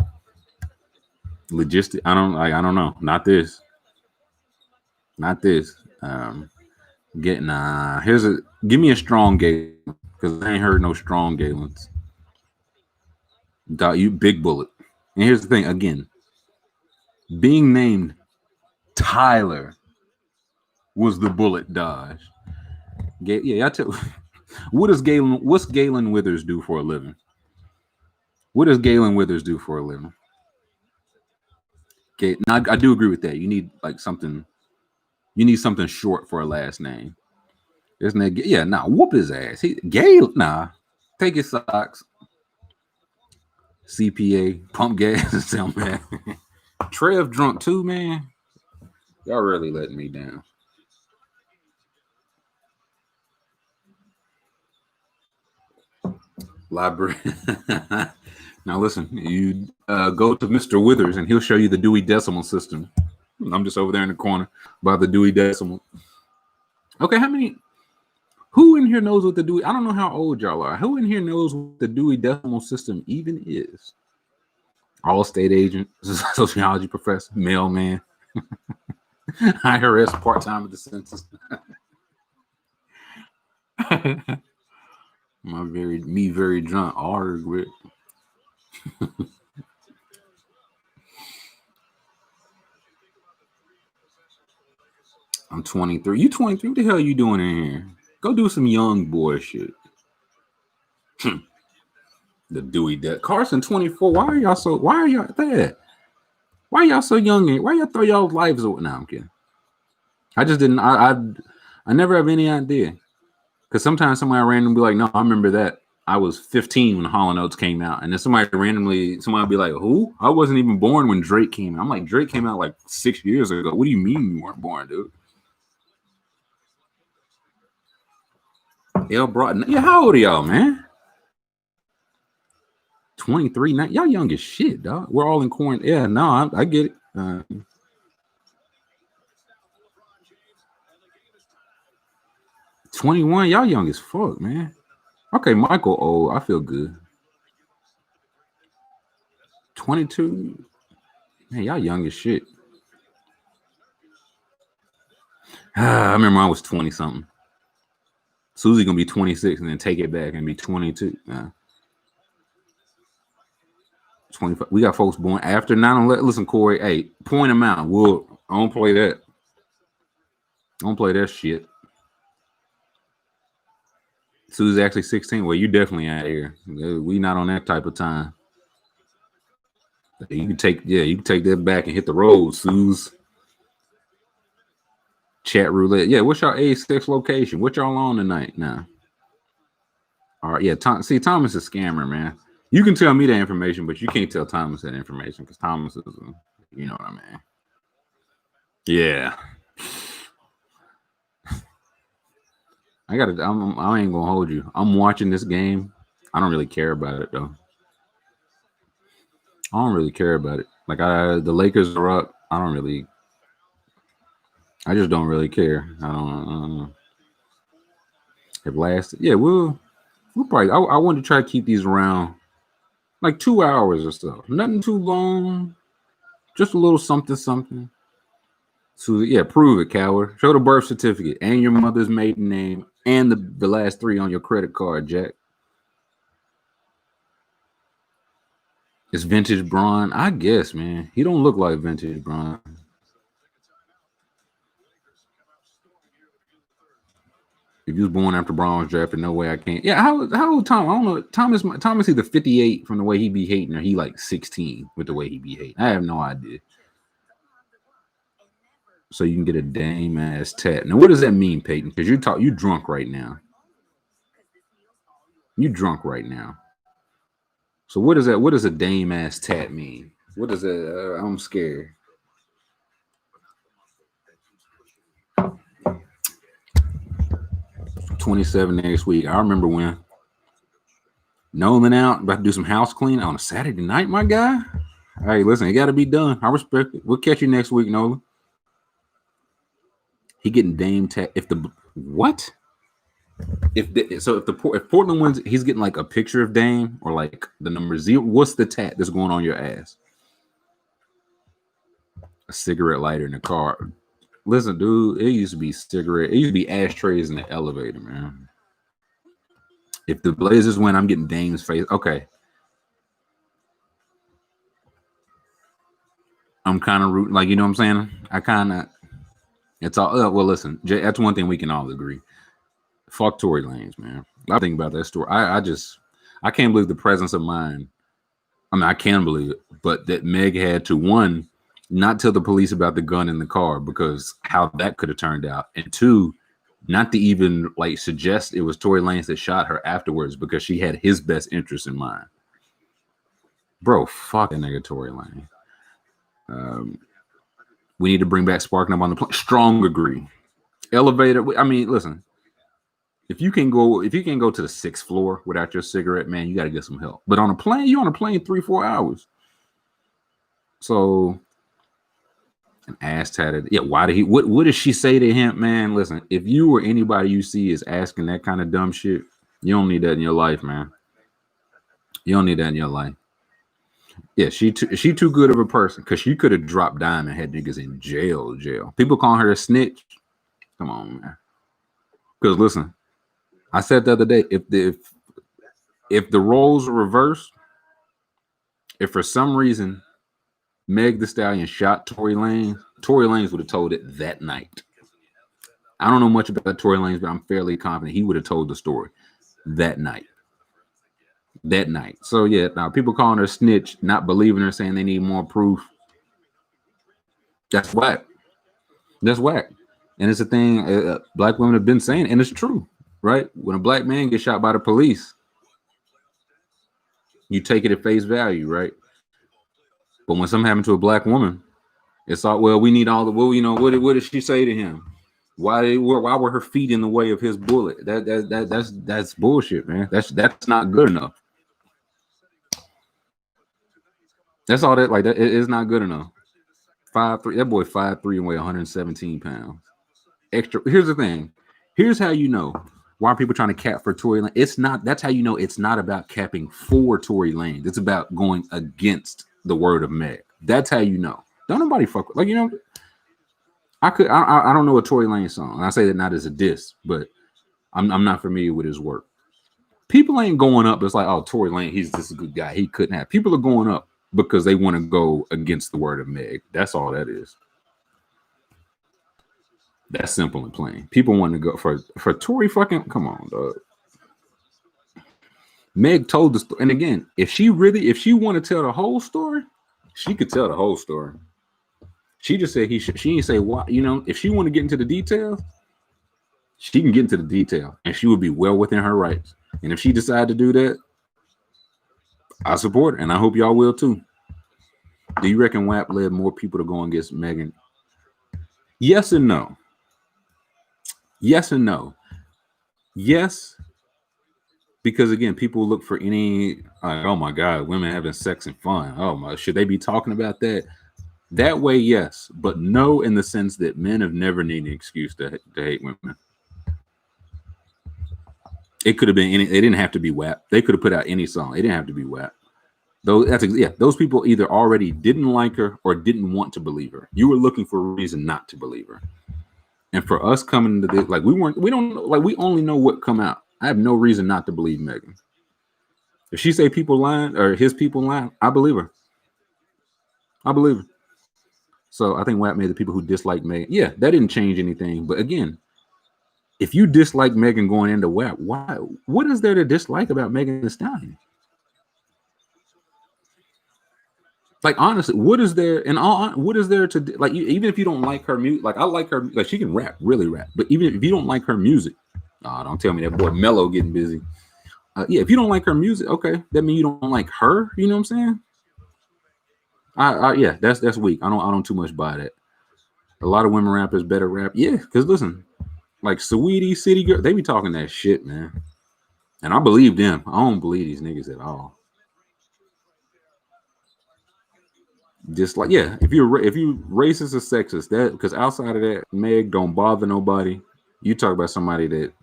Logistic. I don't know. Not this. Give me a strong Galen because I ain't heard no strong Galens. You big bullet. And here's the thing again. Being named Tyler was the bullet dodge. Yeah, I tell. What's Galen Withers do for a living? What does Galen Withers do for a living? Okay, now I do agree with that. You need like something. You need something short for a last name. Isn't that? Yeah, whoop his ass. Take his socks. CPA, pump gas, and sell man. Trev drunk too, man. Y'all really letting me down. Library. Now listen, you go to Mr. Withers and he'll show you the Dewey Decimal System. I'm just over there in the corner by the Dewey Decimal. Okay, who in here knows what the Dewey? I don't know how old y'all are. Who in here knows what the Dewey Decimal System even is? All state agent, sociology professor, mailman, IRS part-time at the census. Very drunk. Arg with. I'm 23. You 23? What the hell are you doing in here? Go do some young boy shit. The Dewey Debt. Carson 24. Why are y'all there? Why y'all so young? Why y'all throw y'all's lives away? No, I'm kidding. I just didn't. I never have any idea. Because sometimes somebody randomly be like, no, I remember that. I was 15 when Hall & Oates came out. And then somebody be like, who? I wasn't even born when Drake came out. I'm like, Drake came out like 6 years ago. What do you mean you weren't born, dude? Yeah, how old are y'all, man? 23 now. Y'all young as shit, dog. We're all in quarantine. Yeah, no, I get it. 21, y'all young as fuck, man. Okay, Michael old. I feel good. 22. Man, y'all young as shit. I remember I was 20 something. Susie gonna be 26 and then take it back and be 22. 25. We got folks born after 9/11. Listen, Corey, hey, point them out. I don't play that. I don't play that shit. Susie's actually 16. Well, you definitely out here. We not on that type of time. You can take that back and hit the road, Suze. Chat roulette. Yeah, what's your age, sex, location? What y'all on tonight now? All right, yeah. Thomas is a scammer, man. You can tell me that information, but you can't tell Thomas that information because Thomas is, you know what I mean. Yeah. I ain't gonna hold you. I'm watching this game. I don't really care about it though. I don't really care about it. Like the Lakers are up. I just don't really care. I don't know. Have lasted. Yeah, we'll probably. I want to try to keep these around like 2 hours or so. Nothing too long. Just a little something. So yeah, prove it, coward. Show the birth certificate and your mother's maiden name and the last 3 on your credit card, Jack. It's vintage Bron. I guess, man. He don't look like vintage Bron. If you was born after Braun's draft, no way I can't. Yeah, how old Tom? I don't know. Tom is either 58 from the way he be hating, or he like 16 with the way he be hating. I have no idea. So you can get a Dame ass tat. Now, what does that mean, Peyton? Because you drunk right now. You drunk right now. So what is that? What does a Dame ass tat mean? What is that? I'm scared. $27 next week. I remember when Nolan out about to do some house cleaning on a Saturday night, my guy. Hey, listen, it got to be done. I respect it. We'll catch you next week, Nolan. He getting Dame tat. If Portland wins, he's getting like a picture of Dame or like the number 0. What's the tat that's going on your ass? A cigarette lighter in the car. Listen, dude, it used to be ashtrays in the elevator, man. If the Blazers win, I'm getting Dame's face. Okay. I'm kind of rooting, like, you know what I'm saying? It's all, well, listen, Jay, that's one thing we can all agree. Fuck Tory Lanez, man. I think about that story. I can't believe the presence of mind. I mean, I can believe it, but that Meg had to, one, not tell the police about the gun in the car, because how that could have turned out, and two, not to even like suggest it was Tory Lanez that shot her afterwards, because she had his best interest in mind. Bro, fuck that nigga Tory Lanez. We need to bring back sparking up on the plane. Strong agree. Elevator. I mean, listen. If you can go to the 6th floor without your cigarette, man, you got to get some help. But on a plane, you're on a plane 3-4 hours. So, an ass tatted. Yeah, why did he? What did she say to him, man? Listen, if you or anybody you see is asking that kind of dumb shit, you don't need that in your life, man. You don't need that in your life. Yeah, she too good of a person, because she could have dropped dime and had niggas in jail. People calling her a snitch. Come on, man. Because listen, I said the other day, if the roles are reversed, if for some reason Meg Thee Stallion shot Tory Lanez would have told it that night. I don't know much about Tory Lanez, but I'm fairly confident he would have told the story that night. So yeah, now people calling her snitch, not believing her, saying they need more proof. That's whack. And it's a thing black women have been saying, and it's true, right? When a black man gets shot by the police, you take it at face value, right? But when something happened to a black woman, it's all, well, we need all the, well, you know, what did she say to him? Why were her feet in the way of his bullet? That's bullshit, man. That's not good enough. That's all that, like, that is not good enough. 5'3", that boy 5'3" and weigh 117 pounds. Extra. Here's the thing. Here's how you know why are people trying to cap for Tory Lanez. It's not. That's how you know it's not about capping for Tory Lanez. It's about going against the word of Meg. That's how you know. Don't nobody fuck with, like, you know. I don't know a Tory Lanez song, and I say that not as a diss, but I'm not familiar with his work. People ain't going up. It's like, oh, Tory Lanez, he's just a good guy. He couldn't have. People are going up because they want to go against the word of Meg. That's all that is. That's simple and plain. People want to go for Tory fucking, come on, dog. Meg told the story. And again, if she want to tell the whole story, she could tell the whole story. She just said she didn't say why, you know, if she want to get into the details, she can get into the detail, and she would be well within her rights. And if she decided to do that, I support it, and I hope y'all will too. Do you reckon WAP led more people to go against Megan? Yes and no. Yes and no. Yes, because again, people look for any, like, oh my God, women having sex and fun. Oh my, should they be talking about that? That way, yes, but no, in the sense that men have never needed an excuse to hate women. It could have been any. It didn't have to be WAP. They could have put out any song. It didn't have to be WAP. Those people either already didn't like her or didn't want to believe her. You were looking for a reason not to believe her. And for us coming to this, like, we only know what come out. I have no reason not to believe Megan. If she say people lying or his people lying, I believe her. So I think WAP made the people who dislike Megan. Yeah, that didn't change anything. But again, if you dislike Megan going into WAP, why? What is there to dislike about Megan Thee Stallion? Like honestly, what is there? And all, what is there to like? Even if you don't like her music, like I like her, like she can rap, really rap. But even if you don't like her music, don't tell me that boy Mello getting busy. Yeah, if you don't like her music, okay, that means you don't like her. You know what I'm saying? Yeah, that's weak. I don't too much buy that. A lot of women rappers better rap. Yeah, because listen, like Saweetie, City Girl, they be talking that shit, man. And I believe them. I don't believe these niggas at all. Just like if you racist or sexist, that because outside of that, Meg don't bother nobody. You talk about somebody that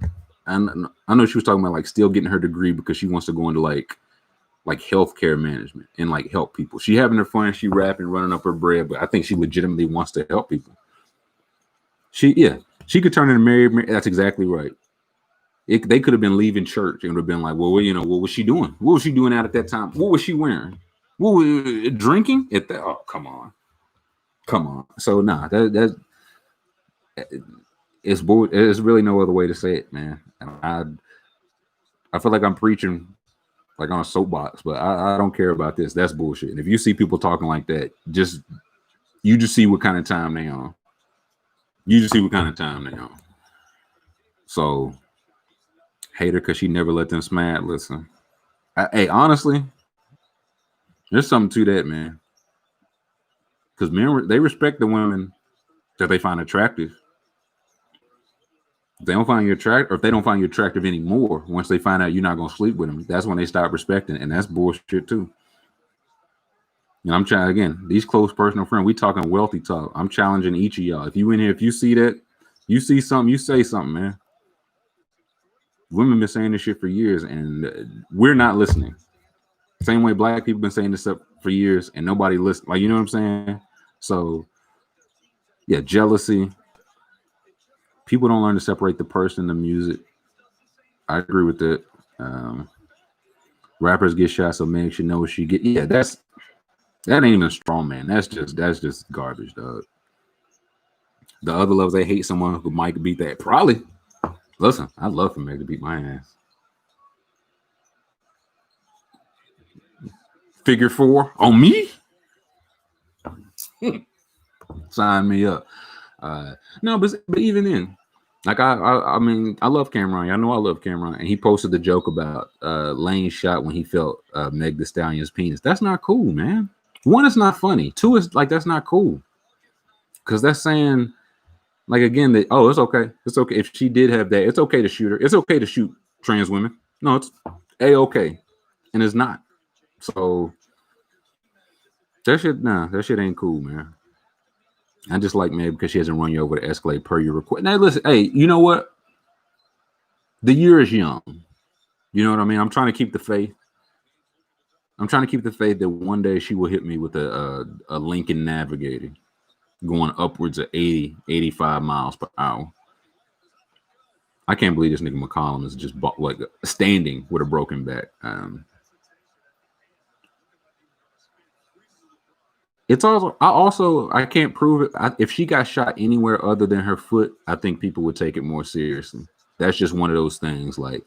I know she was talking about like still getting her degree because she wants to go into like healthcare management and like help people. She having her fun, she rapping, running up her bread, but I think she legitimately wants to help people. She could turn into Mary. That's exactly right. They could have been leaving church and would have been like, well, what was she doing? What was she doing out at that time? What was she wearing? What was drinking at that? Oh, come on. So that it's bull. There's really no other way to say it, man. I feel like I'm preaching like on a soapbox, but I don't care about this. That's bullshit. And if you see people talking like that, you just see what kind of time they on. You just see what kind of time they on. So hate her because she never let them smash. Listen, hey, honestly, there's something to that, man. Because men, they respect the women that they find attractive. If they don't find you attractive, or if they don't find you attractive anymore, once they find out you're not gonna sleep with them, that's when they stop respecting, and that's bullshit too. And I'm trying again, these close personal friends, we talking wealthy talk. I'm challenging each of y'all. If you in here, if you see that, you see something, you say something, man. Women been saying this shit for years, and we're not listening. Same way black people been saying this stuff for years, and nobody listen. Like, you know what I'm saying? So, yeah, jealousy. People don't learn to separate the person and the music. I agree with that. Rappers get shot, so Meg should know what she get. Yeah, that ain't even strong, man. That's just garbage, dog. The other loves they hate someone who might beat that. Probably. Listen, I'd love for Meg to beat my ass. Figure 4 on me. Sign me up. No, but even then, like I mean, I love Cameron. I know I love Cameron, and he posted the joke about Lane's shot when he felt Meg Thee Stallion's penis. That's not cool, man. One, it's not funny. Two, is like that's not cool, because that's saying, like again, that it's okay. It's okay if she did have that. It's okay to shoot her. It's okay to shoot trans women. No, it's okay, and it's not. So that shit ain't cool, man. I just like Meg because she hasn't run you over the Escalade per your request. Now listen, hey, you know what? The year is young. You know what I mean? I'm trying to keep the faith. I'm trying to keep the faith that one day she will hit me with a Lincoln Navigator going upwards of 80, 85 miles per hour. I can't believe this nigga McCollum is just like standing with a broken back. It's also I can't prove it. If she got shot anywhere other than her foot, I think people would take it more seriously. That's just one of those things. Like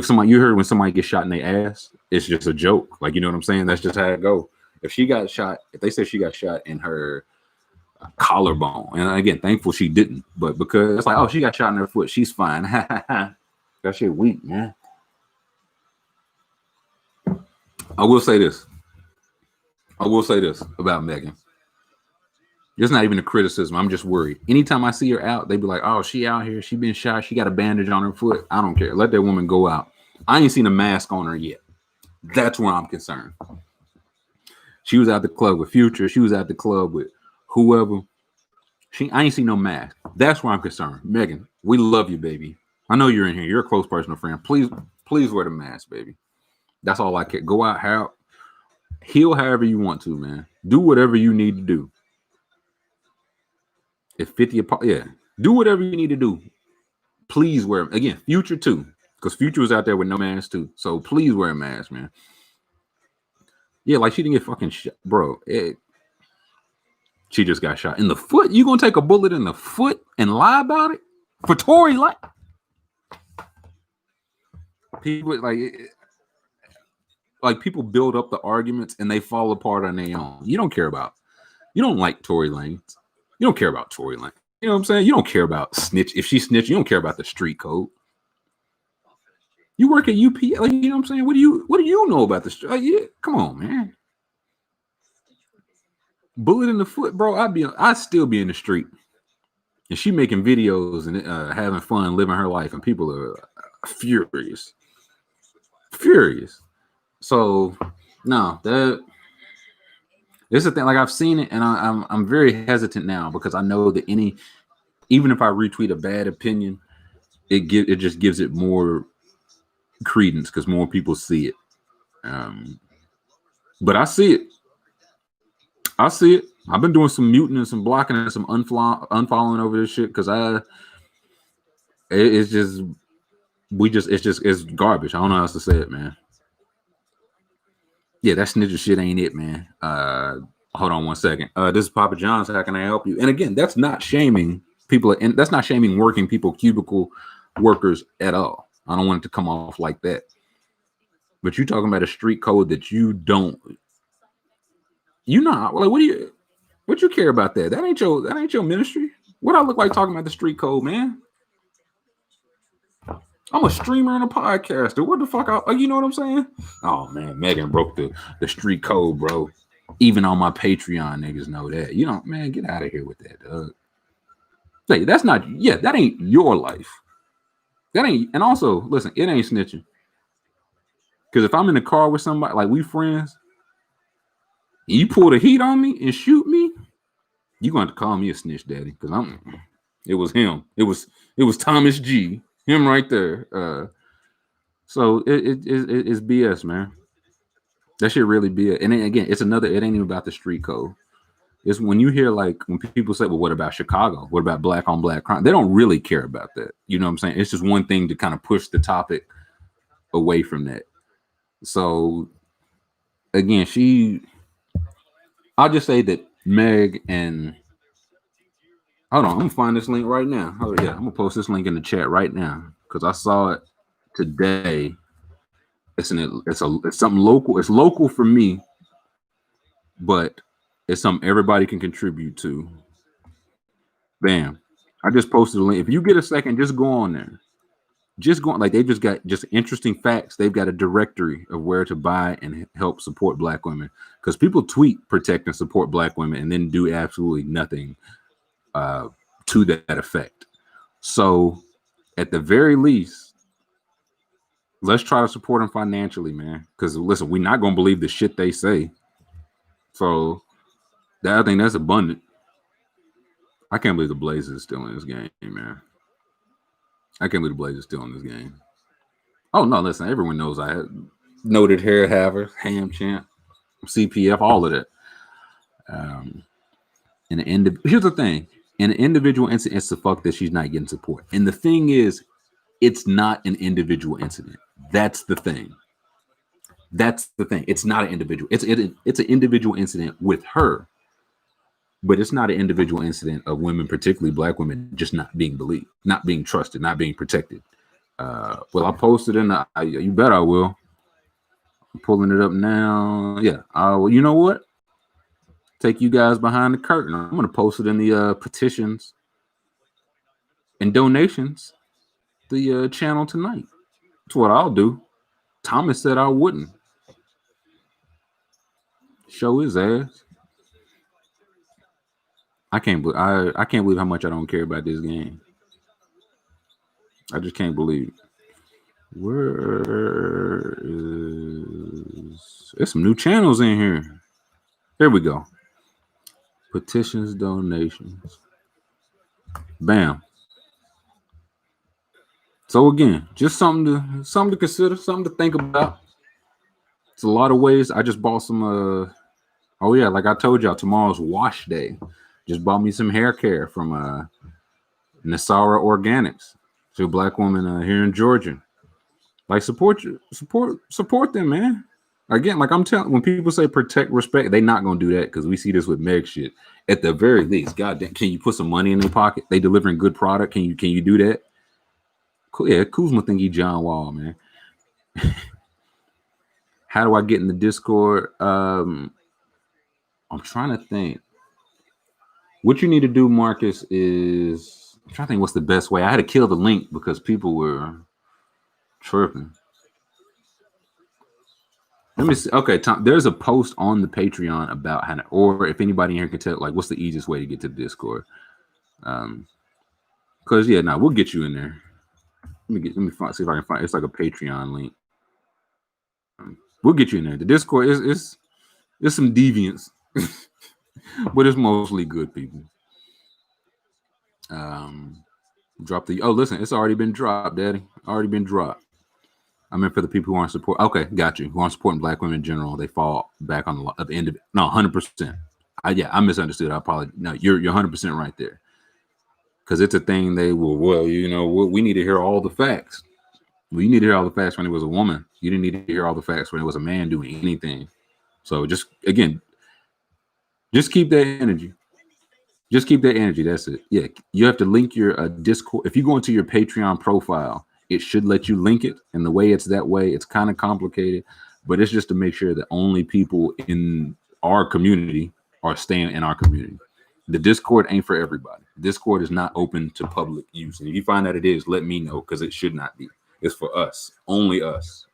somebody, you heard when somebody gets shot in their ass, it's just a joke. Like, you know what I'm saying? That's just how it go. If they say she got shot in her collarbone, and again, thankful she didn't, but because it's like, she got shot in her foot, she's fine. That shit weak, man. I will say this about Megan. It's not even a criticism. I'm just worried. Anytime I see her out, they be like, "Oh, she out here. She been shot. She got a bandage on her foot." I don't care. Let that woman go out. I ain't seen a mask on her yet. That's where I'm concerned. She was at the club with Future. She was at the club with whoever. I ain't seen no mask. That's where I'm concerned. Megan, we love you, baby. I know you're in here. You're a close personal friend. Please wear the mask, baby. That's all I care. Go out, heal however you want to, man. Do whatever you need to do. If 50 apart, do whatever you need to do. Please wear again. Future too, because Future was out there with no mask too. So please wear a mask, man. Yeah, like she didn't get fucking shot, bro. She just got shot in the foot. You gonna take a bullet in the foot and lie about it for Tory? Like, People like people build up the arguments and they fall apart on their own. You don't like Tory Lanez. You don't care about Tory Lanez. You know what I'm saying? You don't care about snitch. If she snitched, you don't care about the street code. You work at UP, like, you know what I'm saying? What do you know about the street? Like, yeah, come on, man. Bullet in the foot, bro. I'd still be in the street. And she making videos and having fun, living her life, and people are furious. So no, this is the thing. Like, I've seen it, and I'm very hesitant now because I know that even if I retweet a bad opinion, it just gives it more credence because more people see it. But I see it. I've been doing some muting and some blocking and some unfollowing over this shit because it's garbage. I don't know how else to say it, man. Yeah, that snitcher shit ain't it, man. Hold on one second. This is Papa John's. How can I help you? And again, that's not shaming people, and that's not shaming working people, cubicle workers at all. I don't want it to come off like that. But you talking about a street code that you don't. You not like what you care about that? That ain't your ministry. What I look like talking about the street code, man? I'm a streamer and a podcaster. What the fuck? You know what I'm saying? Oh man, Megan broke the street code, bro. Even on my Patreon, niggas know that. You know, man, get out of here with that, dog. Hey, that ain't your life. That ain't, and also, listen, it ain't snitching. Because if I'm in the car with somebody, like we friends, you pull the heat on me and shoot me, you going to call me a snitch, daddy. Because it was him. It was Thomas G. Him right there. So it's BS, man. That shit really BS. And then again, it ain't even about the street code. It's when you hear, like, when people say, well, what about Chicago? What about black on black crime? They don't really care about that. You know what I'm saying? It's just one thing to kind of push the topic away from that. So again, I'll just say that Meg and hold on, I'm gonna find this link right now. Oh yeah, I'm gonna post this link in the chat right now because I saw it today. It's something local. It's local for me, but it's something everybody can contribute to. Bam! I just posted a link. If you get a second, just go on there. Just going, like, they've just got just interesting facts. They've got a directory of where to buy and help support black women, because people tweet protect and support black women and then do absolutely nothing to that effect. So at the very least, let's try to support them financially, man, because listen, we're not gonna believe the shit they say. So I think that's abundant. I can't believe the Blazers is still in this game, man. I can't believe the Blazers still in this game. Oh no, listen, everyone knows I have noted hair haver, ham champ, CPF, all of that. Here's the thing: in an individual incident, it's the fuck that she's not getting support. And the thing is, it's not an individual incident. That's the thing. It's not an individual. It's an individual incident with her, but it's not an individual incident of women, particularly black women, just not being believed, not being trusted, not being protected. Well, I posted you bet I will. I'm pulling it up now. Yeah. Well, you know what? Take you guys behind the curtain. I'm going to post it in the petitions and donations, the channel tonight. That's what I'll do. Thomas said I wouldn't. Show his ass. I can't believe how much I don't care about this game. I just can't believe it. Where is there's some new channels in here. There we go. Petitions, donations. Bam. So again, just something to consider, something to think about. It's a lot of ways. I just bought some oh yeah, like I told y'all, tomorrow's wash day. Just bought me some hair care from Nasara Organics. She's a black woman here in Georgia. Like, support them, man. Again, like I'm telling, when people say protect, respect, they not gonna do that because we see this with Meg shit. At the very least, goddamn, can you put some money in their pocket? They delivering good product. Can you do that? Cool, yeah, Kuzma think he John Wall, man. How do I get in the Discord? I'm trying to think. What you need to do, Marcus, is I'm trying to think what's the best way. I had to kill the link because people were tripping. Let me see. Okay, Tom, there's a post on the Patreon about how to, or if anybody here can tell, like, what's the easiest way to get to the Discord? Because yeah, we'll get you in there. Let me find, see if I can find. It's like a Patreon link. We'll get you in there. The Discord is some deviants, but it's mostly good people. Drop the. Oh, listen, it's already been dropped, Daddy. Already been dropped. I meant for the people who aren't support. Okay, got you. Who aren't supporting Black women in general, they fall back on at the end of it. No, 100%. I misunderstood. I apologize. No, you're 100% right there. Because it's a thing they will. Well, we need to hear all the facts. Well, you need to hear all the facts when it was a woman. You didn't need to hear all the facts when it was a man doing anything. So just keep that energy. Just keep that energy. That's it. Yeah, you have to link your Discord. If you go into your Patreon profile, it should let you link it. And the way it's that way, it's kind of complicated, but it's just to make sure that only people in our community are staying in our community. The Discord ain't for everybody. Discord is not open to public use. And if you find that it is, let me know, because it should not be. It's for us, only us.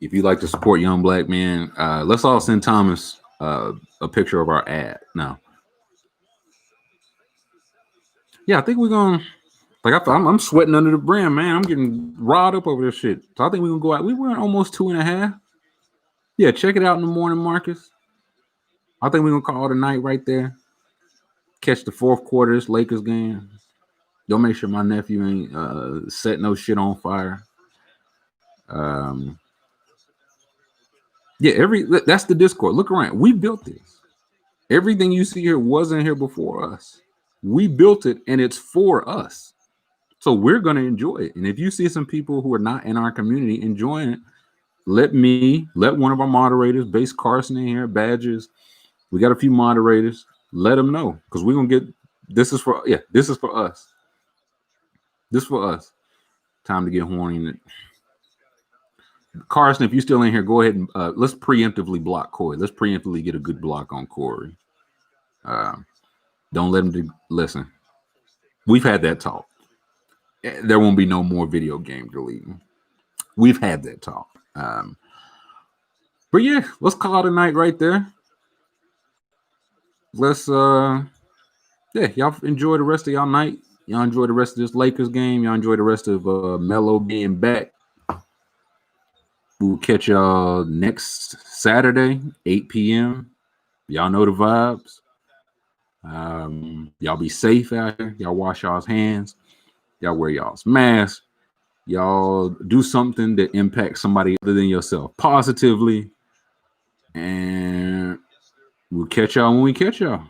If you'd like to support young Black men, let's all send Thomas a picture of our ad now. Yeah, I think we're gonna. Like I'm sweating under the brim, man. I'm getting riled up over this shit. So I think we're gonna go out. We were almost 2.5. Yeah, check it out in the morning, Marcus. I think we're gonna call it a night right there. Catch the fourth quarter of this Lakers game. Don't make sure my nephew ain't set no shit on fire. Yeah, that's the Discord. Look around. We built this. Everything you see here wasn't here before us. We built it, and it's for us. So we're going to enjoy it. And if you see some people who are not in our community enjoying it, let one of our moderators, Base Carson in here, Badges. We got a few moderators. Let them know, because we're going to get, this is for us. This is for us. Time to get horny. Carson, if you're still in here, go ahead and let's preemptively block Corey. Let's preemptively get a good block on Corey. Don't let him listen. We've had that talk. There won't be no more video game deleting. We've had that talk. But yeah, let's call it a night right there. Let's y'all enjoy the rest of y'all night. Y'all enjoy the rest of this Lakers game. Y'all enjoy the rest of Melo being back. We'll catch y'all next Saturday, 8 p.m. Y'all know the vibes. Y'all be safe out here. Y'all wash y'all's hands. Y'all wear y'all's mask. Y'all do something that impacts somebody other than yourself positively. And we'll catch y'all when we catch y'all.